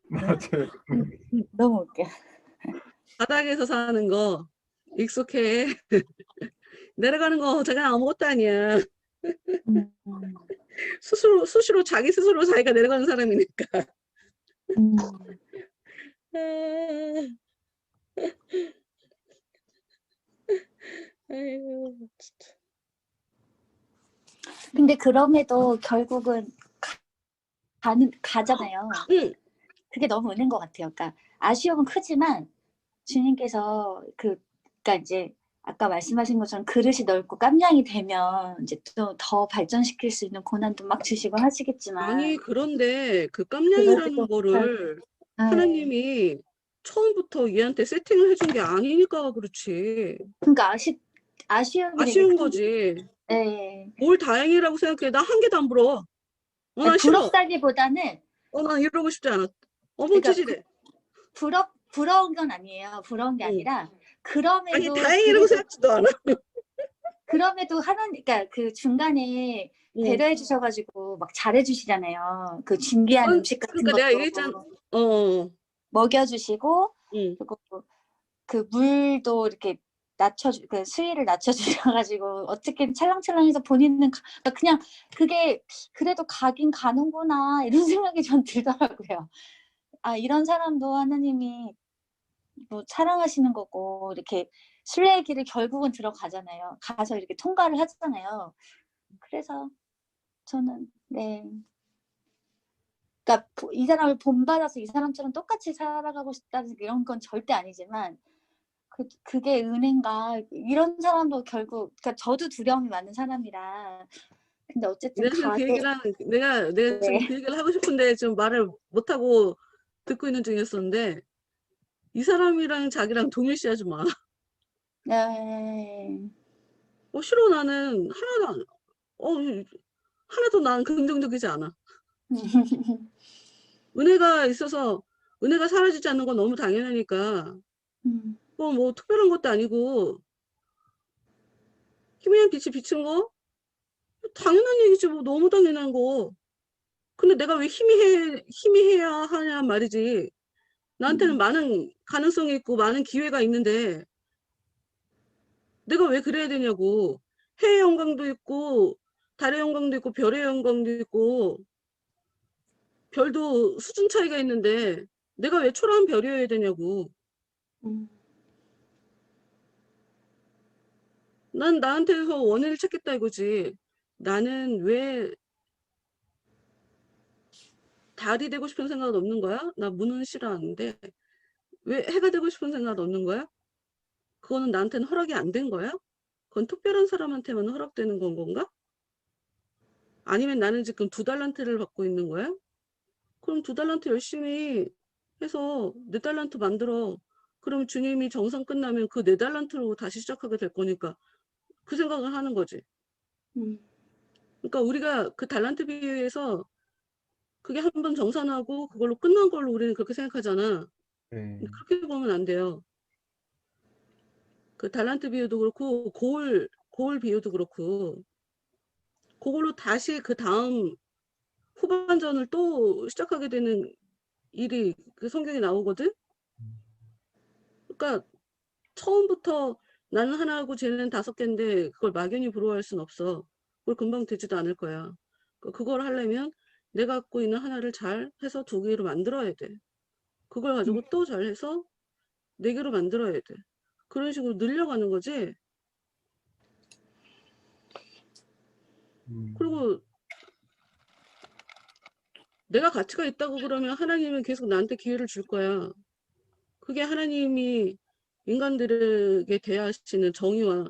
맞아요. 너무 웃겨. 바닥에서 사는 거 익숙해. 내려가는 거 자기는 아무것도 아니야. 수시로 자기 스스로 자기가 내려가는 사람이니까. 아이고, 진짜. 근데 그럼에도 결국은 가잖아요. 응, 그게 너무 은혜인 것 같아요. 그러니까 아쉬움은 크지만 주님께서 그러니까 이제 아까 말씀하신 것처럼 그릇이 넓고 깜냥이 되면 이제 또 더 발전시킬 수 있는 고난도 막 주시고 하시겠지만 아니, 그런데 그 그래도 깜냥이라는 거를 네. 하나님이 처음부터 얘한테 세팅을 해준 게 아니니까 그렇지. 그러니까 아쉬움이 되게 아쉬운 큰 거지. 네. 뭘 다행이라고 생각해. 나 한 개도 안 부러워. 난 싫어. 부럽다기보다는 난 이러고 싶지 않아. 그러니까 찌질해. 부러운 건 아니에요. 부러운 게 응. 아니라 아니, 그럼에도 다행이라고 생각지도 않아. 그럼에도 그러니까 그 중간에 응. 배려해 주셔가지고 막 잘해 주시잖아요. 그 준비한 음식 같은 그러니까 내가 것도 얘기했잖아. 먹여주시고 응. 그리고 그 물도 이렇게 그 수위를 낮춰주셔가지고 어떻게 찰랑찰랑해서 본인은 그러니까 그냥 그게 그래도 가긴 가는구나 이런 생각이 전 들더라고요. 아 이런 사람도 하나님이 뭐 사랑하시는 거고 이렇게 순례의 길을 결국은 들어가잖아요. 가서 이렇게 통과를 하잖아요. 그래서 저는 네. 그러니까 이 사람을 본받아서 이 사람처럼 똑같이 살아가고 싶다는 이런 건 절대 아니지만 그게 은혜인가 이런 사람도 결국 그러니까 저도 두려움이 많은 사람이라 근데 어쨌든 내가 지금 그 얘기를 지금 그 얘기를 하고 싶은데 지금 말을 못하고 듣고 있는 중이었었는데 이 사람이랑 자기랑 동일시하지 마. 네. 싫어 나는 하나도 난 긍정적이지 않아. 은혜가 있어서 은혜가 사라지지 않는 건 너무 당연하니까 뭐 특별한 것도 아니고 희미한 빛이 비친 거 당연한 얘기지 뭐 너무 당연한 거. 근데 내가 왜 희미해야 하냐 말이지. 나한테는 많은 가능성이 있고 많은 기회가 있는데 내가 왜 그래야 되냐고. 해의 영광도 있고 달의 영광도 있고 별의 영광도 있고 별도 수준 차이가 있는데 내가 왜 초라한 별이어야 되냐고. 난 나한테서 원인을 찾겠다 이거지. 나는 왜 달이 되고 싶은 생각은 없는 거야? 나 문은 싫어하는데 왜 해가 되고 싶은 생각은 없는 거야? 그거는 나한테는 허락이 안 된 거야? 그건 특별한 사람한테만 허락되는 건 건가? 아니면 나는 지금 2달란트를 받고 있는 거야? 그럼 2달란트 열심히 해서 4달란트 만들어. 그럼 주님이 정상 끝나면 그 4달란트로 다시 시작하게 될 거니까 그 생각을 하는 거지. 그러니까 우리가 그 달란트 비유에서 그게 한 번 정산하고 그걸로 끝난 걸로 우리는 그렇게 생각하잖아. 네. 그렇게 보면 안 돼요. 그 달란트 비유도 그렇고 고울 비유도 그렇고 그걸로 다시 그 다음 후반전을 또 시작하게 되는 일이 그 성경에 나오거든. 그러니까 처음부터 나는 하나하고 쟤는 5개인데 그걸 막연히 부러워할 순 없어. 그걸 금방 되지도 않을 거야. 그걸 하려면 내가 갖고 있는 하나를 잘 해서 2개로 만들어야 돼. 그걸 가지고 또 잘해서 4개로 만들어야 돼. 그런 식으로 늘려가는 거지. 그리고 내가 가치가 있다고 그러면 하나님은 계속 나한테 기회를 줄 거야. 그게 하나님이 인간들에게 대하시는 정의와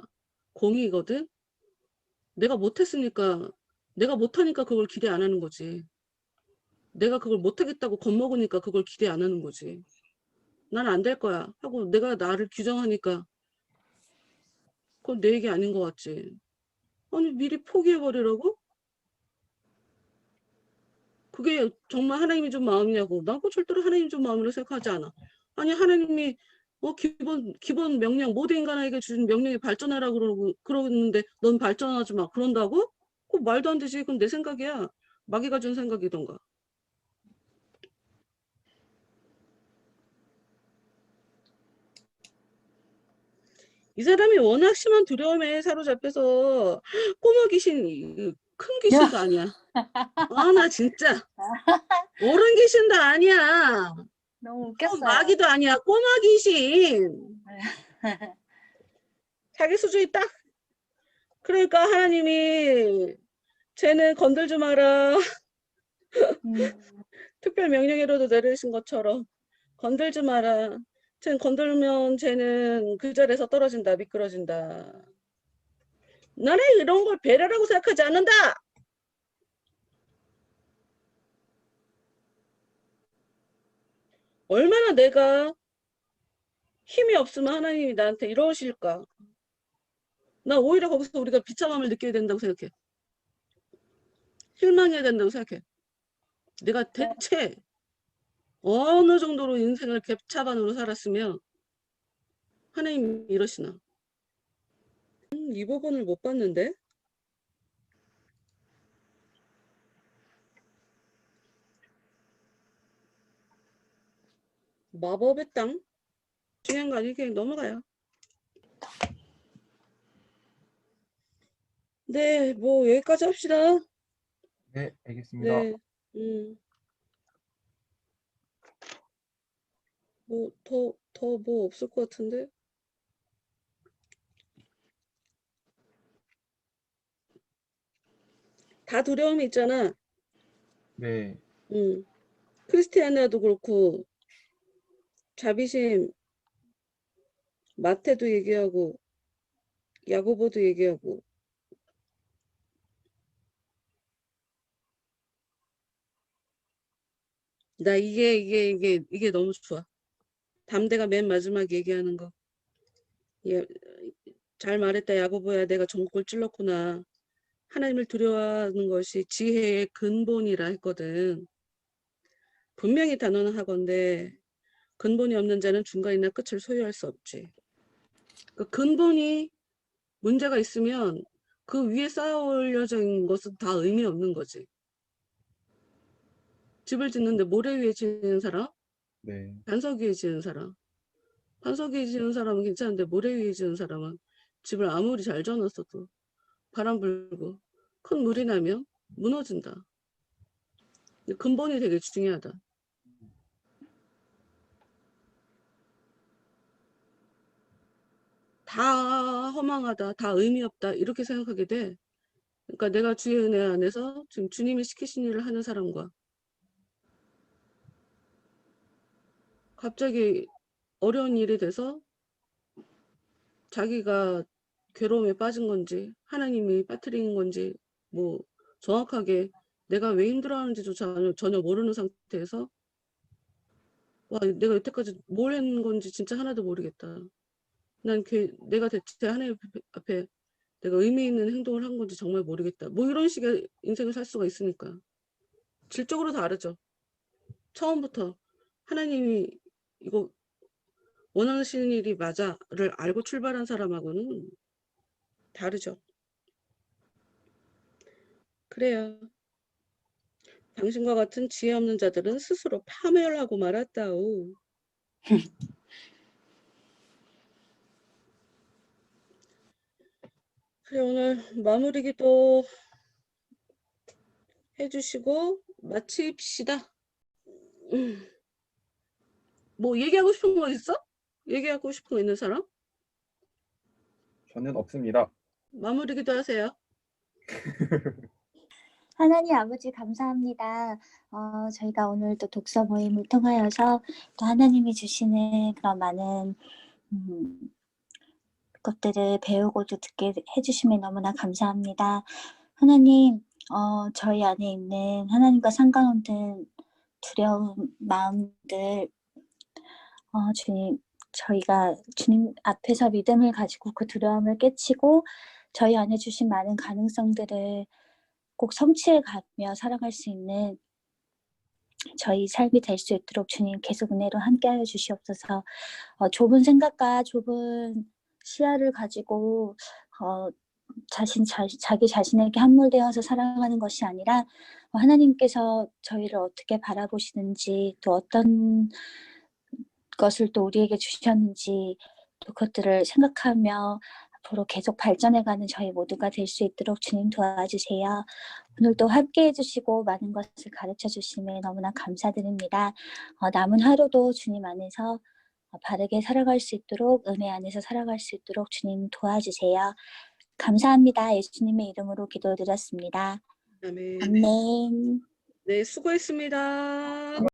공의거든. 내가 못했으니까 내가 못하니까 그걸 기대 안 하는 거지. 내가 그걸 못하겠다고 겁먹으니까 그걸 기대 안 하는 거지. 난 안 될 거야 하고 내가 나를 규정하니까 그건 내 얘기 아닌 것 같지. 아니 미리 포기해버리라고? 그게 정말 하나님이 좀 마음이냐고. 난 그 절대로 하나님 좀 마음으로 생각하지 않아. 아니 하나님이 기본 명령 모든 인간에게 주신 명령이 발전하라고 그러는데 넌 발전하지 마 그런다고? 그거 말도 안 되지. 그건 내 생각이야. 마귀가 준 생각이던가. 이 사람이 워낙 심한 두려움에 사로잡혀서 꼬마 귀신, 큰 귀신도 아니야. 아, 나 진짜 어른 귀신도 아니야. 너무 웃겼어요. 마귀도 아니야. 꼬마 귀신. 자기 수준이 딱. 그러니까 하나님이 쟤는 건들지 마라. 특별 명령이라도 내리신 것처럼 건들지 마라. 쟤는 건들면 쟤는 그 자리에서 떨어진다. 미끄러진다. 나는 이런 걸 배려라고 생각하지 않는다. 얼마나 내가 힘이 없으면 하나님이 나한테 이러실까. 나 오히려 거기서 우리가 비참함을 느껴야 된다고 생각해. 실망해야 된다고 생각해. 내가 대체 어느 정도로 인생을 갭차반으로 살았으면 하나님이 이러시나. 이 부분을 못 봤는데. 마법의 땅? 중요한 거 아니게 넘어가요. 네, 뭐 여기까지 합시다. 네, 알겠습니다. 네, 뭐 더 뭐 없을 것 같은데. 다 두려움이 있잖아. 네, 크리스티아나도 그렇고 자비심, 마태도 얘기하고 야고보도 얘기하고 나 이게 너무 좋아. 담대가 맨 마지막에 얘기하는 거. 예, 잘 말했다 야고보야. 내가 전국을 찔렀구나. 하나님을 두려워하는 것이 지혜의 근본이라 했거든. 분명히 단언은 하건대 근본이 없는 자는 중간이나 끝을 소유할 수 없지. 그 근본이 문제가 있으면 그 위에 쌓아 올려져 있는 것은 다 의미 없는 거지. 집을 짓는데 모래 위에 지는 사람, 네. 반석 위에 지는 사람. 반석 위에 지는 사람은 괜찮은데 모래 위에 지는 사람은 집을 아무리 잘 지어놨어도 바람 불고 큰 물이 나면 무너진다. 근본이 되게 중요하다. 다 허망하다, 다 의미 없다 이렇게 생각하게 돼. 그러니까 내가 주의 은혜 안에서 지금 주님이 시키신 일을 하는 사람과 갑자기 어려운 일이 돼서 자기가 괴로움에 빠진 건지 하나님이 빠뜨린 건지 뭐 정확하게 내가 왜 힘들어하는지도 전혀 모르는 상태에서 와 내가 여태까지 뭘 했는 건지 진짜 하나도 모르겠다. 난 내가 대체 하나님 앞에 내가 의미 있는 행동을 한 건지 정말 모르겠다. 뭐 이런 식의 인생을 살 수가 있으니까. 질적으로 다르죠. 처음부터 하나님이 이거 원하시는 일이 맞아를 알고 출발한 사람하고는 다르죠. 그래요. 당신과 같은 지혜 없는 자들은 스스로 파멸하고 말았다오. 그래 오늘 마무리 기도 해주시고 마칩시다. 뭐 얘기하고 싶은 거 있어? 얘기하고 싶은 거 있는 사람? 저는 없습니다. 마무리 기도하세요. 하나님 아버지 감사합니다. 저희가 오늘 또 독서 모임을 통하여서 또 하나님이 주시는 그런 많은 것들을 배우고 또 듣게 해주심에 너무나 감사합니다. 하나님, 저희 안에 있는 하나님과 상관없는 두려운 마음들, 주님, 저희가 주님 앞에서 믿음을 가지고 그 두려움을 깨치고 저희 안에 주신 많은 가능성들을 꼭 성취해 가며 살아갈 수 있는 저희 삶이 될 수 있도록 주님 계속 은혜로 함께하여 주시옵소서. 좁은 생각과 좁은 시야를 가지고 자기 자신에게 함몰되어서 살아가는 것이 아니라 하나님께서 저희를 어떻게 바라보시는지 또 어떤 것을 또 우리에게 주셨는지 또 그것들을 생각하며 앞으로 계속 발전해가는 저희 모두가 될 수 있도록 주님 도와주세요. 오늘도 함께해 주시고 많은 것을 가르쳐 주심에 너무나 감사드립니다. 남은 하루도 주님 안에서 바르게 살아갈 수 있도록 은혜 안에서 살아갈 수 있도록 주님 도와주세요. 감사합니다. 예수님의 이름으로 기도드렸습니다. 아멘. 아멘. 네, 수고했습니다.